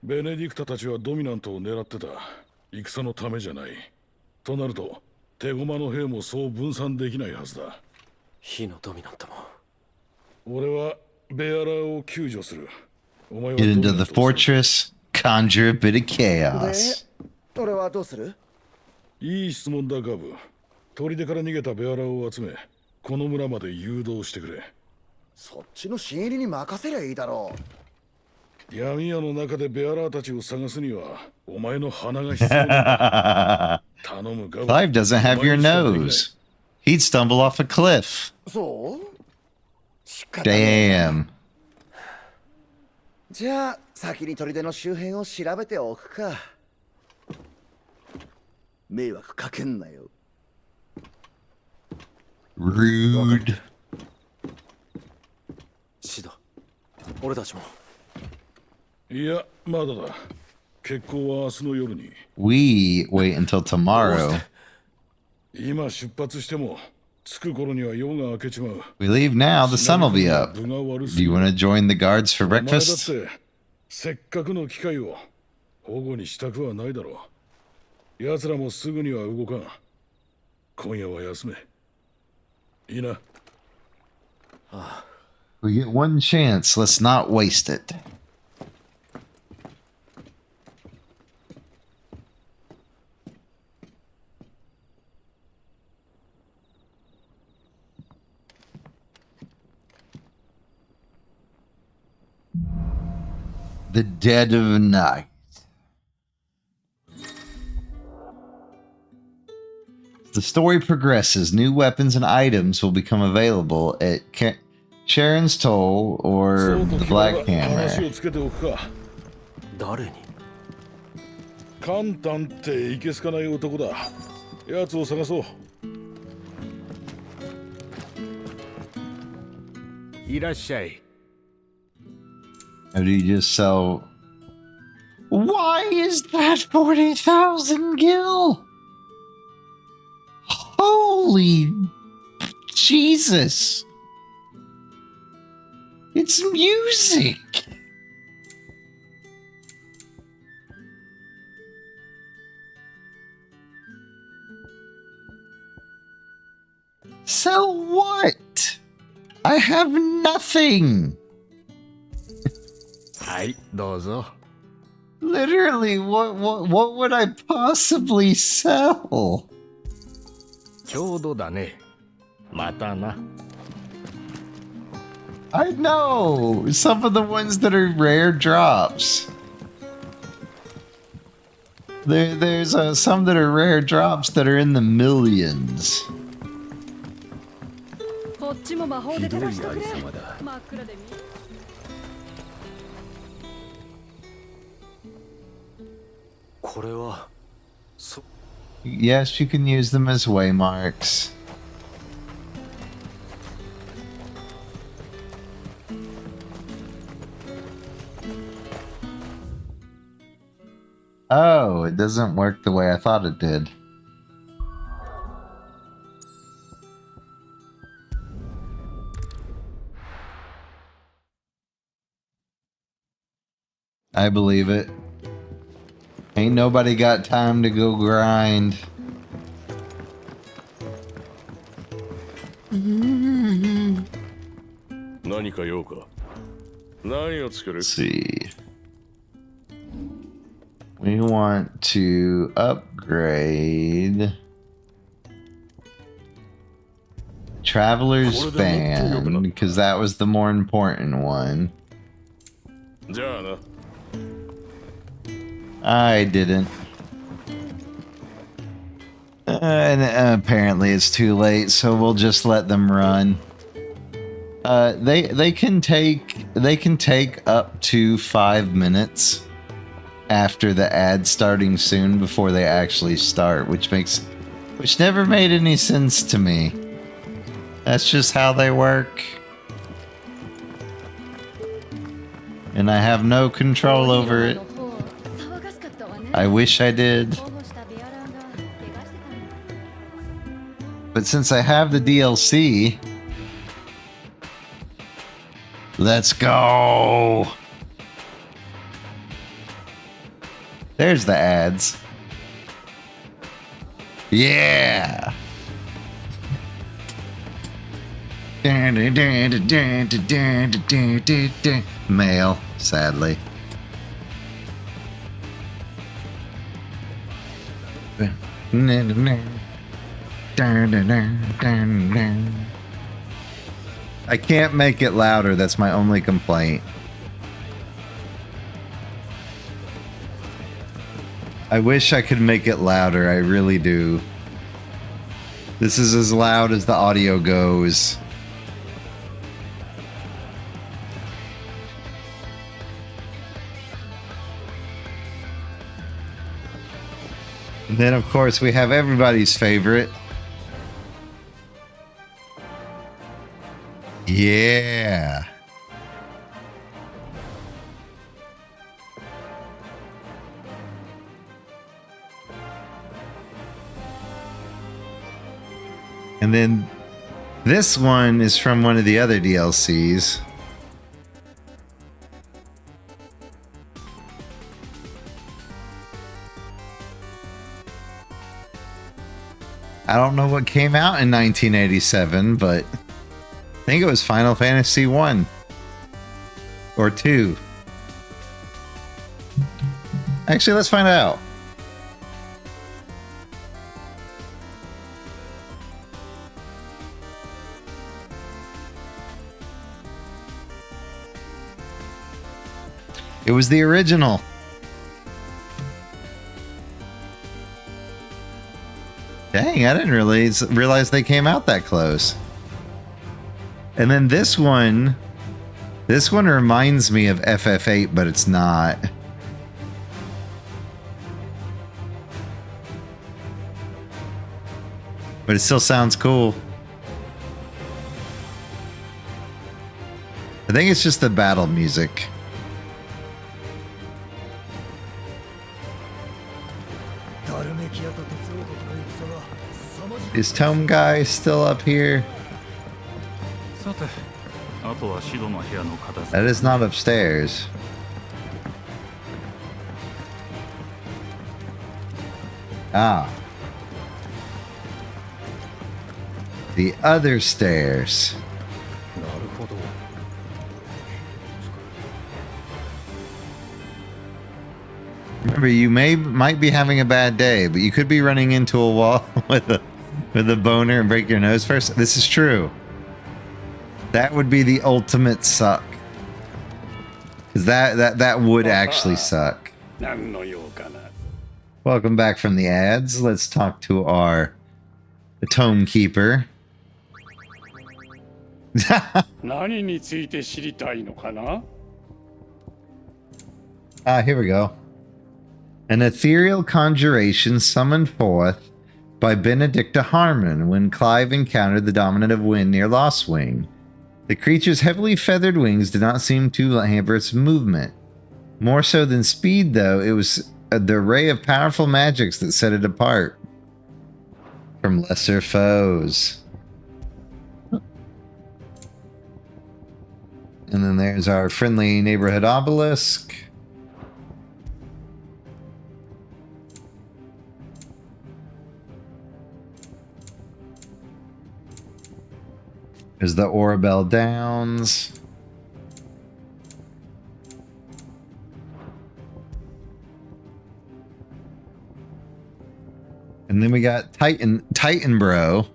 う。ベネディクタたちはドミナントを狙ってた。戦のためじゃない。となると、手駒の兵もそう分散できないはずだ。火のドミナントも。俺はベアラーを救助する。お前は Get into the fortress, conjure a bit of chaos. で、俺はどうする？いい質問だ、ガブ。砦から逃げたベアラを集め、この村まで誘導してくれ。そっちの新入りに任せりゃいいだろう。闇夜の中でベアラーたちを探すには、お前の鼻が必要だ。頼むか。Clive doesn't have your nose. He'd stumble off a cliff. そう？ Damn. じゃあ先に砦の周辺を調べておくか。迷惑かけんなよ。Rude. シド、俺たちも。いや、まだだ。決行は明日の夜に。We wait until tomorrow. 今出発しても着く頃には夜が明けちまう。 We leave now, the sun will be up. Do you want to join the guards for お前だっ breakfast? てせっかくの機会を保護にしたくはないだろう。奴らもすぐには動かん。今夜は休め。いいな。We get one chance. Let's not waste it. The dead of night. The story progresses. New weapons and items will become available at Sharon's Toll or the Black Hammer. 誰に？カンタンっていけすかない男だ。奴を探そう。いらっしゃい。How do you just sell? Why is that 40,000 gil? Holy Jesus! It's music! Sell what? I have nothing! はい、どうぞ。 Literally, what would I possibly sell? ちょうどだね。またな。 I know some of the ones that are rare drops. There's some that are rare drops that are in the millions. こっちも魔法で照らしてくれ。ひどいありさまだ。真っ暗で見。これは。Yes, you can use them as waymarks. Oh, it doesn't work the way I thought it did. I believe it. Ain't nobody got time to go grind. Let's see. We want to upgrade Traveler's Band because that was the more important one. I didn't. And apparently it's too late, so we'll just let them run. They can take up to 5 minutes after the ad starting soon before they actually start, which never made any sense to me. That's just how they work. And I have no control over it. I wish I did. But since I have the DLC, let's go. There's the ads. Yeah. Mail, sadly. Dun, dun, dun, dun, dun. I can't make it louder. That's my only complaint. I wish I could make it louder. I really do. This is as loud as the audio goes. And then, of course, we have everybody's favorite. Yeah. And then this one is from one of the other DLCs. I don't know what came out in 1987, but I think it was Final Fantasy 1 or 2. Actually, let's find out. It was the original. Dang, I didn't really realize they came out that close. And then this one reminds me of FF8, but it's not. But it still sounds cool. I think it's just the battle music. Is Tome Guy still up here? That is not upstairs. Ah. The other stairs. Remember, you might be having a bad day, but you could be running into a wall with a boner and break your nose first. This is true. That would be the ultimate suck. Because that would actually suck. Welcome back from the ads. Let's talk to our Tome Keeper. Here we go. An ethereal conjuration summoned forth by Benedicta Harmon when Clive encountered the dominant of wind near Lost Wing. The creature's heavily feathered wings did not seem to hamper its movement. More so than speed, though, it was the array of powerful magics that set it apart from lesser foes. And then there's our friendly neighborhood obelisk. There's the Orabelle Downs. And then we got Titan Bro.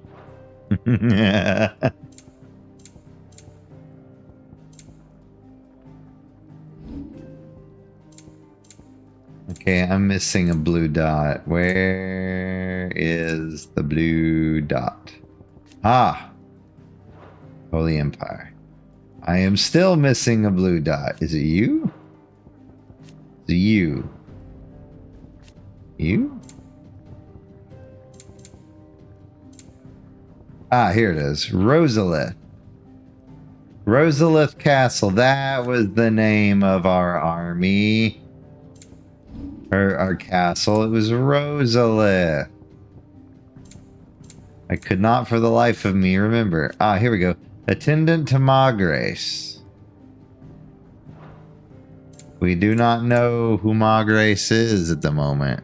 Okay, I'm missing a blue dot. Where is the blue dot? Ah! Holy Empire. I am still missing a blue dot. Is it you? Is it you? You? Ah, here it is. Rosalith. Rosalith Castle. That was the name of our army. Our castle. It was Rosalith. I could not for the life of me remember. Ah, here we go. Attendant to Magrace. We do not know who Magrace is at the moment.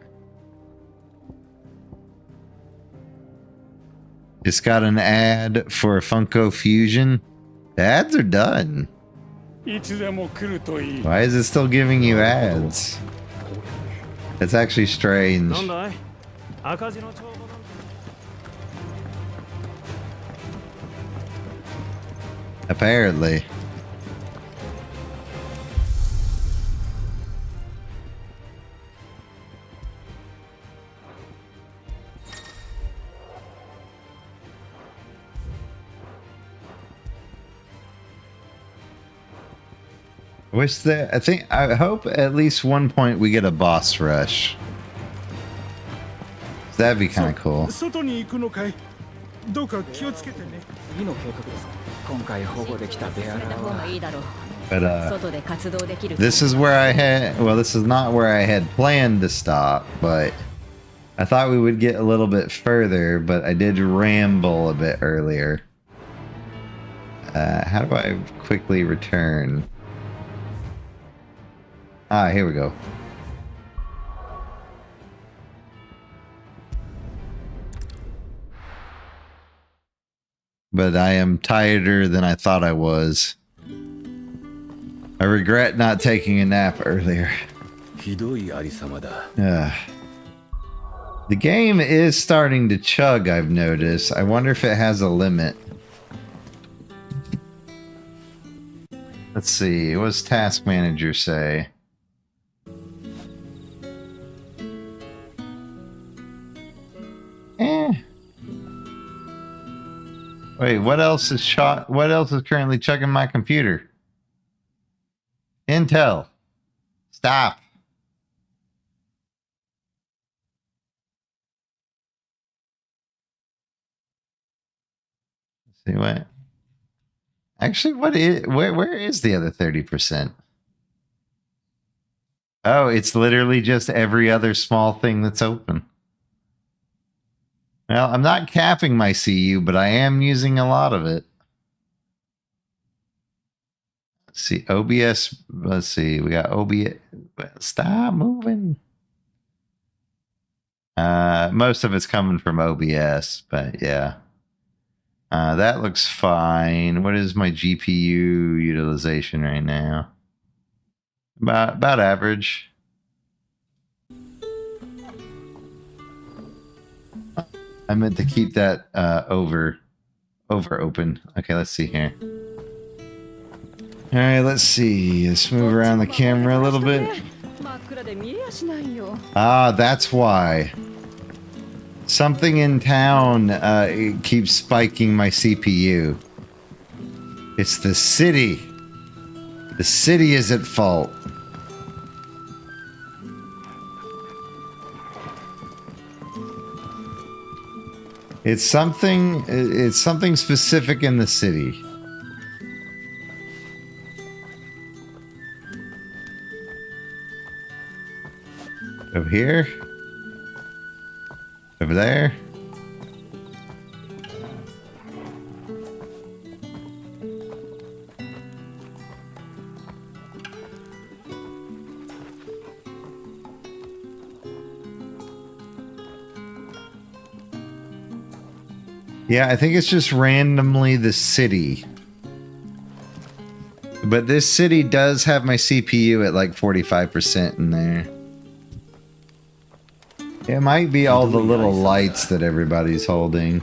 Just got an ad for Funko Fusion. The ads are done. Why is it still giving you ads? That's actually strange. Apparently. I hope at least one point we get a boss rush. That'd be kind of cool. 外に行くのかい？どうか気をつけてね。次の計画です。今回保護できたベアラーは。 But this is where I had, well, this is not where I had planned to stop, but I thought we would get a little bit further, but I did ramble a bit earlier. How do I quickly return? Ah, here we go. But I am tireder than I thought I was. I regret not taking a nap earlier. The game is starting to chug, I've noticed. I wonder if it has a limit. Let's see. What does Task Manager say? Wait, what else is currently chugging my computer? Intel. Stop. Let's see what. Actually, where is the other 30%? Oh, it's literally just every other small thing that's open. Well, I'm not capping my CU, but I am using a lot of it. Let's see, OBS. Let's see, we got OBS. Stop moving. Most of it's coming from OBS, but yeah. That looks fine. What is my GPU utilization right now? About average. I meant to keep that over open. Okay, let's see here. All right, let's see. Let's move around the camera a little bit. Ah, that's why. Something in town it keeps spiking my CPU. It's the city. The city is at fault. It's something specific in the city. Over here. Over there. Yeah, I think it's just randomly the city. But this city does have my CPU at like 45% in there. It might be all the little lights that everybody's holding.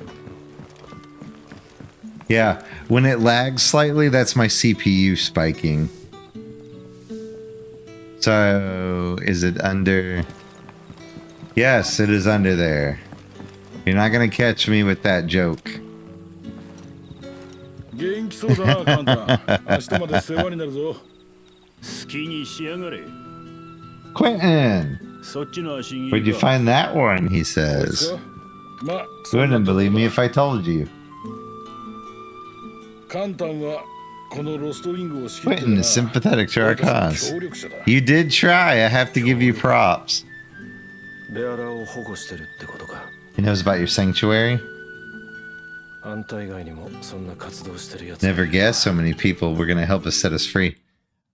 Yeah, when it lags slightly, that's my CPU spiking. So, is it under? Yes, it is under there. You're not gonna catch me with that joke. Quentin! Where'd you find that one? He says. You wouldn't believe me if I told you. Quentin is sympathetic to our cause. You did try. I have to give you props. He knows about your sanctuary? Never guessed so many people were going to help us set us free.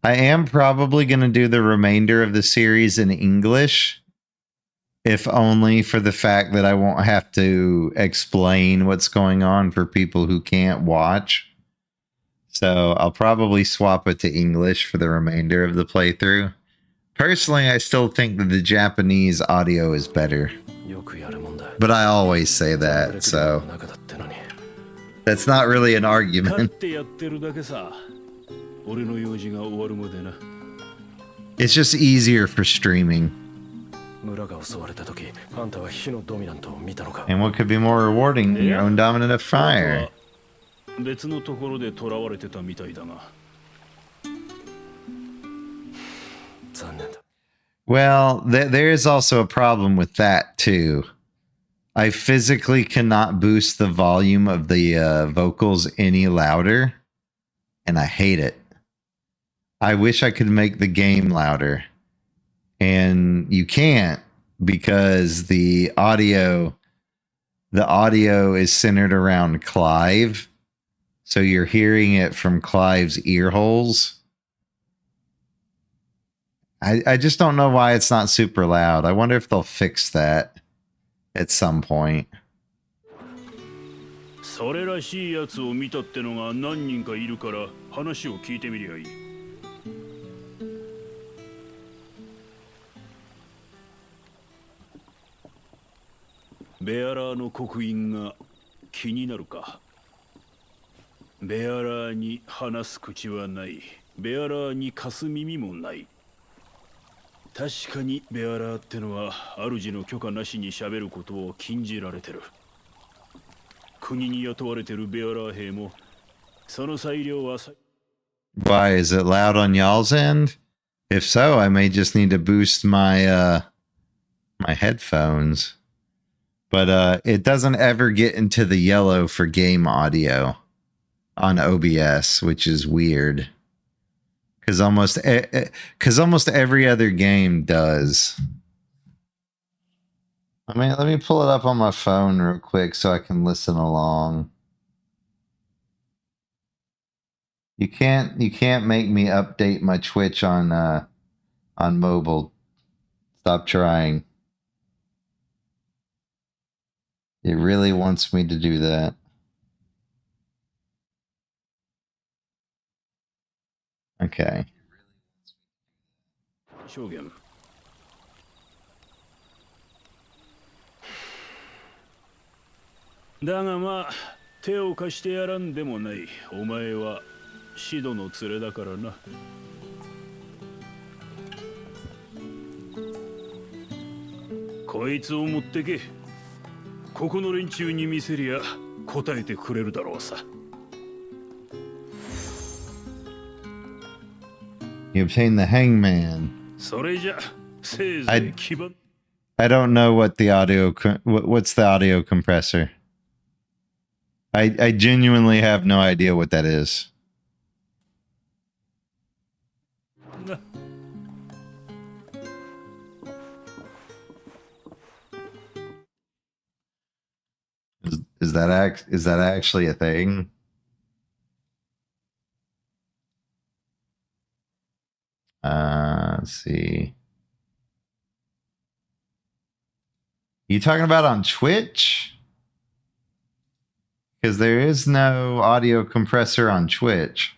I am probably going to do the remainder of the series in English, if only for the fact that I won't have to explain what's going on for people who can't watch. So I'll probably swap it to English for the remainder of the playthrough. Personally, I still think that the Japanese audio is better. But I always say that, so... That's not really an 勝っ argument. てやってるだけさ。俺の用事が終わるまでな。 It's just easier for streaming. 村が襲われた時、あんたは火のドミナントを見たのか？ And what could be more rewarding than your own dominant of あ fire? とは別のところで囚われてたみたいだが。残念だ。 Well, there is also a problem with that too. I physically cannot boost the volume of the vocals any louder, and I hate it. I wish I could make the game louder, and you can't because the audio is centered around Clive, so you're hearing it from Clive's ear holes. I just don't know why it's not super loud. I wonder if they'll fix that at some point. それらしいやつを見たってのが何人かいるから話を聞いてみりゃいい。ベアラーの刻印が気になるか。ベアラーに話す口はない。ベアラーに貸す耳もない。確かにベアラーってのは主の許可なしに喋ることを禁じられてる。国に雇われてるベアラー兵もその裁量は。 Why is it loud on y'all's end? If so, I may just need to boost my my headphones. But it doesn't ever get into the yellow for game audio on OBS, which is weird. Because almost every other game does. I mean, let me pull it up on my phone real quick so I can listen along. You can't make me update my Twitch on mobile. Stop trying. It really wants me to do that. Okay. 証言。だがまあ手を貸してやらんでもない。お前はシドの連れだからな。こいつを持ってけ。ここの連中に見せりゃ答えてくれるだろうさ。 You obtain the hangman. それじゃせいぜい基盤。 I don't know what the what's the audio compressor. I genuinely have no idea what that is. Is that actually a thing? Let's see. You talking about on Twitch? Because there is no audio compressor on Twitch.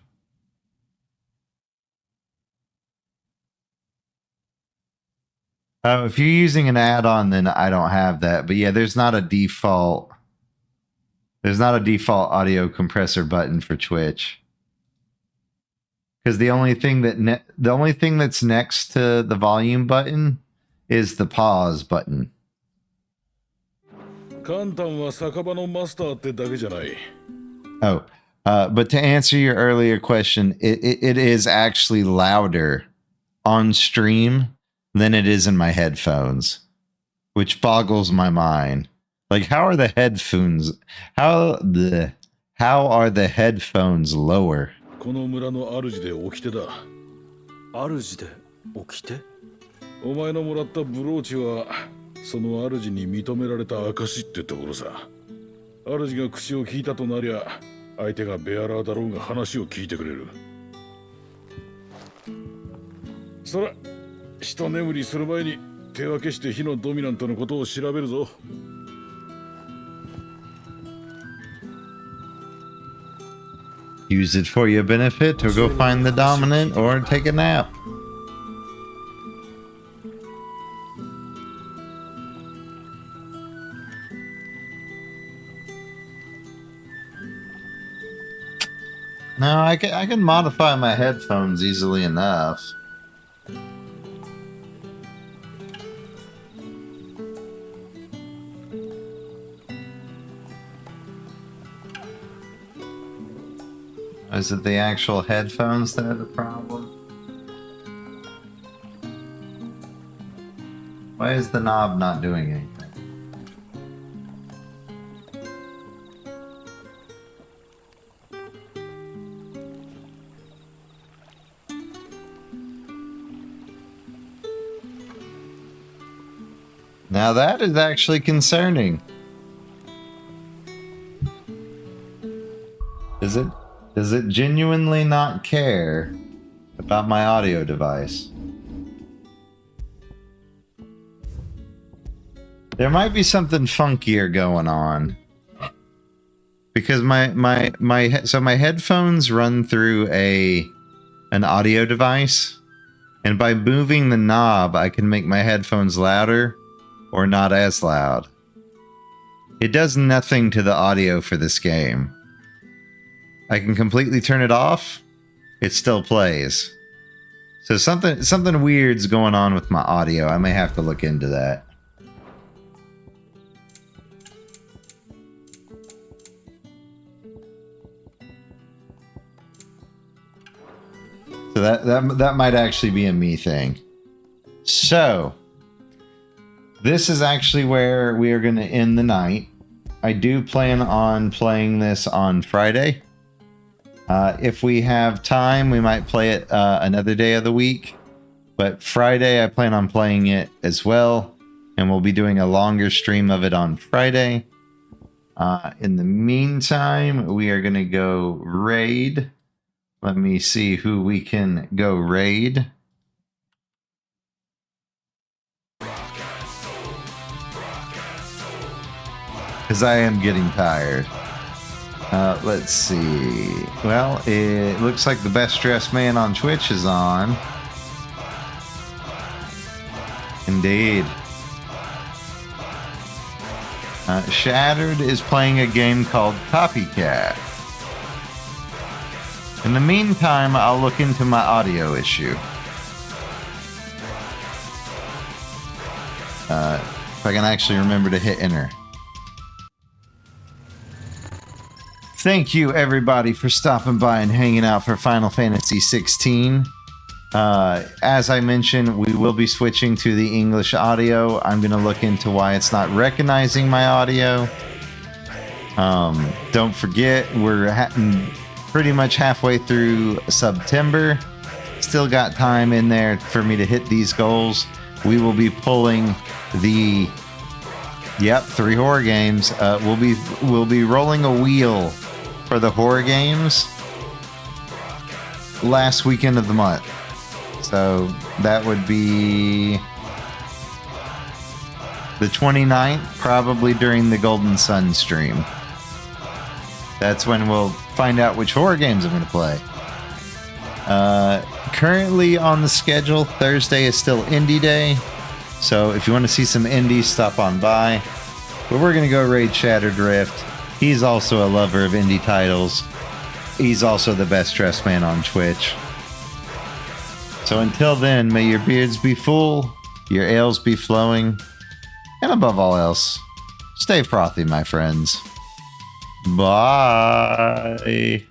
If you're using an add-on, then I don't have that. But yeah, there's not a default audio compressor button for Twitch. Because the only thing that's next to the volume button is the pause button. カンタンは酒場のマスターってだけじゃない。 Oh, but to answer your earlier question, it is actually louder on stream than it is in my headphones, which boggles my mind. Like, how are the headphones lower? この村の主で掟だ。主で掟？お前のもらったブローチはその主に認められた証ってところさ。主が口を聞いたとなりゃ相手がベアラーだろうが話を聞いてくれる。そら一眠りする前に手分けして火のドミナントのことを調べるぞ。 Use it for your benefit, or go find the dominant, or take a nap. No, I can modify my headphones easily enough. Is it the actual headphones that are the problem? Why is the knob not doing anything? Now that is actually concerning. Does it genuinely not care about my audio device? There might be something funkier going on. Because my headphones run through an audio device, and by moving the knob I can make my headphones louder or not as loud. It does nothing to the audio for this game. I can completely turn it off, it still plays. So something weird's going on with my audio. I may have to look into that. So that might actually be a me thing. So this is actually where we are going to end the night. I do plan on playing this on Friday. If we have time, we might play it another day of the week. But Friday, I plan on playing it as well. And we'll be doing a longer stream of it on Friday. In the meantime, we are going to go raid. Let me see who we can go raid. Because I am getting tired. Let's see. Well, it looks like the best dressed man on Twitch is on. Indeed. Shattered is playing a game called Copycat. In the meantime, I'll look into my audio issue. If I can actually remember to hit enter. Thank you, everybody, for stopping by and hanging out for Final Fantasy XVI. As I mentioned, we will be switching to the English audio. I'm going to look into why it's not recognizing my audio. Don't forget, we're pretty much halfway through September. Still got time in there for me to hit these goals. We will be pulling the 3 horror games. We'll be rolling a wheel for the horror games last weekend of the month. So that would be the 29th, probably during the Golden Sun stream. That's when we'll find out which horror games I'm going to play. Currently on the schedule, Thursday is still Indie Day. So if you want to see some indies, stop on by. But we're going to go raid Shattered Rift. He's also a lover of indie titles. He's also the best dressed man on Twitch. So until then, may your beards be full, your ales be flowing, and above all else, stay frothy, my friends. Bye.